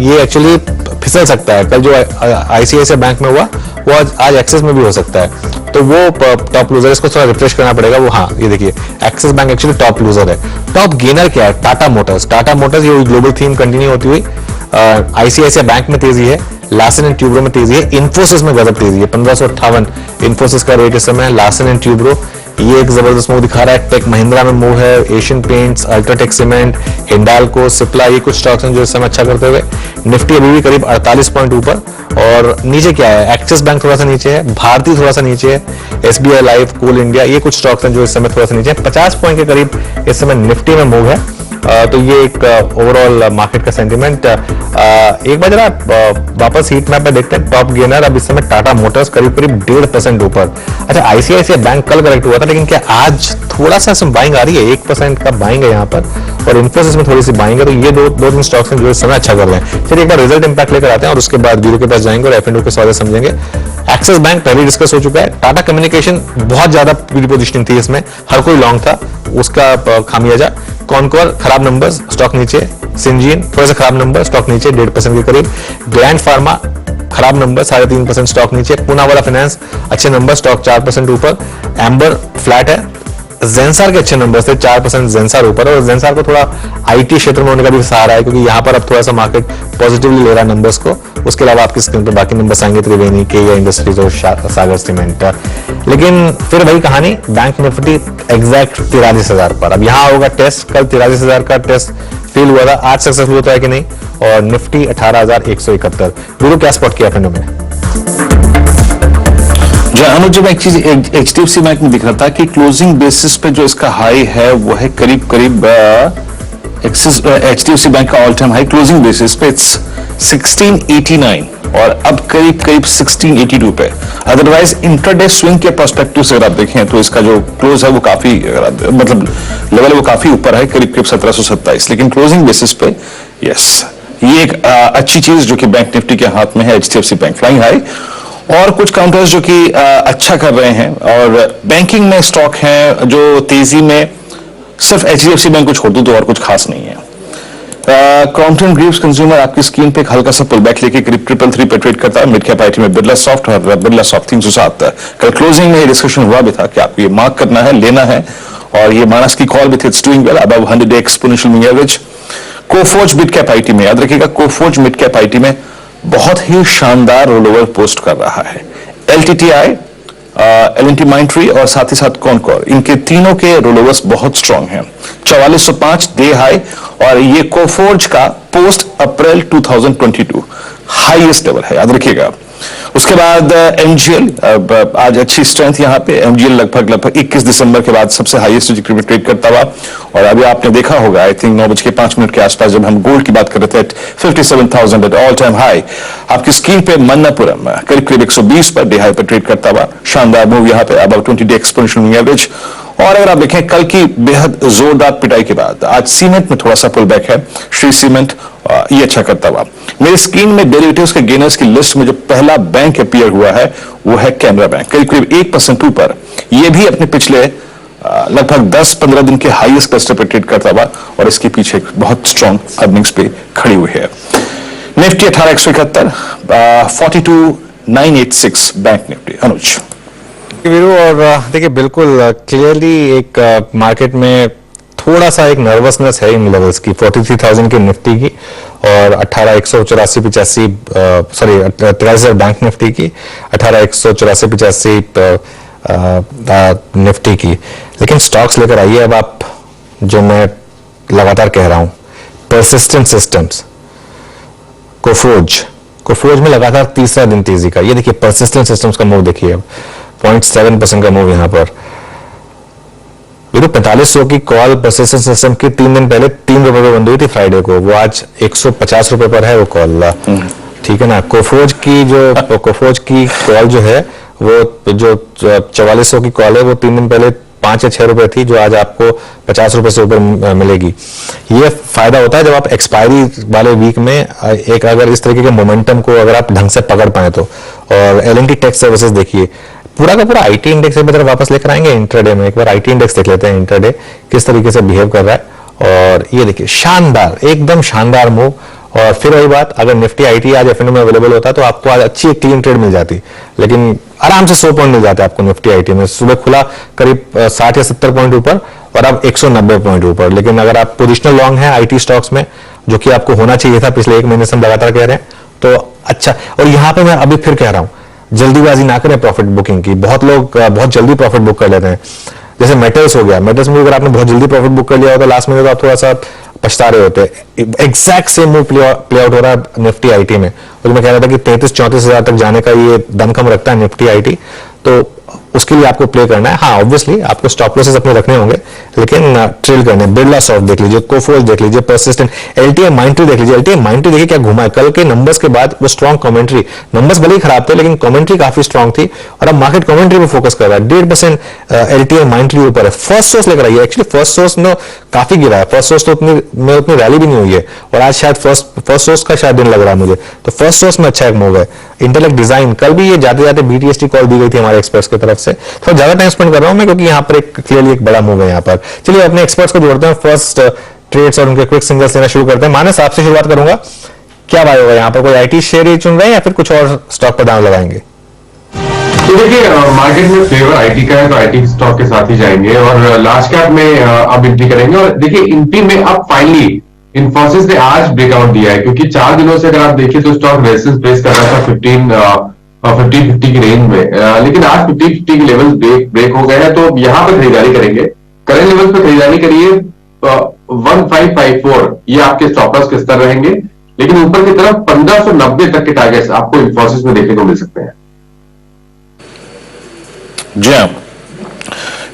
ये एक्चुअली फिसल सकता है, कल जो आईसीआईसीआई बैंक में हुआ वो आज एक्सिस में भी हो सकता है, तो वो टॉप लूजर, इसको थोड़ा रिफ्रेश करना पड़ेगा। वो हाँ, ये देखिए axis bank actually top loser है। टॉप गेनर क्या है? टाटा मोटर्स। टाटा मोटर्स, ये ग्लोबल थीम कंटिन्यू होती हुई आईसीआईसीआई बैंक में तेजी है, लार्सन एंड ट्यूब्रो में तेजी है, इन्फोसिस में गजब तेजी है, 1558 इन्फोसिस का रेट इस समय है। लार्सन एंड ट्यूब्रो ये एक जबरदस्त मूव दिखा रहा है। टेक महिंद्रा में मूव है, Asian paints, UltraTech cement, Hindalco, Cipla, ये कुछ स्टॉक्स हैं जो इस समय अच्छा करते हुए। निफ्टी अभी भी करीब 48 पॉइंट ऊपर, और नीचे क्या है? एक्सिस बैंक थोड़ा सा नीचे है, भारती थोड़ा सा नीचे है, एसबीआई लाइफ, कोल इंडिया, ये कुछ स्टॉक्स हैं जो इस समय थोड़ा सा नीचे है। 50 पॉइंट के करीब इस समय निफ्टी में मूव है। तो ये एक ओवरऑल मार्केट का सेंटीमेंट। एक बार जरा वापस हीट मैप पे देखते हैं। टॉप गेनर अब इस समय टाटा मोटर्स करीब 1.5% ऊपर। अच्छा, आईसीआईसीआई बैंक कल करेक्ट हुआ था, लेकिन क्या आज थोड़ा सा बाइंग आ रही है? 1% का बाइंग है यहाँ पर, और इन्फोसिस में थोड़ी सी बाइंग है। तो ये दो तीन स्टॉक्स हैं जो इस समय अच्छा कर रहे हैं। चलिए एक बार रिजल्ट इंपैक्ट लेकर आते हैं और उसके बाद ब्यूरो के पास जाएंगे और F&O के सौदे समझेंगे। एक्सिस बैंक पहले डिस्कस हो चुका है। टाटा कम्युनिकेशन बहुत ज्यादा पोजीशनिंग थी इसमें, हर कोई लॉन्ग था, उसका खामियाजा। कॉनकोर खराब नंबर्स, स्टॉक नीचे। सिंजीन थोड़ा सा खराब नंबर, स्टॉक नीचे 1.5% के करीब। ग्लैंड फार्मा खराब नंबर, 3.5%, स्टॉक नीचे। पूनावाला फाइनेंस अच्छे नंबर, स्टॉक 4% ऊपर। एम्बर फ्लैट है। जेंसार के अच्छे नंबर थे, 4% जेंसार ऊपर है, और जेंसार को थोड़ा आईटी क्षेत्र में होने का भी सहारा है, क्योंकि यहाँ पर अब थोड़ा सा मार्केट पॉजिटिवली ले रहा है नंबर्स को। उसके अलावा आपकी स्क्रीन पर बाकी नंबर्स आएंगे, त्रिवेणी, केया इंडस्ट्रीज और सागर सीमेंट। लेकिन फिर वही कहानी, बैंक निफ्टी एग्जैक्ट 43,000 पर। अब यहाँ होगा टेस्ट। कल 43,000 का टेस्ट फेल हुआ था, आज सक्सेसफुल होता है कि नहीं? और निफ्टी 18,171। गुरु क्या स्पॉट किया F&O में? अनुज, जब एक चीज HDFC बैंक में दिख रहा था कि क्लोजिंग बेसिस पे जो इसका हाई है वो है करीब HDFC बैंक का all time high closing basis पे 1689 और अब करीब 1682 पे। अदरवाइज इंट्राडे स्विंग के पर्सपेक्टिव से अगर आप देखें तो इसका जो क्लोज है वो काफी मतलब लेवल वो काफी ऊपर है, करीब 1727। लेकिन क्लोजिंग बेसिस पे यस, ये एक अच्छी चीज जो कि बैंक निफ्टी के हाथ में है। HDFC बैंक फ्लाइंग हाई, और कुछ काउंटर्स जो कि अच्छा कर रहे हैं, और बैंकिंग में स्टॉक हैं जो तेजी में, सिर्फ HDFC बैंक को छोड़ दूं तो और कुछ खास नहीं है। क्रॉम्पटन ग्रीव्स कंज्यूमर आपकी स्क्रीन पे एक हल्का सा पुल बैक लेके करीब 333 पे ट्रेड करता है। मिड कैप आईटी में बिरला सॉफ्ट और बिरला सॉफ्ट 307। कल क्लोजिंग में डिस्कशन हुआ भी था कि आपको ये मार्क करना है, लेना है, और ये मानस की कॉल भी थी। It's doing well above 100 exponential moving average. Coforge mid cap IT में, याद रखिएगा कोफोर्ज मिड कैप आईटी में बहुत ही शानदार रोलओवर पोस्ट कर रहा है। LTTI, L&T माइंट्री और साथ ही साथ कॉनकोर, इनके तीनों के रोलओवर्स बहुत स्ट्रांग हैं। 4405 डे हाई, और ये कोफोर्ज का पोस्ट अप्रैल 2022 हाईएस्ट लेवल है, याद रखिएगा। उसके बाद MGL, आज अच्छी स्ट्रेंथ यहां पे। MGL लगभग 21 दिसंबर के बाद सबसे हाईएस्ट ट्रैजेक्टरी में ट्रेड करता हुआ, और अभी आपने देखा होगा आई थिंक 9:05 के आसपास जब हम गोल्ड की बात कर रहे थे 57,000 एट ऑल टाइम हाई। आपकी स्क्रीन पे मन्नापुरम करीब 120 पर डे हाई पर ट्रेड करता हुआ, शानदार मूव यहाँ पे about 20 day exponential moving average. और अगर आप देखें कल की बेहद जोरदार पिटाई के बाद आज सीमेंट में थोड़ा सा पुल बैक है। श्री सीमेंट ये अच्छा करता हुआ। मेरी स्क्रीन में डेरिवेटिव्स के गेनर्स की लिस्ट में जो पहला बैंक अपीयर हुआ है वो है कैनरा बैंक, करीब 1% ऊपर। ये भी अपने पिछले लगभग 10-15 दिन के हाईएस्ट क्लस्टर पर ट्रेड करता हुआ, और इसके पीछे बहुत स्ट्रॉन्ग अर्निंग्स पे खड़ी हुई है। Nifty 18,171, 42,986 bank Nifty. Anuj Viru, और देखिए बिल्कुल क्लियरली एक मार्केट में थोड़ा सा एक नर्वसनेस है इन लेवल्स की, 43,000 की निफ्टी की और 18,184-85 सॉरी 43,000 बैंक निफ्टी की, 18,184-85 निफ्टी की। लेकिन स्टॉक्स लेकर आइए अब आप, जो मैं लगातार कह रहा हूं, परसिस्टेंट सिस्टम्स, कोफोर्ज में लगातार तीसरा दिन तेजी का। ये देखिए परसिस्टेंट सिस्टम्स का मूव देखिए, अब 0.7% का मूव यहां पर। 4500 की कॉल परसिस्टेंट सिस्टम की 3 दिन पहले 3 रुपए पे बंद हुई थी फ्राइडे को, वो आज 150 रुपए पर है वो कॉल, ठीक है ना। कोफोर्ज की कॉल जो है वो जो 4400 की कॉल है वो 3 दिन पहले 5 या 6 रुपए थी, जो आज आपको 50 रुपए से ऊपर मिलेगी। ये फायदा होता है जब आप एक्सपायरी वाले वीक में एक अगर इस तरीके के मोमेंटम को अगर आप ढंग से पकड़ पाए तो। और L&T टेक सर्विसेज देखिए पूरा का पूरा आईटी इंडेक्स एक बार वापस लेकर आएंगे इंट्राडे में। एक बार आईटी इंडेक्स देख लेते हैं इंट्राडे किस तरीके से बिहेव कर रहा है। और ये देखिए शानदार, एकदम शानदार मूव। और फिर वही बात, अगर निफ्टी आईटी आज एफएनओ में अवेलेबल होता तो आपको आज अच्छी एक क्लीन ट्रेड मिल जाती, लेकिन आराम से 100 पॉइंट मिल जाते आपको निफ्टी आईटी में। सुबह खुला करीब 60 या 70 पॉइंट ऊपर और अब 190 पॉइंट ऊपर। लेकिन अगर आप पोजिशनल लॉन्ग है आईटी स्टॉक्स में, जो कि आपको होना चाहिए था, पिछले 1 महीने से हम लगातार कह रहे हैं, तो अच्छा। और यहां पे मैं अभी फिर कह रहा हूं, जल्दीबाजी ना करें प्रॉफिट बुकिंग की। बहुत लोग बहुत जल्दी प्रॉफिट बुक कर लेते हैं। जैसे मेटल्स हो गया, मेटल्स में अगर आपने बहुत जल्दी प्रॉफिट बुक कर लिया हो तो लास्ट में तो आप थोड़ा सा पछता रहे होते। Exact same move play out हो रहा है निफ्टी आईटी में। और मैं कह रहा था कि 33-34 हजार तक जाने का ये दमखम रखता है निफ्टी आईटी, तो उसके लिए आपको प्ले करना है। हाँ, ऑब्वियसली आपको स्टॉप लॉसेस अपने रखने होंगे, लेकिन ट्रेल करने। बिरला सॉफ्ट देख लीजिए, कोफोर्ज देख लीजिए, परसिस्टेंट, एलटीआई माइंट्री देख लीजिए। एलटीआई माइंट्री देखिए क्या घुमा है। कल के नंबर्स के बाद वो स्ट्रॉन्ग कमेंट्री, नंबर्स भले ही खराब थे लेकिन कमेंट्री काफी स्ट्रॉन्ग थी और अब मार्केट कमेंट्री पे फोकस कर रहा है। 1.5% एलटीआई माइंट्री ऊपर है। फर्स्ट सोर्स लेकर आई है। एक्चुअली फर्स्ट सोर्स ने काफी गिरा है। फर्स्ट सोर्स तो उतनी रैली भी नहीं हुई है और आज शायद फर्स्ट सोर्स का शायद दिन लग रहा है मुझे, तो फर्स्ट सोर्स में अच्छा एक मूव है। इंटेलेक्ट डिजाइन, कल भी ये जाते जाते बीटीएसटी कॉल दी गई थी हमारे एक्सपर्ट्स की तरफ से। थोड़ा ज्यादा टाइम स्पेंड कर रहा हूं मैं क्योंकि यहाँ पर एक क्लियरली एक बड़ा मूव है यहाँ पर। चलिए अपने एक्सपर्ट्स को जोड़ते हैं, फर्स्ट ट्रेड्स और उनके क्विक सिंगल्स लेना शुरू करते हैं। मानस, आपसे शुरुआत करूंगा, क्या बाय होगा यहाँ पर? कोई आईटी शेयर ही चुन रहे हैं या फिर कुछ और स्टॉक पर दाम लगाएंगे? तो देखिए मार्केट में फेवर आईटी का है तो आईटी स्टॉक के साथ ही जाएंगे और लार्ज कैप में अब एंट्री करेंगे। और देखिए एंट्री में अब फाइनली इन्फोसिस ने आज ब्रेकआउट दिया है, क्योंकि 4 दिनों से अगर आप देखिए तो स्टॉक रेजिस्टेंस बेस कर रहा था 1550 की रेंज में, लेकिन आज 50-50 के लेवल ब्रेक हो गए हैं, तो यहां पर खरीदारी करेंगे। करंट लेवल पर खरीदारी करिए 1554, ये आपके स्टॉप लॉस के स्तर रहेंगे, लेकिन ऊपर की तरफ 1590 तक के टारगेट्स आपको इन्फोसिस में देखने को मिल सकते हैं। जी हाँ,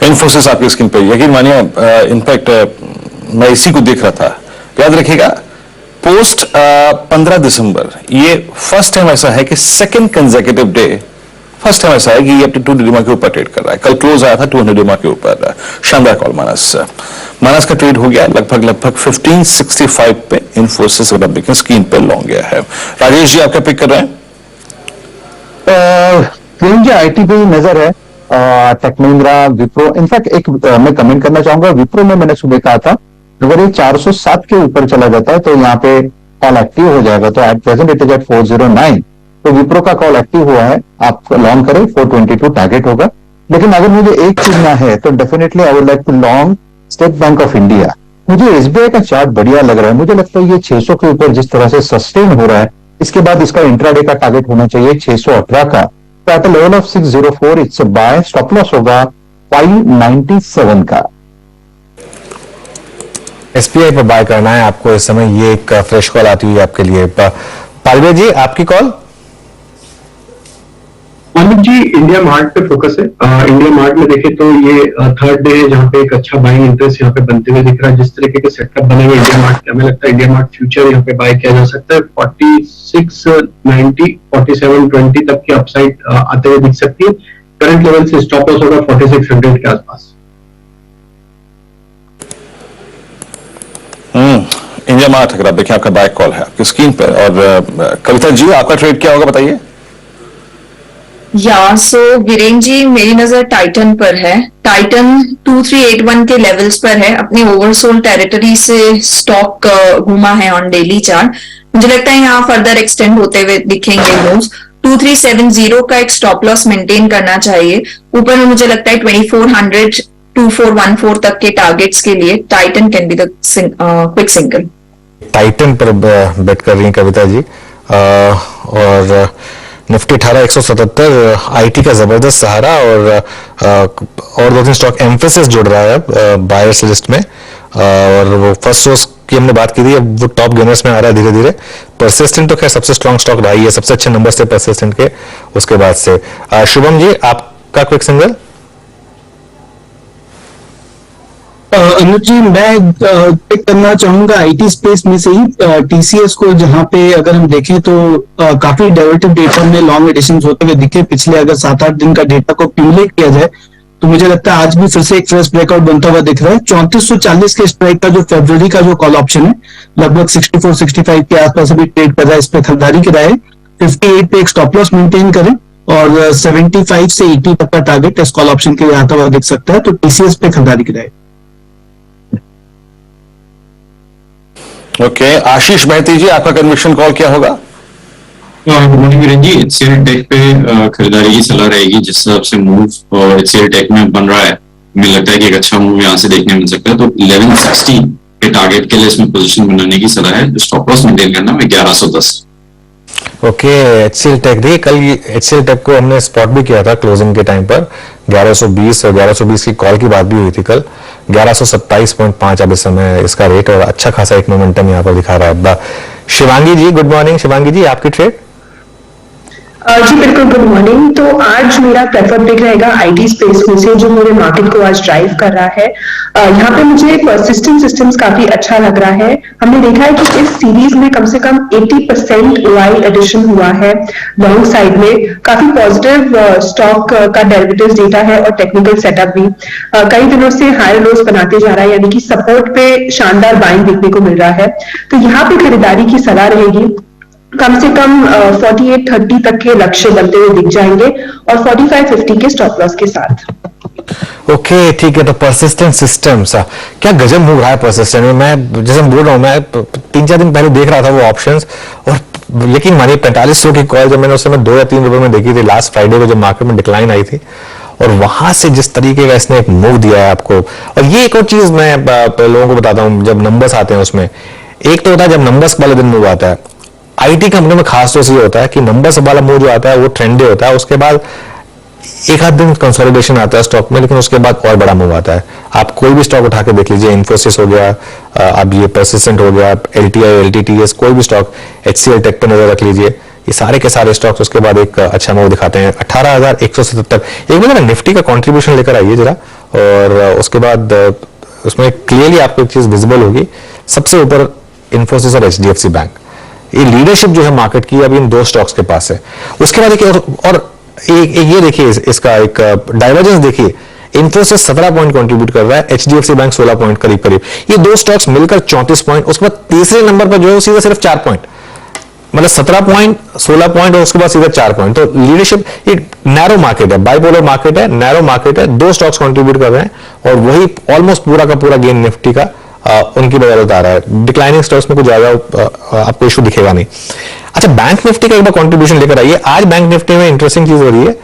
इन्फोसिस आपकी स्क्रीन पर, यकीन मानिए इनफैक्ट मैं इसी को देख रहा था। याद रखिएगा पोस्ट 15 दिसंबर ये फर्स्ट टाइम ऐसा है कि second consecutive day first time ऐसा है कि ये अपने 200 डीमा के ऊपर ट्रेड कर रहा है। कल क्लोज आया था 200 डीमा के ऊपर। शानदार कॉल मानस का ट्रेड हो गया लगभग 1565 पे। इन्फोसिस अगर आप देखें स्क्रीन पर लॉन्ग गया है। राजेश जी आपका पिक कर रहे हैं? मुझे आईटी पे ही नजर है, टेक महिंद्रा, विप्रो। इनफैक्ट एक मैं कमेंट करना चाहूंगा, विप्रो में मैंने सुबह कहा था अगर ये 407 के ऊपर चला जाता है तो यहाँ पे कॉल एक्टिव हो जाएगा। तो at present it is at 409, तो विप्रो का कॉल एक्टिव हुआ है। आप लॉन्ग करें, 422 टारगेट होगा। लेकिन अगर मुझे एक चुनना है तो definitely I would like to long State Bank of India. मुझे एसबीआई का चार्ट बढ़िया लग रहा है। मुझे लगता है ये 600 के ऊपर जिस तरह से सस्टेन हो रहा है, इसके बाद इसका इंट्राडे का टारगेट होना चाहिए 618 का। तो at level of 604 it's a buy. Stop loss होगा 597 का। एसबीआई पर बाय करना है आपको इस समय, ये एक फ्रेश कॉल आती हुई आपके लिए। पालवे जी आपकी कॉल। अनुज जी, इंडिया मार्ट पे फोकस है। इंडिया मार्ट में देखें तो ये थर्ड डे है जहाँ पे एक अच्छा बाइंग इंटरेस्ट यहाँ पे बनते हुए दिख रहा है। जिस तरीके के सेटअप बने हुए इंडिया मार्ट, हमें लगता है इंडिया मार्ट फ्यूचर यहाँ पे बाय किया जा सकता है। 4690 4720 तक की अपसाइड आते हुए दिख सकती है। करंट लेवल से स्टॉप लॉस होगा 4600 के आसपास। इंडिया मार्ट अगर आप देखें आपका बाय कॉल है आपकी स्क्रीन पर। और कविता जी आपका ट्रेड क्या होगा बताइए? या सो वीरेन जी, मेरी नजर टाइटन पर है। टाइटन 2381 के लेवल्स पर है। अपने ओवरसोल्ड टेरिटरी से स्टॉक घूमा है ऑन डेली चार्ट। मुझे लगता है यहाँ फर्दर एक्सटेंड होते हुए दिखेंगे मूव्स। 2370 का एक स्टॉप लॉस मेंटेन करना चाहिए। ऊपर में मुझे लगता है 2400 2414 तक के टारगेट्स के लिए Titan can be the quick single. Titan पर बेट कर रही हैं कविता जी। और निफ्टी 18177 आईटी का जबरदस्त सहारा और 2-3 स्टॉक एम्फेसिस जुड़ रहा है बायर्स लिस्ट में। और वो फर्स्ट सोर्स की हमने बात की थी, अब वो टॉप गेनर्स में आ रहा है धीरे धीरे। परसिस्टेंट तो खैर सबसे स्ट्रॉन्ग स्टॉक रहा है, सबसे अच्छे नंबर से परसिस्टेंट के उसके बाद से। शुभम जी आपका क्विक सिंगल। अनुज जी, मैं पिक करना चाहूंगा आईटी स्पेस में से ही टीसीएस को, जहां पे अगर हम देखें तो काफी डेरिवेटिव डेटा में लॉन्ग एडिशन होते हुए दिखे। पिछले अगर 7-8 दिन का डेटा को एक्यूमुलेट किया जाए तो मुझे लगता है आज भी फिर से एक फ्रेश ब्रेकआउट बनता हुआ दिख रहा है। 3440 के स्ट्राइक का जो फरवरी का जो कॉल ऑप्शन है लगभग 64-65 के आसपास अभी ट्रेड कर रहा है। इस पर खरीदारी कराए 58 पे एक स्टॉप लॉस मेंटेन करें और 75 से 80 तक का टारगेट इस कॉल ऑप्शन के लिए आता हुआ दिख सकता है, तो टीसीएस पे खरीदारी की राय। ओके, आशीष मेहती जी, आपका कन्विक्शन कॉल क्या होगा? गुड मॉर्निंग वीरेन जी, एचसीएल टेक पे खरीदारी की सलाह रहेगी। जिस हिसाब से मूव और एचसीएल टेक में बन रहा है, मुझे लगता है कि एक अच्छा मूव यहाँ से देखने मिल सकता है। तो 1160 के टारगेट के लिए इसमें पोजीशन बनाने की सलाह है। स्टॉप लॉस मेंटेन करना है 1110। ओके, एचसीएल टेक देखिए, कल एचसीएल टेक को हमने स्पॉट भी किया था क्लोजिंग के टाइम पर 1120 और 1120 की कॉल की बात भी हुई थी कल। 1127.5 अब इस समय इसका रेट और अच्छा खासा एक मोमेंटम यहाँ पर दिखा रहा है। शिवांगी जी, गुड मॉर्निंग। शिवांगी जी, आपकी ट्रेड? जी बिल्कुल, गुड मॉर्निंग। तो आज मेरा प्रेफर पिक रहेगा आईटी स्पेस में से, जो मेरे मार्केट को आज ड्राइव कर रहा है। यहाँ पे मुझे परसिस्टेंट सिस्टम्स काफी अच्छा लग रहा है। हमने देखा है कि इस सीरीज में कम से कम 80% ओआई एडिशन हुआ है लॉन्ग साइड में। काफी पॉजिटिव स्टॉक का डेरिवेटिव्स डेटा है और टेक्निकल सेटअप भी कई दिनों से हायर लोज बनाते जा रहा है, यानी कि सपोर्ट पे शानदार बाइंग देखने को मिल रहा है। तो यहाँ पे खरीदारी की सलाह रहेगी। कम से कम 4830 तक के लक्ष्य बनते हुए दिख जाएंगे और 4550 के स्टॉप लॉस के साथ। ओके, ठीक है। तो परसिस्टेंट सिस्टम्स, क्या गजब मूव रहा है परसिस्टेंट में। मैं जैसे बोल रहा हूँ, मैं 3-4 दिन पहले देख रहा था वो ऑप्शंस, और यकीन मानिए 4500 की कॉल जब मैंने उस समय 2 या 3 रुपए में देखी थी लास्ट फ्राइडे को, जब मार्केट में डिक्लाइन आई थी, और वहां से जिस तरीके का इसने एक मूव दिया है आपको। और ये एक और चीज मैं लोगों को बताता हूँ, जब नंबर्स आते हैं उसमें एक तो होता है जब नंबर्स वाले दिन मूव आता है। आईटी कंपनी में खास तौर से ये होता है कि नंबर्स वाला मूव जो आता है वो ट्रेंडी होता है, उसके बाद एक आध दिन कंसोलिडेशन आता है स्टॉक में, लेकिन उसके बाद और बड़ा मूव आता है। आप कोई भी स्टॉक उठा के देख लीजिए, इन्फोसिस हो गया, अब ये परसिस्टेंट हो गया, एलटीआई, एलटीटीएस, कोई भी स्टॉक, एचसीएल टेक पे नजर रख लीजिए, ये सारे के सारे स्टॉक्स उसके बाद एक अच्छा मूव दिखाते हैं। 18,177 एक बार निफ्टी का कॉन्ट्रीब्यूशन लेकर आइए जरा, और उसके बाद उसमें क्लियरली आपको एक चीज विजिबल होगी। सबसे ऊपर इन्फोसिस और एचडीएफसी बैंक, ये लीडरशिप जो है मार्केट की अभी इन 2 स्टॉक्स के पास है। उसके बाद एक ये देखिए, इसका एक डाइवर्जेंस देखिए, इन्फोसिस 17 पॉइंट कंट्रीब्यूट कर रहा है, एचडीएफसी बैंक 16 पॉइंट करीब करीब, ये 2 स्टॉक्स मिलकर 34 पॉइंट। उसके बाद तीसरे नंबर पर जो है सीधा सिर्फ 4 पॉइंट, मतलब 17 पॉइंट, 16 पॉइंट और उसके बाद सीधा 4 पॉइंट। तो लीडरशिप, एक नैरो मार्केट है, बाइपोलर मार्केट है, नैरो मार्केट है, 2 स्टॉक्स कंट्रीब्यूट कर रहे हैं, और वही ऑलमोस्ट पूरा का पूरा गेन निफ्टी का उनकी बदौलत आ रहा है। डिक्लाइनिंग स्टॉक्स में कुछ ज्यादा आपको इशू दिखेगा नहीं। अच्छा, बैंक निफ्टी का एक बार कंट्रीब्यूशन लेकर आइए। आज बैंक निफ्टी में इंटरेस्टिंग चीज हो रही है,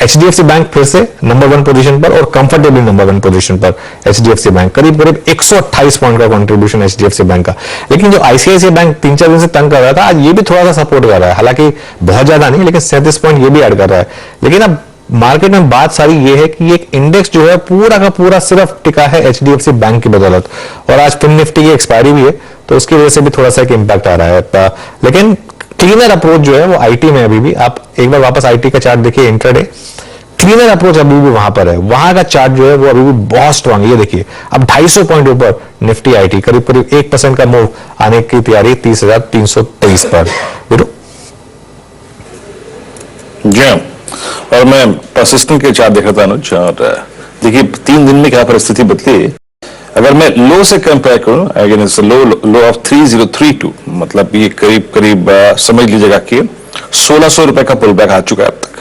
एचडीएफसी बैंक फिर से नंबर 1 पोजीशन पर, और कंफर्टेबली नंबर 1 पोजीशन पर एचडीएफसी बैंक, करीब करीब 128 पॉइंट का कंट्रीब्यूशन एचडीएफसी बैंक का। लेकिन जो आईसीआईसीआई बैंक 3-4 दिन से तंग कर रहा था, आज ये भी थोड़ा सा सपोर्ट कर रहा है, हालांकि बहुत ज्यादा नहीं, लेकिन 37 पॉइंट ये भी ऐड कर रहा है। लेकिन अब मार्केट में बात सारी ये है कि एक इंडेक्स जो है पूरा का पूरा सिर्फ टिका है एचडीएफसी बैंक की बदौलत, और आज फिन निफ्टी की एक्सपायरी भी है, तो उसकी वजह से भी थोड़ा सा एक इंपैक्ट आ रहा है। लेकिन क्लीनर अप्रोच जो है वो आईटी में अभी भी, आप एक बार वापस आईटी का चार्ट देखिए, इंट्राडे क्लीनर अप्रोच अभी भी वहां पर है, वहां का चार्ट जो है वो अभी भी बहुत स्ट्रांग है। ये देखिए, अब 250 पॉइंट ऊपर निफ्टी आईटी, करीब करीब 1% का मूव आने की तैयारी 30,323 पर। जी, और मैं परसिस्टेंट के चार्ट देख रहा था अनुज, और देखिए 3 दिन में क्या परिस्थिति बदली। अगर मैं लो से कंपेयर करूं, अगेन इट्स लो ऑफ 3032, मतलब ये करीब करीब समझ लीजिएगा कि 1600 रुपए का पुल बैक आ चुका है अब तक,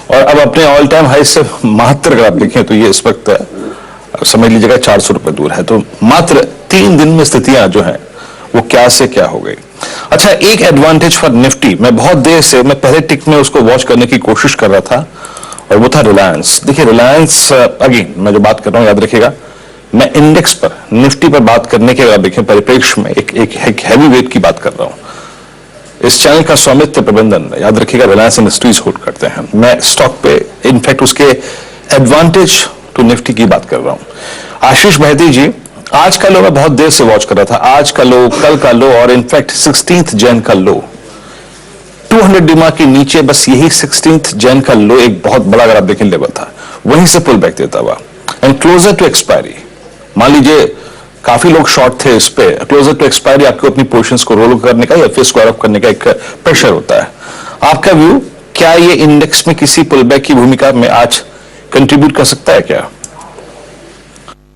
और अब अपने ऑल टाइम हाई से मात्र अगर आप देखें तो ये इस वक्त समझ लीजिएगा 400 रुपए दूर है। तो मात्र 3 दिन में स्थितियां जो हैं वो क्या से क्या हो गई। अच्छा, एक एडवांटेज फॉर निफ्टी, मैं बहुत देर से, मैं पहले टिक में उसको वॉच करने की कोशिश कर रहा था, और वो था रिलायंस। देखिए रिलायंस, अगेन मैं जो बात कर रहा हूं याद रखिएगा, मैं इंडेक्स पर, निफ्टी पर बात करने के, देखें परिप्रेक्ष्य में एक हैवी वेट की बात कर रहा हूं। इस चैनल का स्वामित्व प्रबंधन याद रखिएगा रिलायंस इंडस्ट्रीज होल्ड करते हैं। मैं स्टॉक पे इनफैक्ट उसके एडवांटेज टू निफ्टी की बात कर रहा हूं। आशीष मेहती जी, आज का लो मैं बहुत देर से वॉच कर रहा था, आज का लो, कल का लो, और इनफैक्ट 16 जैन का लो 200 डिमा के नीचे, बस यही 16 जैन का लो एक बहुत बड़ा, अगर आप देखें, लेवल था, वहीं से पुल बैक देता हुआ एंड क्लोजर टू एक्सपायरी। मान लीजिए काफी लोग शॉर्ट थे इस पे, क्लोजर टू एक्सपायरी आपको अपनी पोजीशंस को रोल करने का या फिर स्क्वायर अप करने का एक प्रेशर होता है। आपका व्यू, क्या ये इंडेक्स में किसी पुल बैक की भूमिका में आज कंट्रीब्यूट कर सकता है क्या?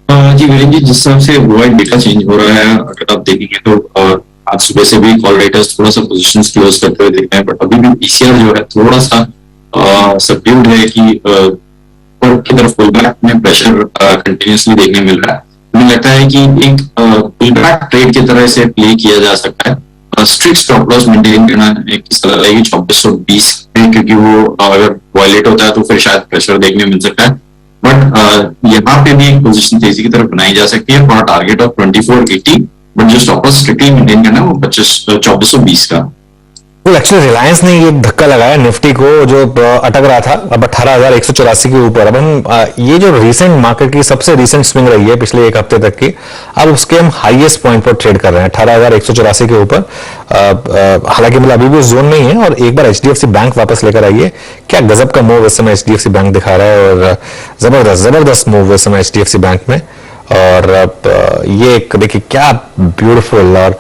जी वीरेन जी, जिस हिसाब से वर्ल्ड डेटा चेंज हो रहा है, अगर आप देखेंगे तो आज सुबह से भी कॉल राइटर्स थोड़ा सा पोजीशंस क्लोज करते हुए दिख रहे हैं, बट अभी भी पीसीआर जो है थोड़ा सा सबड्यूड है कि ऊपर की तरफ पुल बैक में प्रेशर कंटिन्यूसली देखने मिल रहा है। मुझे लगता है कि एक पुल बैक ट्रेड की तरह से प्ले किया जा सकता है। स्ट्रिक्ट स्टॉप लॉस मेंटेन करना एक सलाह रहेगी 2420 में, क्योंकि वो अगर वायलेट होता है तो फिर शायद प्रेशर देखने मिल सकता है। बट यहाँ पे भी एक पोजीशन तेजी की तरफ बनाई जा सकती है फॉर टारगेट ऑफ 2480, बट जो स्टॉप लॉस स्ट्रिक्टली मेंटेन करना है वो 2420 का। एक्चुअली रिलायंस ने ये धक्का लगाया निफ्टी को जो अटक रहा था अब 18,184 के ऊपर। अब हम ये जो रीसेंट मार्केट की सबसे रीसेंट स्विंग रही है पिछले एक हफ्ते तक की, अब उसके हम हाईएस्ट पॉइंट पर ट्रेड कर रहे हैं 18,184 के ऊपर। हालांकि मतलब अभी भी उस जोन में ही है। और एक बार एचडीएफसी बैंक वापस लेकर आइए, क्या गजब का मूव इस समय एचडीएफसी बैंक दिखा रहा है, और जबरदस्त मूव इस समय एचडीएफसी बैंक में। और ये एक देखिए क्या ब्यूटीफुल। और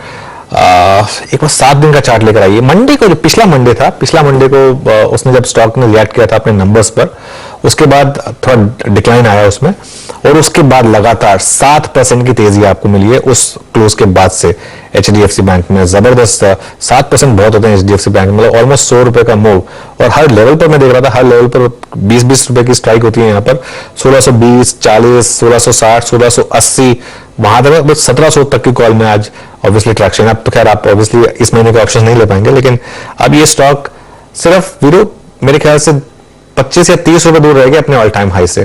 एक बार 7 दिन का चार्ट लेकर आइए। मंडे को जो पिछला मंडे को उसने जब स्टॉक ने रिएक्ट किया था अपने नंबर्स पर, उसके बाद थोड़ा डिक्लाइन आया उसमें, और उसके बाद लगातार 7% की तेजी आपको मिली है उस क्लोज के बाद से एचडीएफसी बैंक में। जबरदस्त 7% बहुत होते हैं एचडीएफसी बैंक में, मतलब ऑलमोस्ट 100 रुपए का मूव। और हर लेवल पर मैं देख रहा था, हर लेवल पर 20-20 रुपए की स्ट्राइक होती है यहाँ पर। 1620, 40, 1660, 1680, वहां तक 1700 तक की कॉल में आज ऑब्वियसली ट्रैक्शन। अब तो खैर आप ऑब्वियसली इस महीने के ऑप्शन नहीं ले पाएंगे, लेकिन अब ये स्टॉक सिर्फ मेरे ख्याल से 25 या 30 रुपए दूर रहेगा अपने ऑल टाइम हाई से।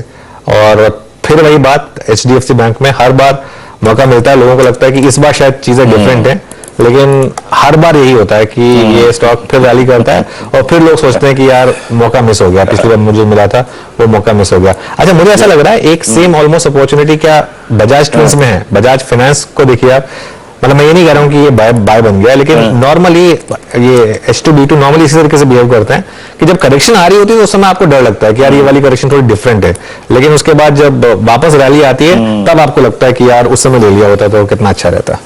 और फिर वही बात, एचडीएफसी बैंक में हर बार मौका मिलता है, लोगों को लगता है कि इस बार शायद चीजें डिफरेंट है, लेकिन हर बार यही होता है कि ये स्टॉक फिर रैली करता है और फिर लोग सोचते हैं कि यार मौका मिस हो गया, पिछली बार मुझे मिला था वो मौका मिस हो गया। अच्छा, मुझे ऐसा लग रहा है एक सेम ऑलमोस्ट अपॉर्चुनिटी क्या बजाज ट्विंस में है। बजाज फाइनेंस को देखिए आप, मतलब मैं ये नहीं कह रहा हूं कि ये बाय बन गया, लेकिन नॉर्मली ये H2B2 नॉर्मली इसी तरीके से बिहेव करते हैं कि जब करेक्शन आ रही होती है तो उस समय आपको डर लगता है कि यार ये वाली करेक्शन थोड़ी डिफरेंट है, लेकिन उसके बाद जब वापस रैली आती है तब आपको लगता है कि यार उस समय ले लिया होता तो कितना अच्छा रहता।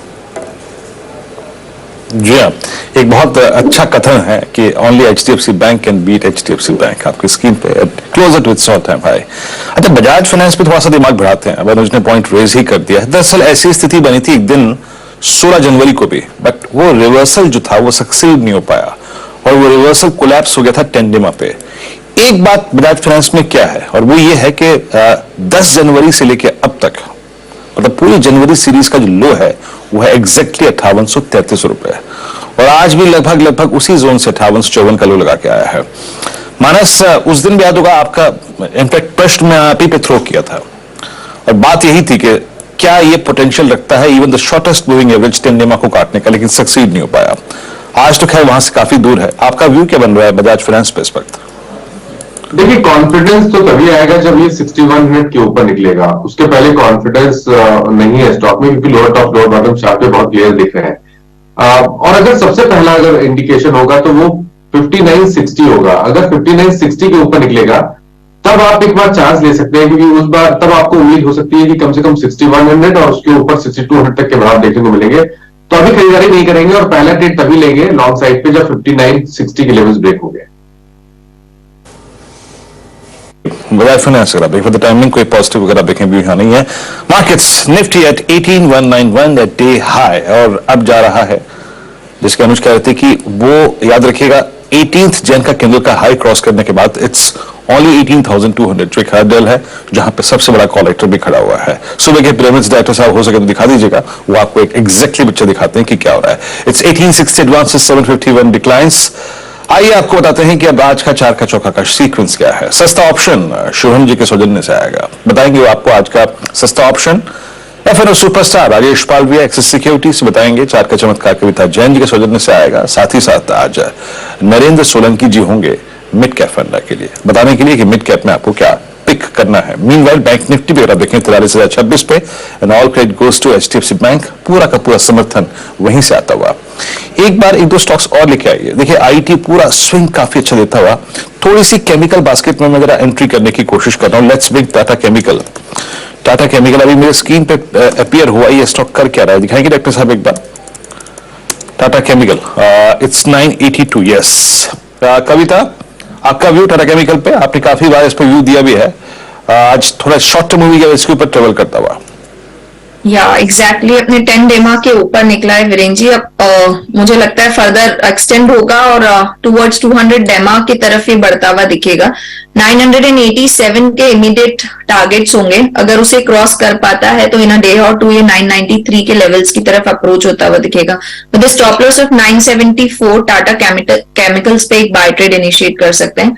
जी हाँ, एक बहुत अच्छा कथन है कि only HDFC Bank can beat HDFC Bank. आपकी स्क्रीन पे close it with all time high. अच्छा, बजाज फाइनेंस पे थोड़ा सा दिमाग बढ़ाते हैं। अब अनुज ने पॉइंट रेज ही कर दिया है। दरअसल ऐसी स्थिति बनी थी एक दिन 16 जनवरी को भी, बट वो रिवर्सल जो था वो सक्सीड नहीं हो पाया और वो रिवर्सल कोलैप्स हो गया था टेंडिमा पे। एक बात बजाज फाइनेंस में क्या है, और वो ये है कि 10 जनवरी से लेकर अब तक, मतलब पूरी जनवरी सीरीज का जो लो है वो है एग्जैक्टली 5833 रुपए, और आज भी लगभग उसी जोन से 5854 का लो लगा के आया है। मानस, उस दिन भी याद होगा आपका इनफैक्ट प्रश्न में आप ही पे थ्रो किया था, और बात यही थी कि क्या ये पोटेंशियल रखता है even the shortest moving average ten DEMA को काटने का, लेकिन सक्सीड नहीं हो पाया। आज तो खैर वहां से काफी दूर है। आपका व्यू क्या बन रहा है बजाज फाइनेंस पे इस वक्त? देखिए, कॉन्फिडेंस तो तभी आएगा जब ये 61 मिनट के ऊपर निकलेगा। उसके पहले कॉन्फिडेंस नहीं है स्टॉक में, क्योंकि lower top lower bottom chart पे बहुत क्लियर दिख रहे हैं। और अगर सबसे पहला अगर इंडिकेशन होगा तो वो 5960 होगा। अगर 5960 के ऊपर निकलेगा तब आप एक बार चांस ले सकते हैं, क्योंकि उस बार तब आपको उम्मीद हो सकती है कि कम से कम 6100 और उसके ऊपर 6200 तक के भाव देखने को मिलेंगे। तो अभी खरीदारी नहीं करेंगे और पहला ट्रेड तभी लेंगे लॉन्ग साइड पे जब 5960 के लेवल्स ब्रेक हो गए। बजाज फाइनेंस अगर आप देखें तो टाइमिंग कोई पॉजिटिव वगैरह देखें भी यहाँ नहीं है। Markets Nifty at 18191 at day high, और अब जा रहा है जिसके अनुज कह रहे थे कि वो याद रखिएगा 18th जन का कैंडल का हाई क्रॉस करने के बाद इट्स ओनली 18,200 जो एक हर्डल है, जहां पे सबसे बड़ा कॉलेक्टर भी खड़ा हुआ है। सुबह के पिरामिड्स डायरेक्टर साहब हो सके तो दिखा दीजिएगा, वो आपको एक एग्जैक्टली पिक्चर दिखाते हैं कि क्या हो रहा है। It's 1860 advances 751 declines. आइए आपको बताते हैं कि अब आज का चार का चौका का सीक्वेंस क्या है। सस्ता ऑप्शन शुभम जी के सौजन्य से आएगा, बताएंगे वो आपको आज का सस्ता option. F&O superstar Rajesh Palvia axis security से बताएंगे। चार का चमत्कार कविता जैन जी के सौजन्य से आएगा। साथ ही साथ आज नरेंद्र सोलंकी जी होंगे मिड कैप फंड के लिए, बताने के लिए कि मिड कैप में आपको क्या पिक करना है। मीनवाइल बैंक निफ्टी पे अगर देखें 43,026 पे, and all credit goes to HDFC Bank. पूरा का पूरा समर्थन वहीं से आता हुआ। एक बार एक दो स्टॉक्स और लेके आइए। देखिए आईटी पूरा स्विंग काफी अच्छा देता हुआ। थोड़ी सी केमिकल बास्केट में मैं जरा एंट्री करने की कोशिश कर रहा हूं। Let's big Tata chemical. Tata chemical अभी मेरे स्क्रीन पे अपीयर हुआ, ये स्टॉक कर क्या रहा है दिखाएंगे डॉक्टर साहब एक बार। Tata chemical it's 982। Yes Kavita, आपका व्यू टाटा केमिकल पे? आपने काफी बार इस पर व्यू दिया भी है। आज थोड़ा शॉर्ट टर्म मूवी इसके ऊपर ट्रेवल करता हुआ। या एग्जैक्टली अपने 10 डेमा के ऊपर निकला है वीरेन जी। अब मुझे लगता है फर्दर एक्सटेंड होगा और टुवर्ड्स 200 डेमा की तरफ ही बढ़ता हुआ दिखेगा। 987 के इमीडिएट टारगेट्स होंगे, अगर उसे क्रॉस कर पाता है तो इन अ डे और टू ये 993 के लेवल्स की तरफ अप्रोच होता हुआ दिखेगा। With stop loss of 974 Tata Chemicals पे एक बाय ट्रेड इनिशिएट कर सकते हैं।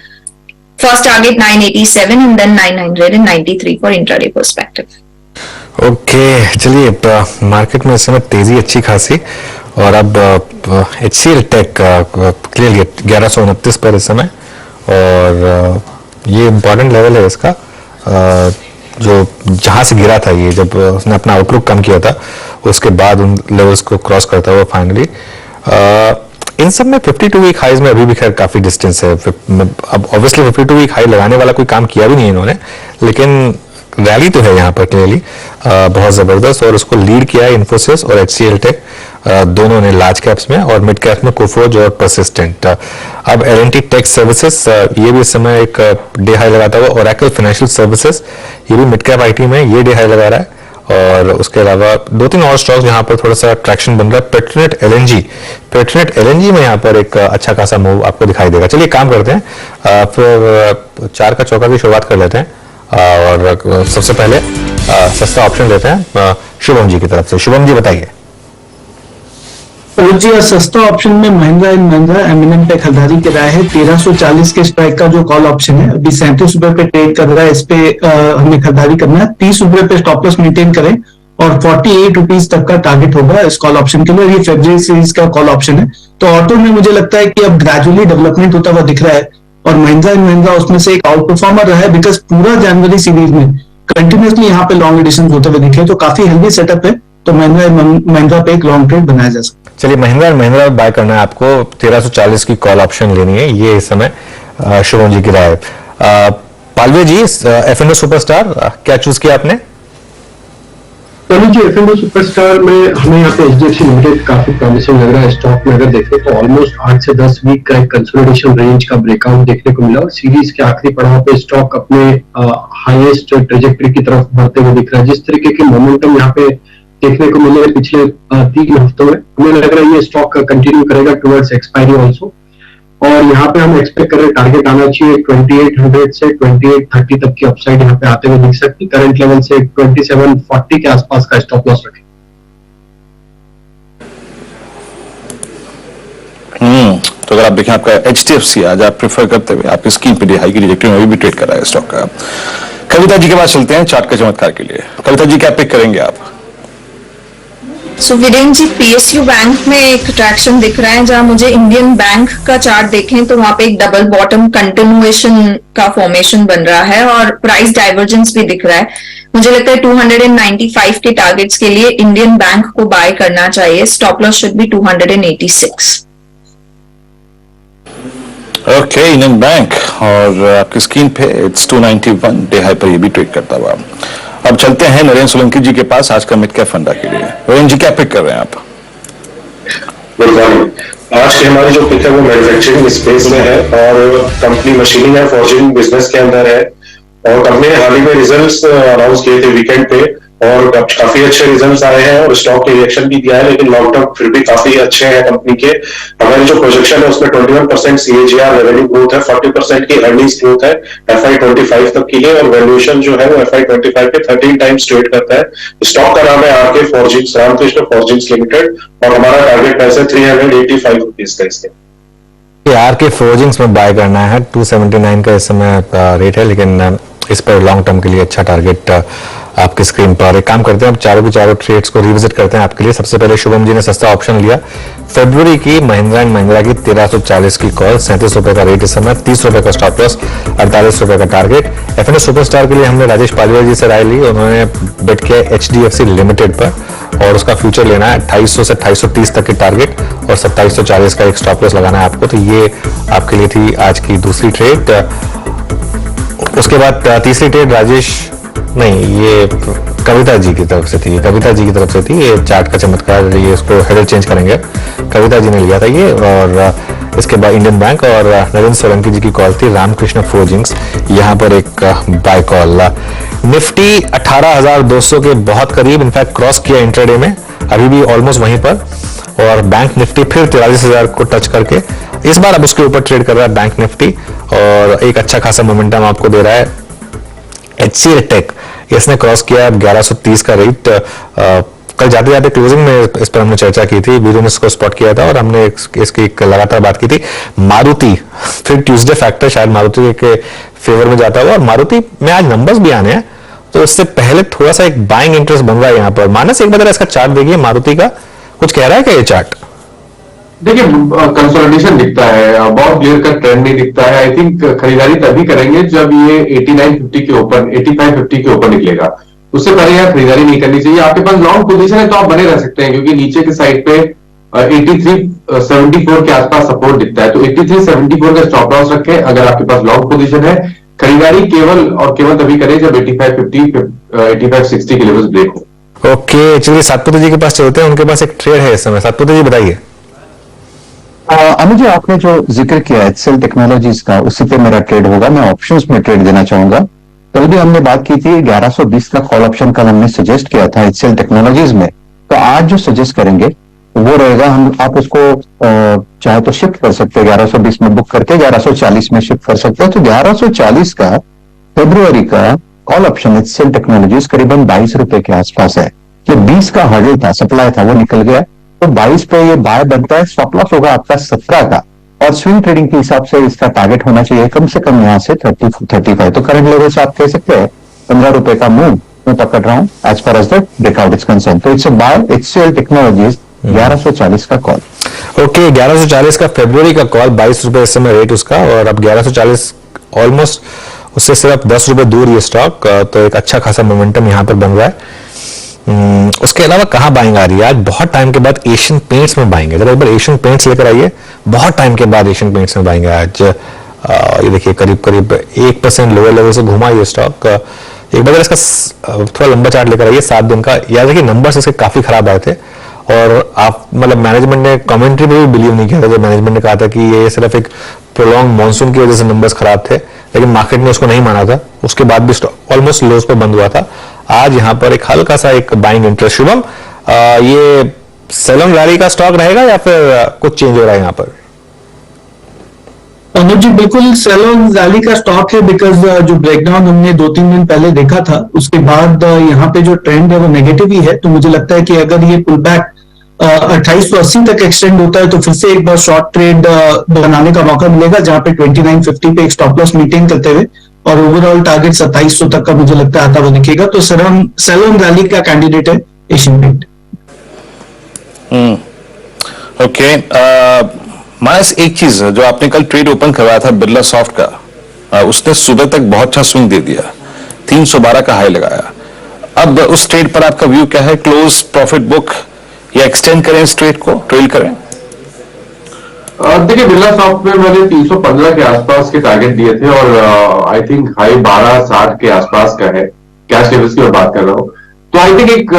First target 987 and then 993 for intraday perspective. Okay चलिए, मार्केट में इस समय तेजी अच्छी खासी और अब HCL टेक क्लियरली 1129 पर इस समय, और ये इम्पोर्टेंट लेवल है इसका, जो जहां से गिरा था ये, जब उसने अपना आउटलुक कम किया था उसके बाद उन लेवल्स को क्रॉस करता हुआ फाइनली इन सब में 52 वीक हाइज में अभी भी खैर काफी डिस्टेंस है। अब ऑब्वियसली 52 वीक हाई लगाने वाला कोई काम किया भी नहीं इन्होंने, लेकिन रैली तो है यहाँ पर क्लियरली बहुत जबरदस्त, और उसको लीड किया है इन्फोसिस और HCL टेक दोनों ने लार्ज कैप्स में, और मिड कैप में कोफोर्ज और परसिस्टेंट। अब L&T टेक सर्विसेज ये भी इस समय एक डे हाई लगाता हुआ, ओरेकल फाइनेंशियल सर्विसेज ये भी मिड कैप IT में ये डे हाई लगा रहा है, और उसके अलावा 2-3 और स्टॉक्स यहाँ पर थोड़ा सा ट्रैक्शन बन रहा है। पेट्रोनेट LNG में यहाँ पर एक अच्छा खासा मूव आपको दिखाई देगा। चलिए काम करते हैं, फिर 4 का चौका की शुरुआत कर लेते हैं, और सबसे पहले सस्ता ऑप्शन लेते हैं शुभम जी की तरफ से। शुभम जी बताइए। जी सस्ता ऑप्शन में महिंद्रा एंड महिंद्रा एमिनेम पे खरीदारी की राय है। 1340 के स्ट्राइक का जो कॉल ऑप्शन है अभी 37 रुपए पे ट्रेड कर रहा है, इस पे हमें खरीदारी करना है। 30 रुपए पे स्टॉप लॉस मेंटेन करें और 48 रुपीज तक का टारगेट होगा इस कॉल ऑप्शन के लिए। ये फेब्रुअरी सीरीज का कॉल ऑप्शन है, तो ऑटो में मुझे लगता है कि अब ग्रेजुअली डेवलपमेंट होता हुआ दिख रहा है, और महिंद्रा एंड महिंद्रा उसमें से एक आउट परफॉर्मर रहा है, बिकॉज पूरा जनवरी सीरीज में कंटिन्यूसली यहाँ पे लॉन्ग एडिशन होते हुए दिखे, तो काफी हेल्दी सेटअप है, तो महिंद्रा पे एक लॉन्ग ट्रेड बनाया जा सकता है। चलिए, महिंद्रा एंड महिंद्रा बाय करना है आपको, 1340 की कॉल ऑप्शन लेनी है, ये इस समय शुभम जी की राय। पालवे जी, F&O सुपरस्टार क्या चूज किया आपने? जी F&O सुपरस्टार में हमें यहाँ पे HDFC लिमिटेड काफी प्रॉमिसिंग लग रहा है। स्टॉक में अगर देखें तो ऑलमोस्ट 8 से 10 वीक का एक कंसोलिडेशन रेंज का ब्रेकआउट देखने को मिला, और सीरीज के आखिरी पड़ाव पे स्टॉक अपने हाईएस्ट ट्रेजेक्टरी की तरफ बढ़ते हुए दिख रहा है। जिस तरीके के मोमेंटम यहाँ पे देखने को मिले पिछले 3 हफ्तों में, हमें लग रहा है ये स्टॉक कंटिन्यू करेगा टुवर्ड्स एक्सपायरी ऑल्सो, और यहाँ पे हम एक्सपेक्ट कर रहे हैं टारगेट आना चाहिए 2800 से 2830 तक की अपसाइड यहाँ पे आते हुए दिख सकती। करंट लेवल से 2740 के आसपास का स्टॉप लॉस रखें। तो अगर आप देखें आपका HDFC आज आप प्रेफर करते हुए आपकी स्कीम पे हाई की ट्रैजेक्टरी में भी ट्रेड कर रहा है स्टॉक का। कविता जी के पास चलते हैं चार्ट का चमत्कार के लिए। कविता जी क्या पिक करेंगे आप? सो वीरेन जी, PSU बैंक में एक ट्रैक्शन दिख रहा है, जहां मुझे इंडियन बैंक का चार्ट देखें तो वहां पे एक डबल बॉटम कंटिन्यूएशन का फॉर्मेशन बन रहा है और प्राइस डाइवर्जेंस भी दिख रहा है। मुझे लगता है 295 के टारगेट्स के लिए इंडियन बैंक को बाय करना चाहिए। Stop loss should be 286। Okay, Indian bank और आपकी स्क्रीन पे इट्स 291 डे हाई पर ये भी ट्रेड करता हुआ। अब चलते हैं नरेंद्र सोलंकी जी के पास आज का मिड कैप फंडा के लिए। नरेंद्र जी क्या पिक कर रहे हैं आप? Good morning. आज की हमारी जो पिक है वो मैन्युफैक्चरिंग स्पेस में है, और कंपनी मशीनिंग है, फॉर्जिंग बिजनेस के अंदर है, और कंपनी ने हाल ही में रिजल्ट्स अनाउंस किए थे वीकेंड पे, और काफी अच्छे रिजल्ट्स आए हैं और स्टॉक के रिएक्शन भी दिया है, लेकिन लॉन्ग टर्म फिर भी काफी अच्छे हैं कंपनी के। हमारी जो प्रोजेक्शन है उसमें 21% CAGR रेवेन्यू ग्रोथ है, 40% की अर्निंग्स ग्रोथ है FY25 तक के लिए, और वैल्यूएशन जो है वो FY25 पे 13 टाइम्स ट्रेड करता है। स्टॉक का नाम है RK फॉर्जिंग्स, रामकृष्ण फॉर्जिंग्स लिमिटेड, और हमारा टारगेट प्राइस है 385 रुपीज का इसके। RK फॉर्जिंग्स में बाय करना है, 279 का इस समय रेट है, लेकिन इस पर लॉन्ग टर्म के लिए अच्छा टारगेट आपके स्क्रीन पर। एक काम करते हैं, अब चारों के चारों ट्रेड्स को रिविजिट करते हैं आपके लिए। सबसे पहले शुभम जी ने सस्ता ऑप्शन लिया, फरवरी की महिंद्रा एंड महिंद्रा की 1340 की कॉल, 37 रुपए का रेट इस समय, 30 रुपए का स्टॉप लॉस, 48 रुपए का टारगेट। F&O सुपरस्टार के लिए हमने राजेश पालीवाल जी से राय ली, उन्होंने बेट किया HDFC लिमिटेड पर, और उसका फ्यूचर लेना है 2800 से 2830 तक के टारगेट, और 2740 का एक स्टॉप लॉस लगाना है आपको। तो ये आपके लिए थी आज की दूसरी ट्रेड। उसके बाद तीसरी ट्रेड राजेश नहीं, ये कविता जी की तरफ से थी, कविता जी की तरफ से थी। ये चार्ट का चमत्कार, ये इसको हेडर चेंज करेंगे, कविता जी ने लिया था ये। और इसके बाद इंडियन बैंक और नरेंद्र सोलंकी जी की कॉल थी रामकृष्ण फॉर्जिंग्स, यहाँ पर एक बाय कॉल। निफ्टी 18,200 के बहुत करीब इनफैक्ट क्रॉस किया इंट्राडे में, अभी भी ऑलमोस्ट वहीं पर। और बैंक निफ्टी फिर 43,000 को टच करके इस बार अब उसके ऊपर ट्रेड कर रहा है बैंक निफ्टी, और एक अच्छा खासा मोमेंटम आपको दे रहा है। HCL टेक इसने क्रॉस किया 1130 का रेट। कल जाते जाते क्लोजिंग में इस पर हमने चर्चा की थी, वीरू ने इसको स्पॉट किया था और हमने इसकी लगातार बात की थी। मारुति फिर ट्यूसडे फैक्टर शायद मारुति के फेवर में जाता हुआ, और मारुति में आज नंबर्स भी आने हैं, तो उससे पहले थोड़ा सा एक बाइंग इंटरेस्ट बन रहा है यहाँ पर। मानस एक बार इसका चार्ट देखिए, मारुति का कुछ कह रहा है क्या ये चार्ट? देखिए कंसोलिडेशन दिखता है, बहुत क्लियर का ट्रेंड नहीं दिखता है। आई थिंक खरीदारी तभी करेंगे जब ये 8950 के ऊपर 8550 के ऊपर निकलेगा, उससे पहले यहाँ खरीदारी नहीं करनी चाहिए। आपके पास लॉन्ग पोजीशन है तो आप बने रह सकते हैं, क्योंकि नीचे के साइड पे 8374 के आसपास सपोर्ट दिखता है, तो 8374 का स्टॉप लॉस रखें अगर आपके पास लॉन्ग पोजीशन है। खरीदारी केवल और केवल तभी करें जब 8560 के लेवल्स ब्रेक हो। ओके, चलिए सातपुते जी के पास चलते हैं, उनके पास एक ट्रेड है इस समय। सातपुते जी बताइए। अनुज, आपने जो जिक्र किया HCL टेक्नोलॉजीज का, उसी पे मेरा ट्रेड होगा। मैं ऑप्शंस में ट्रेड देना चाहूंगा। कल भी हमने बात की थी 1120 का कॉल ऑप्शन कल हमने सजेस्ट किया था HCL टेक्नोलॉजीज में, तो आज जो सजेस्ट करेंगे वो रहेगा, आप उसको चाहे तो शिफ्ट कर सकते हैं, 1120 में बुक करके 1140 में शिफ्ट कर सकते हैं। तो 1140 का फरवरी का कॉल ऑप्शन HCL टेक्नोलॉजीज करीबन 22 रुपए के आसपास है। ये 20 का हर्डल था, सप्लाई था, वो निकल गया, तो 22 पे ये बाय बनता है। स्टॉप लॉस होगा आपका 17 का, और स्विंग ट्रेडिंग के हिसाब से इसका टारगेट होना चाहिए कम से कम यहाँ से 30-35। तो करंट लेवल से आप कह सकते हैं 15 रुपए का मूव मैं पकड़ रहा हूं as far as the breakout is concern. तो it's a buy HCL technologies 1140 का कॉल। ओके, 1140 का फरवरी का कॉल, 22 रुपए इस समय रेट उसका, और अब 1140 ऑलमोस्ट उससे सिर्फ 10 रुपए दूर ये स्टॉक, तो एक अच्छा खासा मोमेंटम यहाँ पर बन रहा है। उसके अलावा कहाँ बाइंग आ रही है आज? बहुत टाइम के बाद एशियन पेंट्स में बाइंग है। जरा एक बार एशियन पेंट्स लेकर आइए, बहुत टाइम के बाद एशियन पेंट्स में बाइंग है आज। ये देखिए करीब करीब 1% लोअर लेवल से घुमा ये स्टॉक। एक बार इसका थोड़ा लंबा चार्ट लेकर आइए 7 दिन का। याद देखिए नंबर्स इसके काफी खराब आए थे, और आप मतलब मैनेजमेंट ने कमेंट्री में भी बिलीव नहीं किया था जब मैनेजमेंट ने कहा था कि ये सिर्फ एक प्रोलॉन्ग मानसून की वजह से नंबर्स खराब थे, लेकिन मार्केट ने उसको नहीं माना था। उसके बाद भी स्टॉक ऑलमोस्ट लोज पर बंद हुआ था। आज यहाँ पर एक हल्का सा एक बाइंग इंटरेस्ट। शुभम, ये सेलम रैली का स्टॉक रहेगा या फिर कुछ चेंज हो रहा है यहाँ पर? अनुज जी, बिल्कुल सेलम रैली का स्टॉक है, बिकॉज जो ब्रेकडाउन हमने 2-3 दिन पहले देखा था, उसके बाद यहाँ पे जो ट्रेंड है वो नेगेटिव ही है। तो मुझे लगता है कि अगर ये पुल बैक 2880 तक एक्सटेंड होता है तो फिर से एक बार शॉर्ट ट्रेड बनाने का मौका मिलेगा, जहां पे 2950 पे एक स्टॉप लॉस मेंटेन करते हुए, और ओवरऑल टारगेट 2700 तक का मुझे लगता है आता हुआ दिखेगा। तो सेलम रैली का कैंडिडेट है एशियन पेंट। ओके, मानस एक चीज जो आपने कल ट्रेड ओपन करवाया था बिरला सॉफ्ट का, उसने सुबह तक बहुत अच्छा स्विंग दे दिया, 312 का हाई लगाया। अब उस ट्रेड पर आपका व्यू क्या है? क्लोज, प्रॉफिट बुक, या एक्सटेंड करें इस ट्रेड को, ट्रेल करें? देखिए बिरला सॉफ्ट में मैंने 315 के आसपास के टारगेट दिए थे, और आई थिंक हाई 1260 के आसपास का है। कैश लेवल्स की मैं बात कर रहा हूँ, तो आई थिंक एक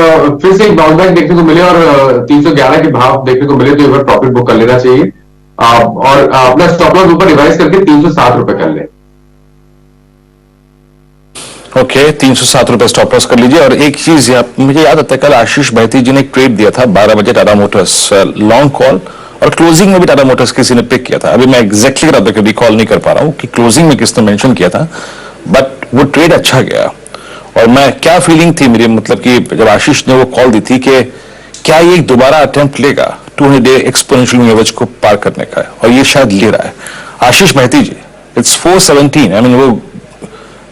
फिर से एक बाउंस बैक देखने को मिले और 311 के भाव देखने को मिले तो एक बार प्रॉफिट बुक कर लेना चाहिए, और अपना स्टॉप लॉस ऊपर रिवाइज करके 307 रुपए कर ले। ओके, 307 रुपए स्टॉप लॉस कर लीजिए। और एक चीज मुझे याद आता है, कल आशीष भाईती जी ने एक ट्रेड दिया था 12 बजे टाटा मोटर्स लॉन्ग कॉल, और क्लोजिंग में भी टाटा मोटर्स किसी ने पिक किया था। अभी मैं एग्जैक्टली रिकॉल नहीं कर पा रहा हूं कि क्लोजिंग में किसने मेंशन किया था, बट वो ट्रेड अच्छा गया। और मैं क्या फीलिंग थी मेरी, मतलब कि जब आशीष ने वो कॉल दी थी कि क्या ये दोबारा अटेम्प्ट लेगा 200 डे एक्सपोनेंशियल मूविंग एवरेज को पार करने का, और ये शायद ले रहा है। आशीष भाईती जी, इट्स 417, आई मीन वो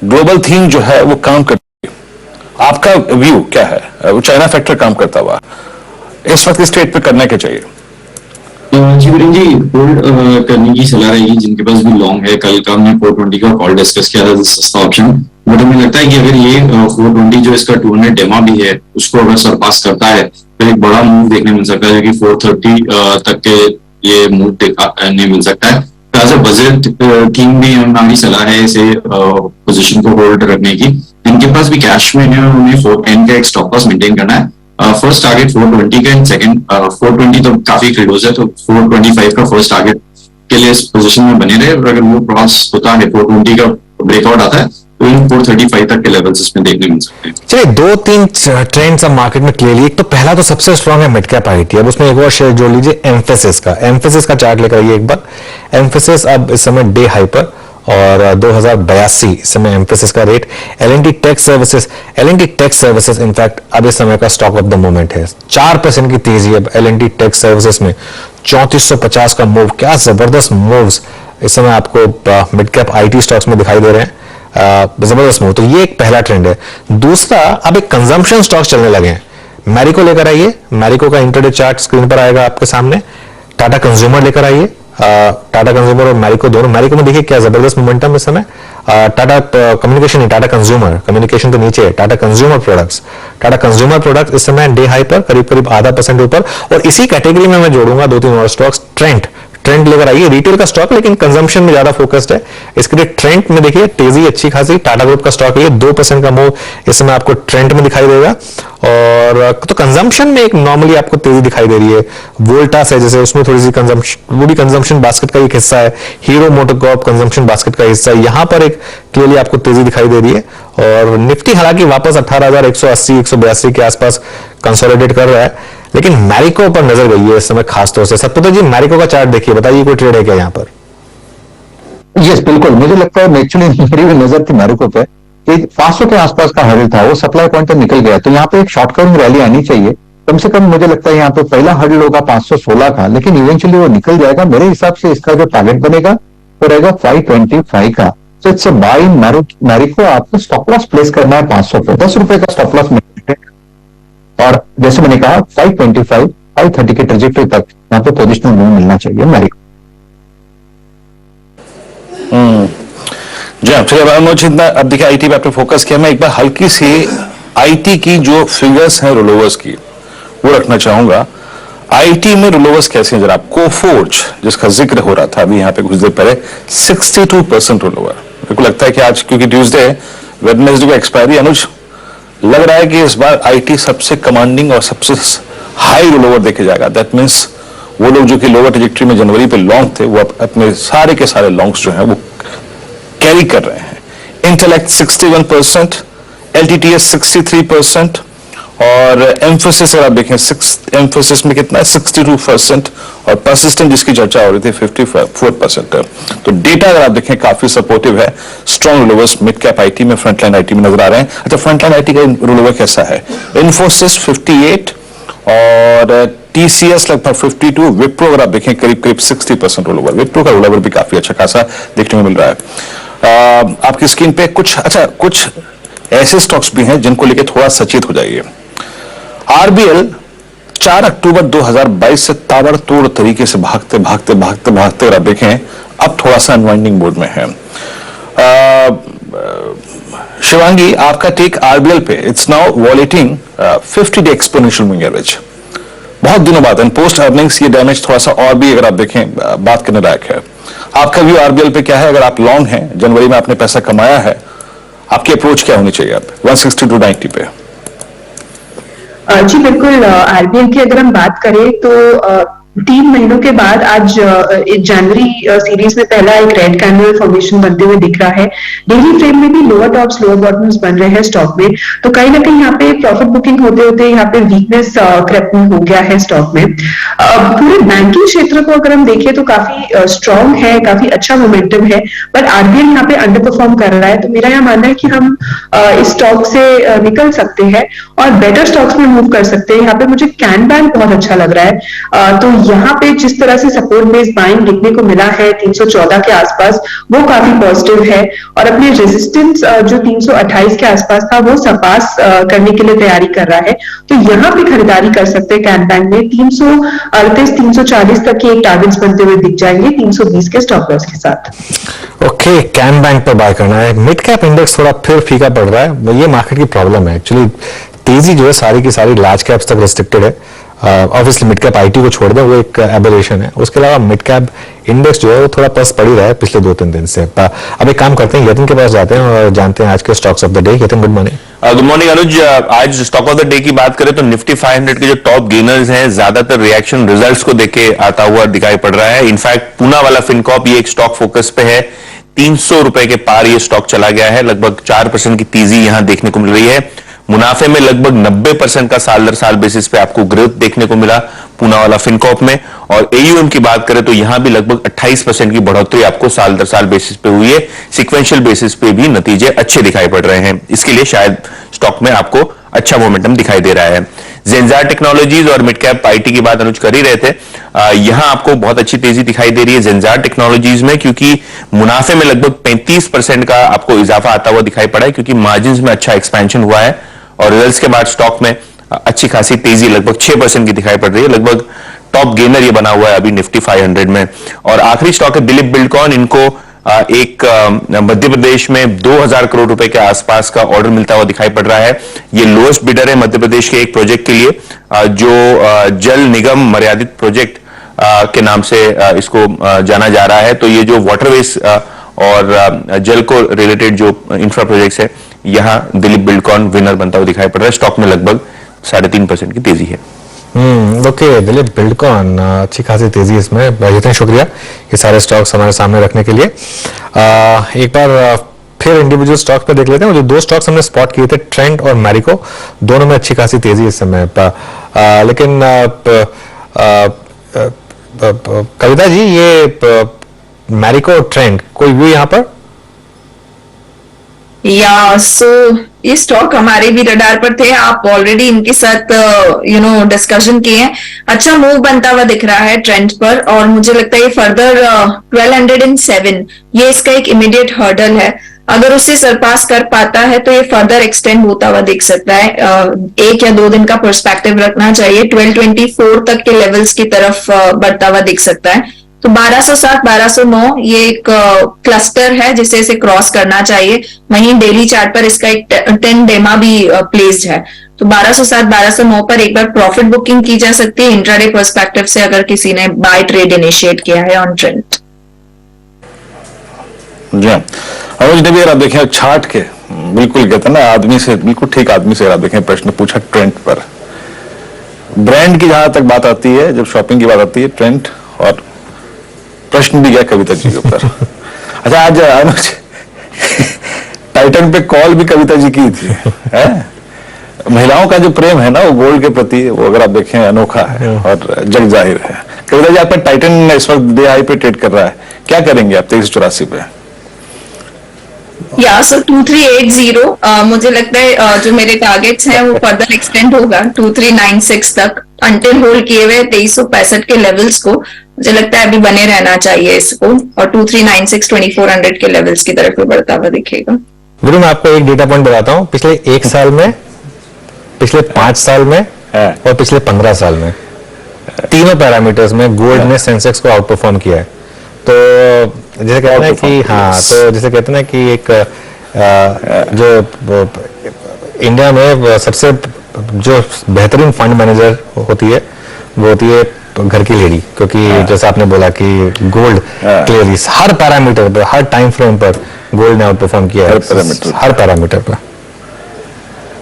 ग्लोबल थीम जो है वो काम करती है। आपका व्यू क्या है? वो चाइना फैक्टर काम करता हुआ इस वक्त इस ट्रेड पे करने के चाहिए? जी वीरेन जी, होल्ड करने की सलाह रहेगी जिनके पास भी लॉन्ग है। कल का हमने 420 का कॉल डिस्कस किया था, सस्ता ऑप्शन, बट हमें लगता है कि अगर ये 420 जो इसका 200 डेमा भी है उसको अगर सरपास करता है तो एक बड़ा मूव देखने मिल सकता है, कि 430 तक के ये मूव देखने मिल सकता है। एज अ बजट किंग भी हमारी सलाह है इसे पोजीशन को होल्ड रखने की। जिनके पास भी कैश में है उन्हें 410 का एक स्टॉप लॉस मेंटेन करना है। फर्स्ट टारगेट 420 का, एंड सेकंड 420 तो काफी क्लोज है, तो 425 का फर्स्ट टारगेट के लिए इस पोजीशन में बने रहे। और अगर वो क्रॉस होता है 420 का ब्रेकआउट आता है तो इन 435 तक के लेवल्स इसमें देखने मिल सकते हैं। चलिए दो तीन ट्रेंड्स अब मार्केट में क्लियरली, एक तो पहला तो सबसे स्ट्रांग है मिड कैप आईटी। अब उसमें एक और शेयर जोड़ लीजिए एम्फेसिस का चार्ट लेकर आइए एक बार। एम्फेसिस अब इस समय डे हाई पर और 2082 इस समय एम्फेसिस का रेट। एल&टी टेक सर्विसेज इनफैक्ट अब इस समय का स्टॉक ऑफ द मोमेंट है। 4% की तेजी अब एल&टी टेक सर्विसेज में। 3450 का मूव, क्या जबरदस्त मूव्स इस समय आपको मिड कैप आईटी स्टॉक्स में दिखाई दे रहे हैं। जबरदस्त मूव। तो ये एक पहला ट्रेंड है। दूसरा, अब एक कंजम्पशन स्टॉक्स चलने लगे हैं। मैरिको लेकर आइए, मैरिको का इंटरडे चार्ट स्क्रीन पर आएगा आपके सामने। टाटा कंज्यूमर लेकर आइए, टाटा कंज्यूमर और मैरिको दोनों। मैरिको में देखिए क्या जबरदस्त मोमेंटम इस समय। टाटा कम्युनिकेशन नहीं, टाटा कंज्यूमर, कम्युनिकेशन तो नीचे है, टाटा कंज्यूमर प्रोडक्ट्स इस समय डे हाई पर करीब 0.5% ऊपर। और इसी कैटेगरी में मैं जोड़ूंगा दो तीन और स्टॉक्स। ट्रेंड लेकर आइए, रिटेल का स्टॉक लेकिन कंजम्पशन में ज्यादा फोकस्ड है, इसके लिए ट्रेंड में देखिए तेजी अच्छी खासी। टाटा ग्रुप का स्टॉक है, 2% का मूव इस समय आपको ट्रेंड में दिखाई देगा। और तो कंजम्पशन में एक नॉर्मली आपको तेजी दिखाई दे रही है। वोल्टास है जैसे, उसमें थोड़ी सी कंजम्पशन, वो भी कंजम्पशन बास्केट का एक हिस्सा है। हीरो मोटोकॉर्प कंजम्पशन बास्केट का हिस्सा है, यहां पर एक क्लियरली आपको तेजी दिखाई दे रही है। और निफ्टी हालांकि वापस 18,180 182 के आसपास कंसोलिडेट कर रहा है, लेकिन मैरिको पर नजर गई है इस समय खासतौर से। सतपुत्र जी मैरिको का चार्ट देखिए, बताइए कोई ट्रेड है क्या यहाँ पर? यस बिल्कुल, मुझे लगता है एक्चुअली मेरी भी नजर थी मैरिको पे कि 500 के आसपास का हर्डल था, वो सप्लाई पॉइंट तक निकल गया। तो यहाँ पे एक शॉर्ट टर्म रैली आनी चाहिए कम से कम। मुझे लगता है यहाँ पे पहला हर्डल होगा 516 का, लेकिन इवेंचुअली वो निकल जाएगा। मेरे हिसाब से इसका जो टारगेट बनेगा वो रहेगा 525 का। तो इट्स बाय मैरिको। आपको स्टॉप लॉस प्लेस करना है 500 पे, 10 रुपए का स्टॉप लॉस। और जैसे मैंने कहा 525 530 के ट्रेजेक्टरी तक यहाँ पे पोजिशनल मूव मिलना चाहिए मैरिको। जी हाँ, चलिए अनुज इतना अब देखिए आईटी पे आपने फोकस किया। मैं एक बार हल्की सी आईटी की जो फिगर्स हैं रोलोवर्स की वो रखना चाहूंगा। आईटी में रोलोवर्स कैसे हैं जरा? कोफोर्ज जिसका जिक्र हो रहा था अभी यहाँ पे कुछ देर पहले, 62% रोलोवर। मेरे को लगता है कि आज क्योंकि ट्यूसडे वेडनेसडे को एक्सपायरी, अनुज लग रहा है कि इस बार आईटी सबसे कमांडिंग और सबसे हाई रोलोवर देखे जाएगा। दैट मीन्स वो लोग जो कि लोअर ट्रेजेक्टरी में जनवरी पे लॉन्ग थे, वो अपने सारे के सारे लॉन्ग्स जो हैं वो कैरी कर रहे हैं। इंटेलेक्ट 61%, एलटीटीएस 63% और एम्फोसिस अगर आप देखें एम्फोसिस में कितना है 62% और परसिस्टेंट जिसकी चर्चा हो रही थी 54%। तो डेटा अगर आप देखें काफी सपोर्टिव है। स्ट्रॉन्ग रोलोवर्स मिड कैप आईटी में, फ्रंटलाइन आईटी में नजर आ रहे हैं। अच्छा, फ्रंटलाइन आईटी का रोलोवर कैसा है? इन्फोसिस 58 और टीसीएस लगभग 52। विप्रो अगर आप देखें करीब 60% रोलोवर। विप्रो का रोलोवर भी काफी अच्छा खासा देखने को मिल रहा है। आपकी स्क्रीन पे कुछ ऐसे स्टॉक्स भी हैं जिनको लेके थोड़ा सचेत हो जाइए। आरबीएल 4 अक्टूबर 2022 से ताबड़तोड़ तरीके से भागते अगर आप देखें अब थोड़ा सा अनवाइंडिंग मोड में है। शिवांगी आपका टेक आरबीएल पे? It's now वॉलेटिंग 50-day exponential moving average. बहुत दिनों बाद एंड पोस्ट अर्निंग्स ये डैमेज थोड़ा सा और भी अगर आप देखें बात करने लायक है। आपका व्यू आरबीएल पे क्या है? अगर आप लॉन्ग हैं, जनवरी में आपने पैसा कमाया है, आपकी अप्रोच क्या होनी चाहिए? आप 160 to 90 पे? जी बिल्कुल, आरबीएल की अगर हम बात करें तो 3 महीनों के बाद आज जनवरी सीरीज में पहला एक रेड कैंडल फॉर्मेशन बनते हुए दिख रहा है। डेली फ्रेम में भी लोअर टॉप्स लोअर बॉटम्स बन रहे हैं स्टॉक में। तो कहीं ना कहीं यहाँ पे प्रॉफिट बुकिंग होते होते यहाँ पे वीकनेस क्रेपिंग हो गया है स्टॉक में। पूरे बैंकिंग क्षेत्र को अगर हम देखें तो काफी स्ट्रांग है, काफी अच्छा मोमेंटम है, पर आरबीएल यहाँ पे अंडर परफॉर्म कर रहा है। तो मेरा यह मानना है कि हम इस स्टॉक से निकल सकते हैं और बेटर स्टॉक्स में मूव कर सकते हैं। यहाँ पे मुझे कैन बैंक बहुत अच्छा लग रहा है। तो यहाँ पे जिस तरह से सपोर्ट बेस्ड बाइंग देखने को मिला है 314 के आसपास, वो काफी पॉजिटिव है। और अपने रेजिस्टेंस जो 328 के आसपास था वो सरपास करने के लिए तैयारी कर रहा है। तो यहाँ पे खरीदारी कर सकते हैं कैन बैंक में। 338 340 तक के एक टारगेट्स बनते हुए दिख जाएंगे 320 के स्टॉप लॉस के साथ। ओके, कैन बैंक पर बाय करना है। मिड कैप इंडेक्स थोड़ा फिर फीका पड़ रहा है, ये मार्केट की प्रॉब्लम है एक्चुअली। तेजी जो है सारी की सारी लार्ज कैप्स तक रिस्ट्रिक्टेड है। ऑब्वियसली मिड कैप आईटी को छोड़ दें, वो एक एबरेशन है। उसके अलावा मिड कैप इंडेक्स जो है वो थोड़ा पस पड़ी रहा है पिछले 2-3 दिन से। अब एक काम करते हैं, यतिन के पास जाते हैं और जानते हैं आज के stocks of the day. Yatin, good morning. Good morning Anuj. आज स्टॉक ऑफ द डे की बात करें तो निफ्टी 500 के जो टॉप गेनर्स हैं, ज्यादातर रिएक्शन रिजल्ट्स को देख के आता हुआ दिखाई पड़ रहा है। इनफैक्ट पूना वाला फिनकॉर्प ये एक स्टॉक फोकस पे है, 300 रुपए के पार ये स्टॉक चला गया है। लगभग 4% की तेजी यहां देखने को मिल रही है। मुनाफे में लगभग 90% का साल दर साल बेसिस पे आपको ग्रोथ देखने को मिला पूना वाला फिनकॉप में। और एयूएम की बात करें तो यहां भी लगभग 28% की बढ़ोतरी आपको साल दर साल बेसिस पे हुई है। सिक्वेंशियल बेसिस पे भी नतीजे अच्छे दिखाई पड़ रहे हैं। इसके लिए शायद स्टॉक में आपको अच्छा मोमेंटम दिखाई दे रहा है। जेंजार टेक्नोलॉजीज और मिड कैप आईटी की बात अनुज कर ही रहे थे। यहां आपको बहुत अच्छी तेजी दिखाई दे रही है जेंजार टेक्नोलॉजीज में, क्योंकि मुनाफे में लगभग 35% का आपको इजाफा आता हुआ दिखाई पड़ा है, क्योंकि मार्जिन में अच्छा एक्सपेंशन हुआ है। और रिजल्ट्स के बाद स्टॉक में अच्छी खासी तेजी लगभग 6% की दिखाई पड़ रही है। लगभग टॉप गेनर ये बना हुआ है अभी निफ्टी 500 में। और आखिरी स्टॉक है दिलीप बिल्डकॉन। इनको एक मध्य प्रदेश में 2000 करोड़ रुपए के आसपास का ऑर्डर मिलता हुआ दिखाई पड़ रहा है। ये लोएस्ट बिडर है मध्य प्रदेश के एक प्रोजेक्ट के लिए, जो जल निगम मर्यादित प्रोजेक्ट के नाम से इसको जाना जा रहा है। तो ये जो वाटरवेज और जल को रिलेटेड जो इंफ्रा प्रोजेक्ट्स है, यहां दिलीप बिल्डकॉन विनर बनता हुआ दिखाई पड़ रहा है। स्टॉक में लगभग 3.5% की तेजी है। ओके, दिलीप बिल्डकॉन, अच्छी खासी तेजी इसमें। बहुत शुक्रिया ये सारे स्टॉक्स हमारे सामने रखने के लिए। एक बार फिर इंडिविजुअल स्टॉक्स पे देख लेते हैं। जो दो स्टॉक्स हमने स्पॉट किए थे, ट्रेंड और मैरिको, दोनों में अच्छी खासी तेजी इस समय। लेकिन कविता जी, ये मैरिको और ट्रेंड कोई व्यू यहाँ पर? या सो ये स्टॉक हमारे भी रडार पर थे। आप ऑलरेडी इनके साथ डिस्कशन किए हैं। अच्छा मूव बनता हुआ दिख रहा है ट्रेंड पर, और मुझे लगता है ये फर्दर 1207 ये इसका एक इमीडिएट हर्डल है। अगर उसे सरपास कर पाता है तो ये फर्दर एक्सटेंड होता हुआ दिख सकता है। 1 या 2 दिन का पर्सपेक्टिव रखना चाहिए। 1224 तक के लेवल्स की तरफ बढ़ता हुआ दिख सकता है। तो 1207, 1209 ये एक क्लस्टर है जिसे इसे क्रॉस करना चाहिए। वहीं डेली चार्ट पर इसका एक 10 डेमा भी प्लेस्ड है। तो 1207, 1209 पर एक बार प्रॉफिट बुकिंग की जा सकती है इंट्राडे पर्सपेक्टिव से, अगर किसी ने बाय ट्रेड इनिशिएट किया है ऑन ट्रेंड। जी अनुज ने भी अगर आप देखें चार्ट के, बिल्कुल कहते हैं ना आदमी से, बिल्कुल ठीक आदमी से अगर आप देखें, प्रश्न पूछा ट्रेंड पर। ब्रांड की जहां तक बात आती है, जब शॉपिंग की बात आती है, ट्रेंड, और प्रश्न भी गया कविता जी के ऊपर। अच्छा, आज अनुज टाइटन पे कॉल भी कविता जी की थी, है? महिलाओं का जो प्रेम है ना वो गोल्ड के प्रति, वो अगर आप देखें अनोखा है और जग जाहिर है। कविता जी, आप पे टाइटन इस वक्त डे हाई पे ट्रेड कर रहा है, क्या करेंगे आप 2384 पे? या सो 2380 मुझे लगता है जो मेरे टारगेट्स हैं वो फर्दर एक्सटेंड होगा 2396 तक। अंटिल होल्ड किए हुए 2365 के लेवल्स को मुझे लगता है अभी बने रहना चाहिए इसको, और 2396, 2400 के लेवल्स की तरफ भी बढ़ता हुआ दिखेगा। गुरु, मैं आपको एक डेटा पॉइंट बताता हूँ। पिछले 1 साल में, पिछले 5 साल में और पिछले 15 साल में, तीनों पैरामीटर्स में गोल्ड ने सेंसेक्स को आउट परफॉर्म किया है। तो जैसे कहते हैं कि तो जैसे कहते हैं कि एक जो इंडिया में सबसे जो बेहतरीन फंड मैनेजर होती है वो होती है घर की लेडी, क्योंकि जैसा आपने बोला कि गोल्ड क्लियरली हर पैरामीटर पर, हर टाइम फ्रेम पर गोल्ड ने आउट परफॉर्म किया है, हर पैरामीटर पर।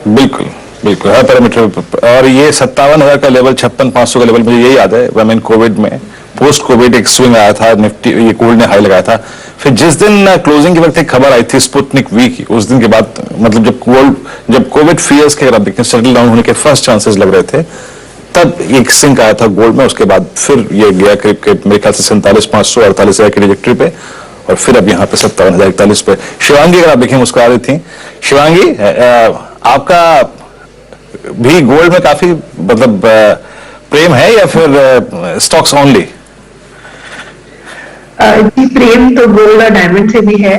बिल्कुल बिल्कुल, हर पैरामीटर पर। और ये 57,000 का लेवल, 56,500 का लेवल, मुझे यही याद है। आई मीन कोविड में, पोस्ट कोविड एक स्विंग आया था, निफ्टी ये गोल्ड ने हाई लगाया था। फिर जिस दिन क्लोजिंग के वक्त एक खबर आई थी स्पुतनिक वी की, उस दिन के बाद मतलब जब कोविड फियर्स के अगर आप देखते हैं सेटल डाउन होने के फर्स्ट चांसेस लग रहे थे, तब एक सिंक आया था गोल्ड में। उसके बाद फिर ये गया करीब मेरे ख्याल से 47,500, 48,000 की ट्रैजेक्टरी पे, और फिर अब यहाँ पे 57,041 पे। शिवांगी अगर आप देखें मुस्कुरा रही थी। शिवांगी, आपका भी गोल्ड में काफी मतलब प्रेम है या फिर स्टॉक्स ओनली? जी, प्रेम तो गोल्ड और डायमंड से भी है,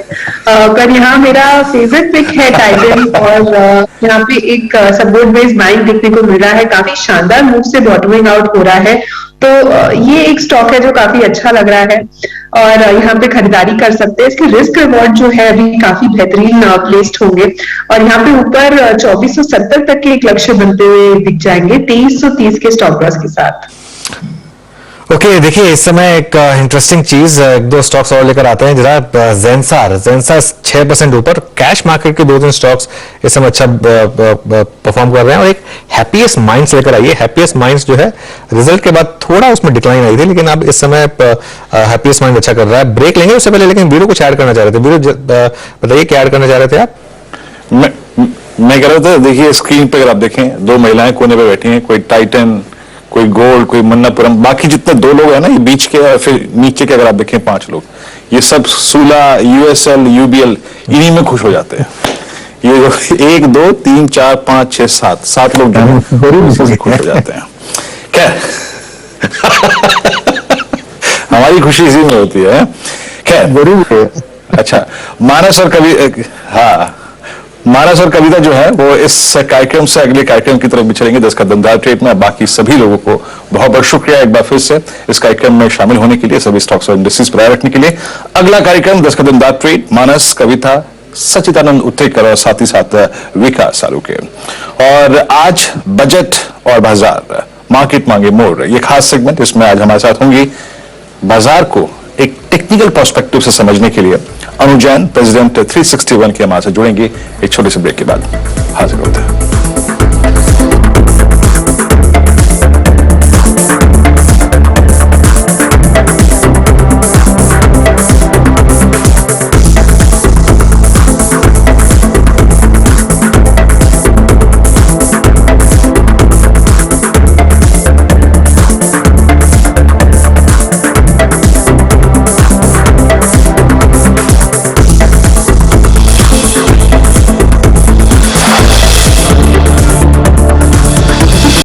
पर यहाँ मेरा फेवरेट पिक है टाइटन, और यहाँ पे एक सपोर्ट बेस्ड बाइंग देखने को मिल रहा है। काफी शानदार मूव से बॉटमिंग आउट हो रहा है, तो ये एक स्टॉक है जो काफी अच्छा लग रहा है और यहाँ पे खरीदारी कर सकते हैं। इसके रिस्क रिवॉर्ड जो है अभी काफी बेहतरीन प्लेस्ड होंगे, और यहाँ पे ऊपर 2470 तक के एक लक्ष्य बनते हुए दिख जाएंगे 2330 के स्टॉप लॉस के साथ। ओके देखिए इस समय एक इंटरेस्टिंग चीज एक दो स्टॉक्स और लेकर आते हैं जरा। जेंसार 6% ऊपर, कैश मार्केट के 2-3 स्टॉक्स इस समय अच्छा परफॉर्म कर रहे हैं। और एक हैप्पीएस्ट माइंड्स लेकर आइए। हैप्पीएस्ट माइंड्स जो है रिजल्ट के बाद थोड़ा उसमें डिक्लाइन आई थी, लेकिन अब इस समय हैप्पीएस्ट माइंड अच्छा कर रहा है। ब्रेक लेंगे उससे पहले, लेकिन वीडियो कुछ ऐड करना चाह रहे थे। वीडियो बताइए क्या ऐड करना चाह रहे थे आप? मैं कह रहा था, देखिए स्क्रीन पे अगर आप देखें 2 महिलाएं कोने पे बैठी हैं, कोई टाइटन, कोई गोल्ड, कोई मन्नापुरम, बाकी जितने 2 लोग हैं ना ये बीच के और फिर नीचे के अगर आप देखें 5 लोग, ये सब सूला, यूएसएल, यूबीएल इन्हीं में खुश हो जाते हैं। ये जो 1 2 3 4 5 6 7 लोग खुश हो जाते हैं। खैर हमारी खुशी इसी में होती है। खैर अच्छा, मानस और कवि हाँ मानस और कविता जो है वो इस कार्यक्रम से अगले कार्यक्रम की तरफ भी चलेंगे 10 का दमदार ट्रेड में। बाकी सभी लोगों को बहुत बहुत शुक्रिया एक बार फिर से इस कार्यक्रम में शामिल होने के लिए, सभी स्टॉक्स और इंडस्ट्रीज पर रखने के लिए। अगला कार्यक्रम 10 का दमदार ट्रेड, मानस, कविता, सचिदानंद उत्तेकर और साथ ही साथ विकास सालुके। और आज बजट और बाजार, मार्केट मांगे मोड़, ये खास सेगमेंट, इसमें आज हमारे साथ होंगी बाजार को एक टेक्निकल पर्सपेक्टिव से समझने के लिए अनु जैन, प्रेसिडेंट 361 के हमारे से जुड़ेंगे। एक छोटे से ब्रेक के बाद हाजिर होते हैं।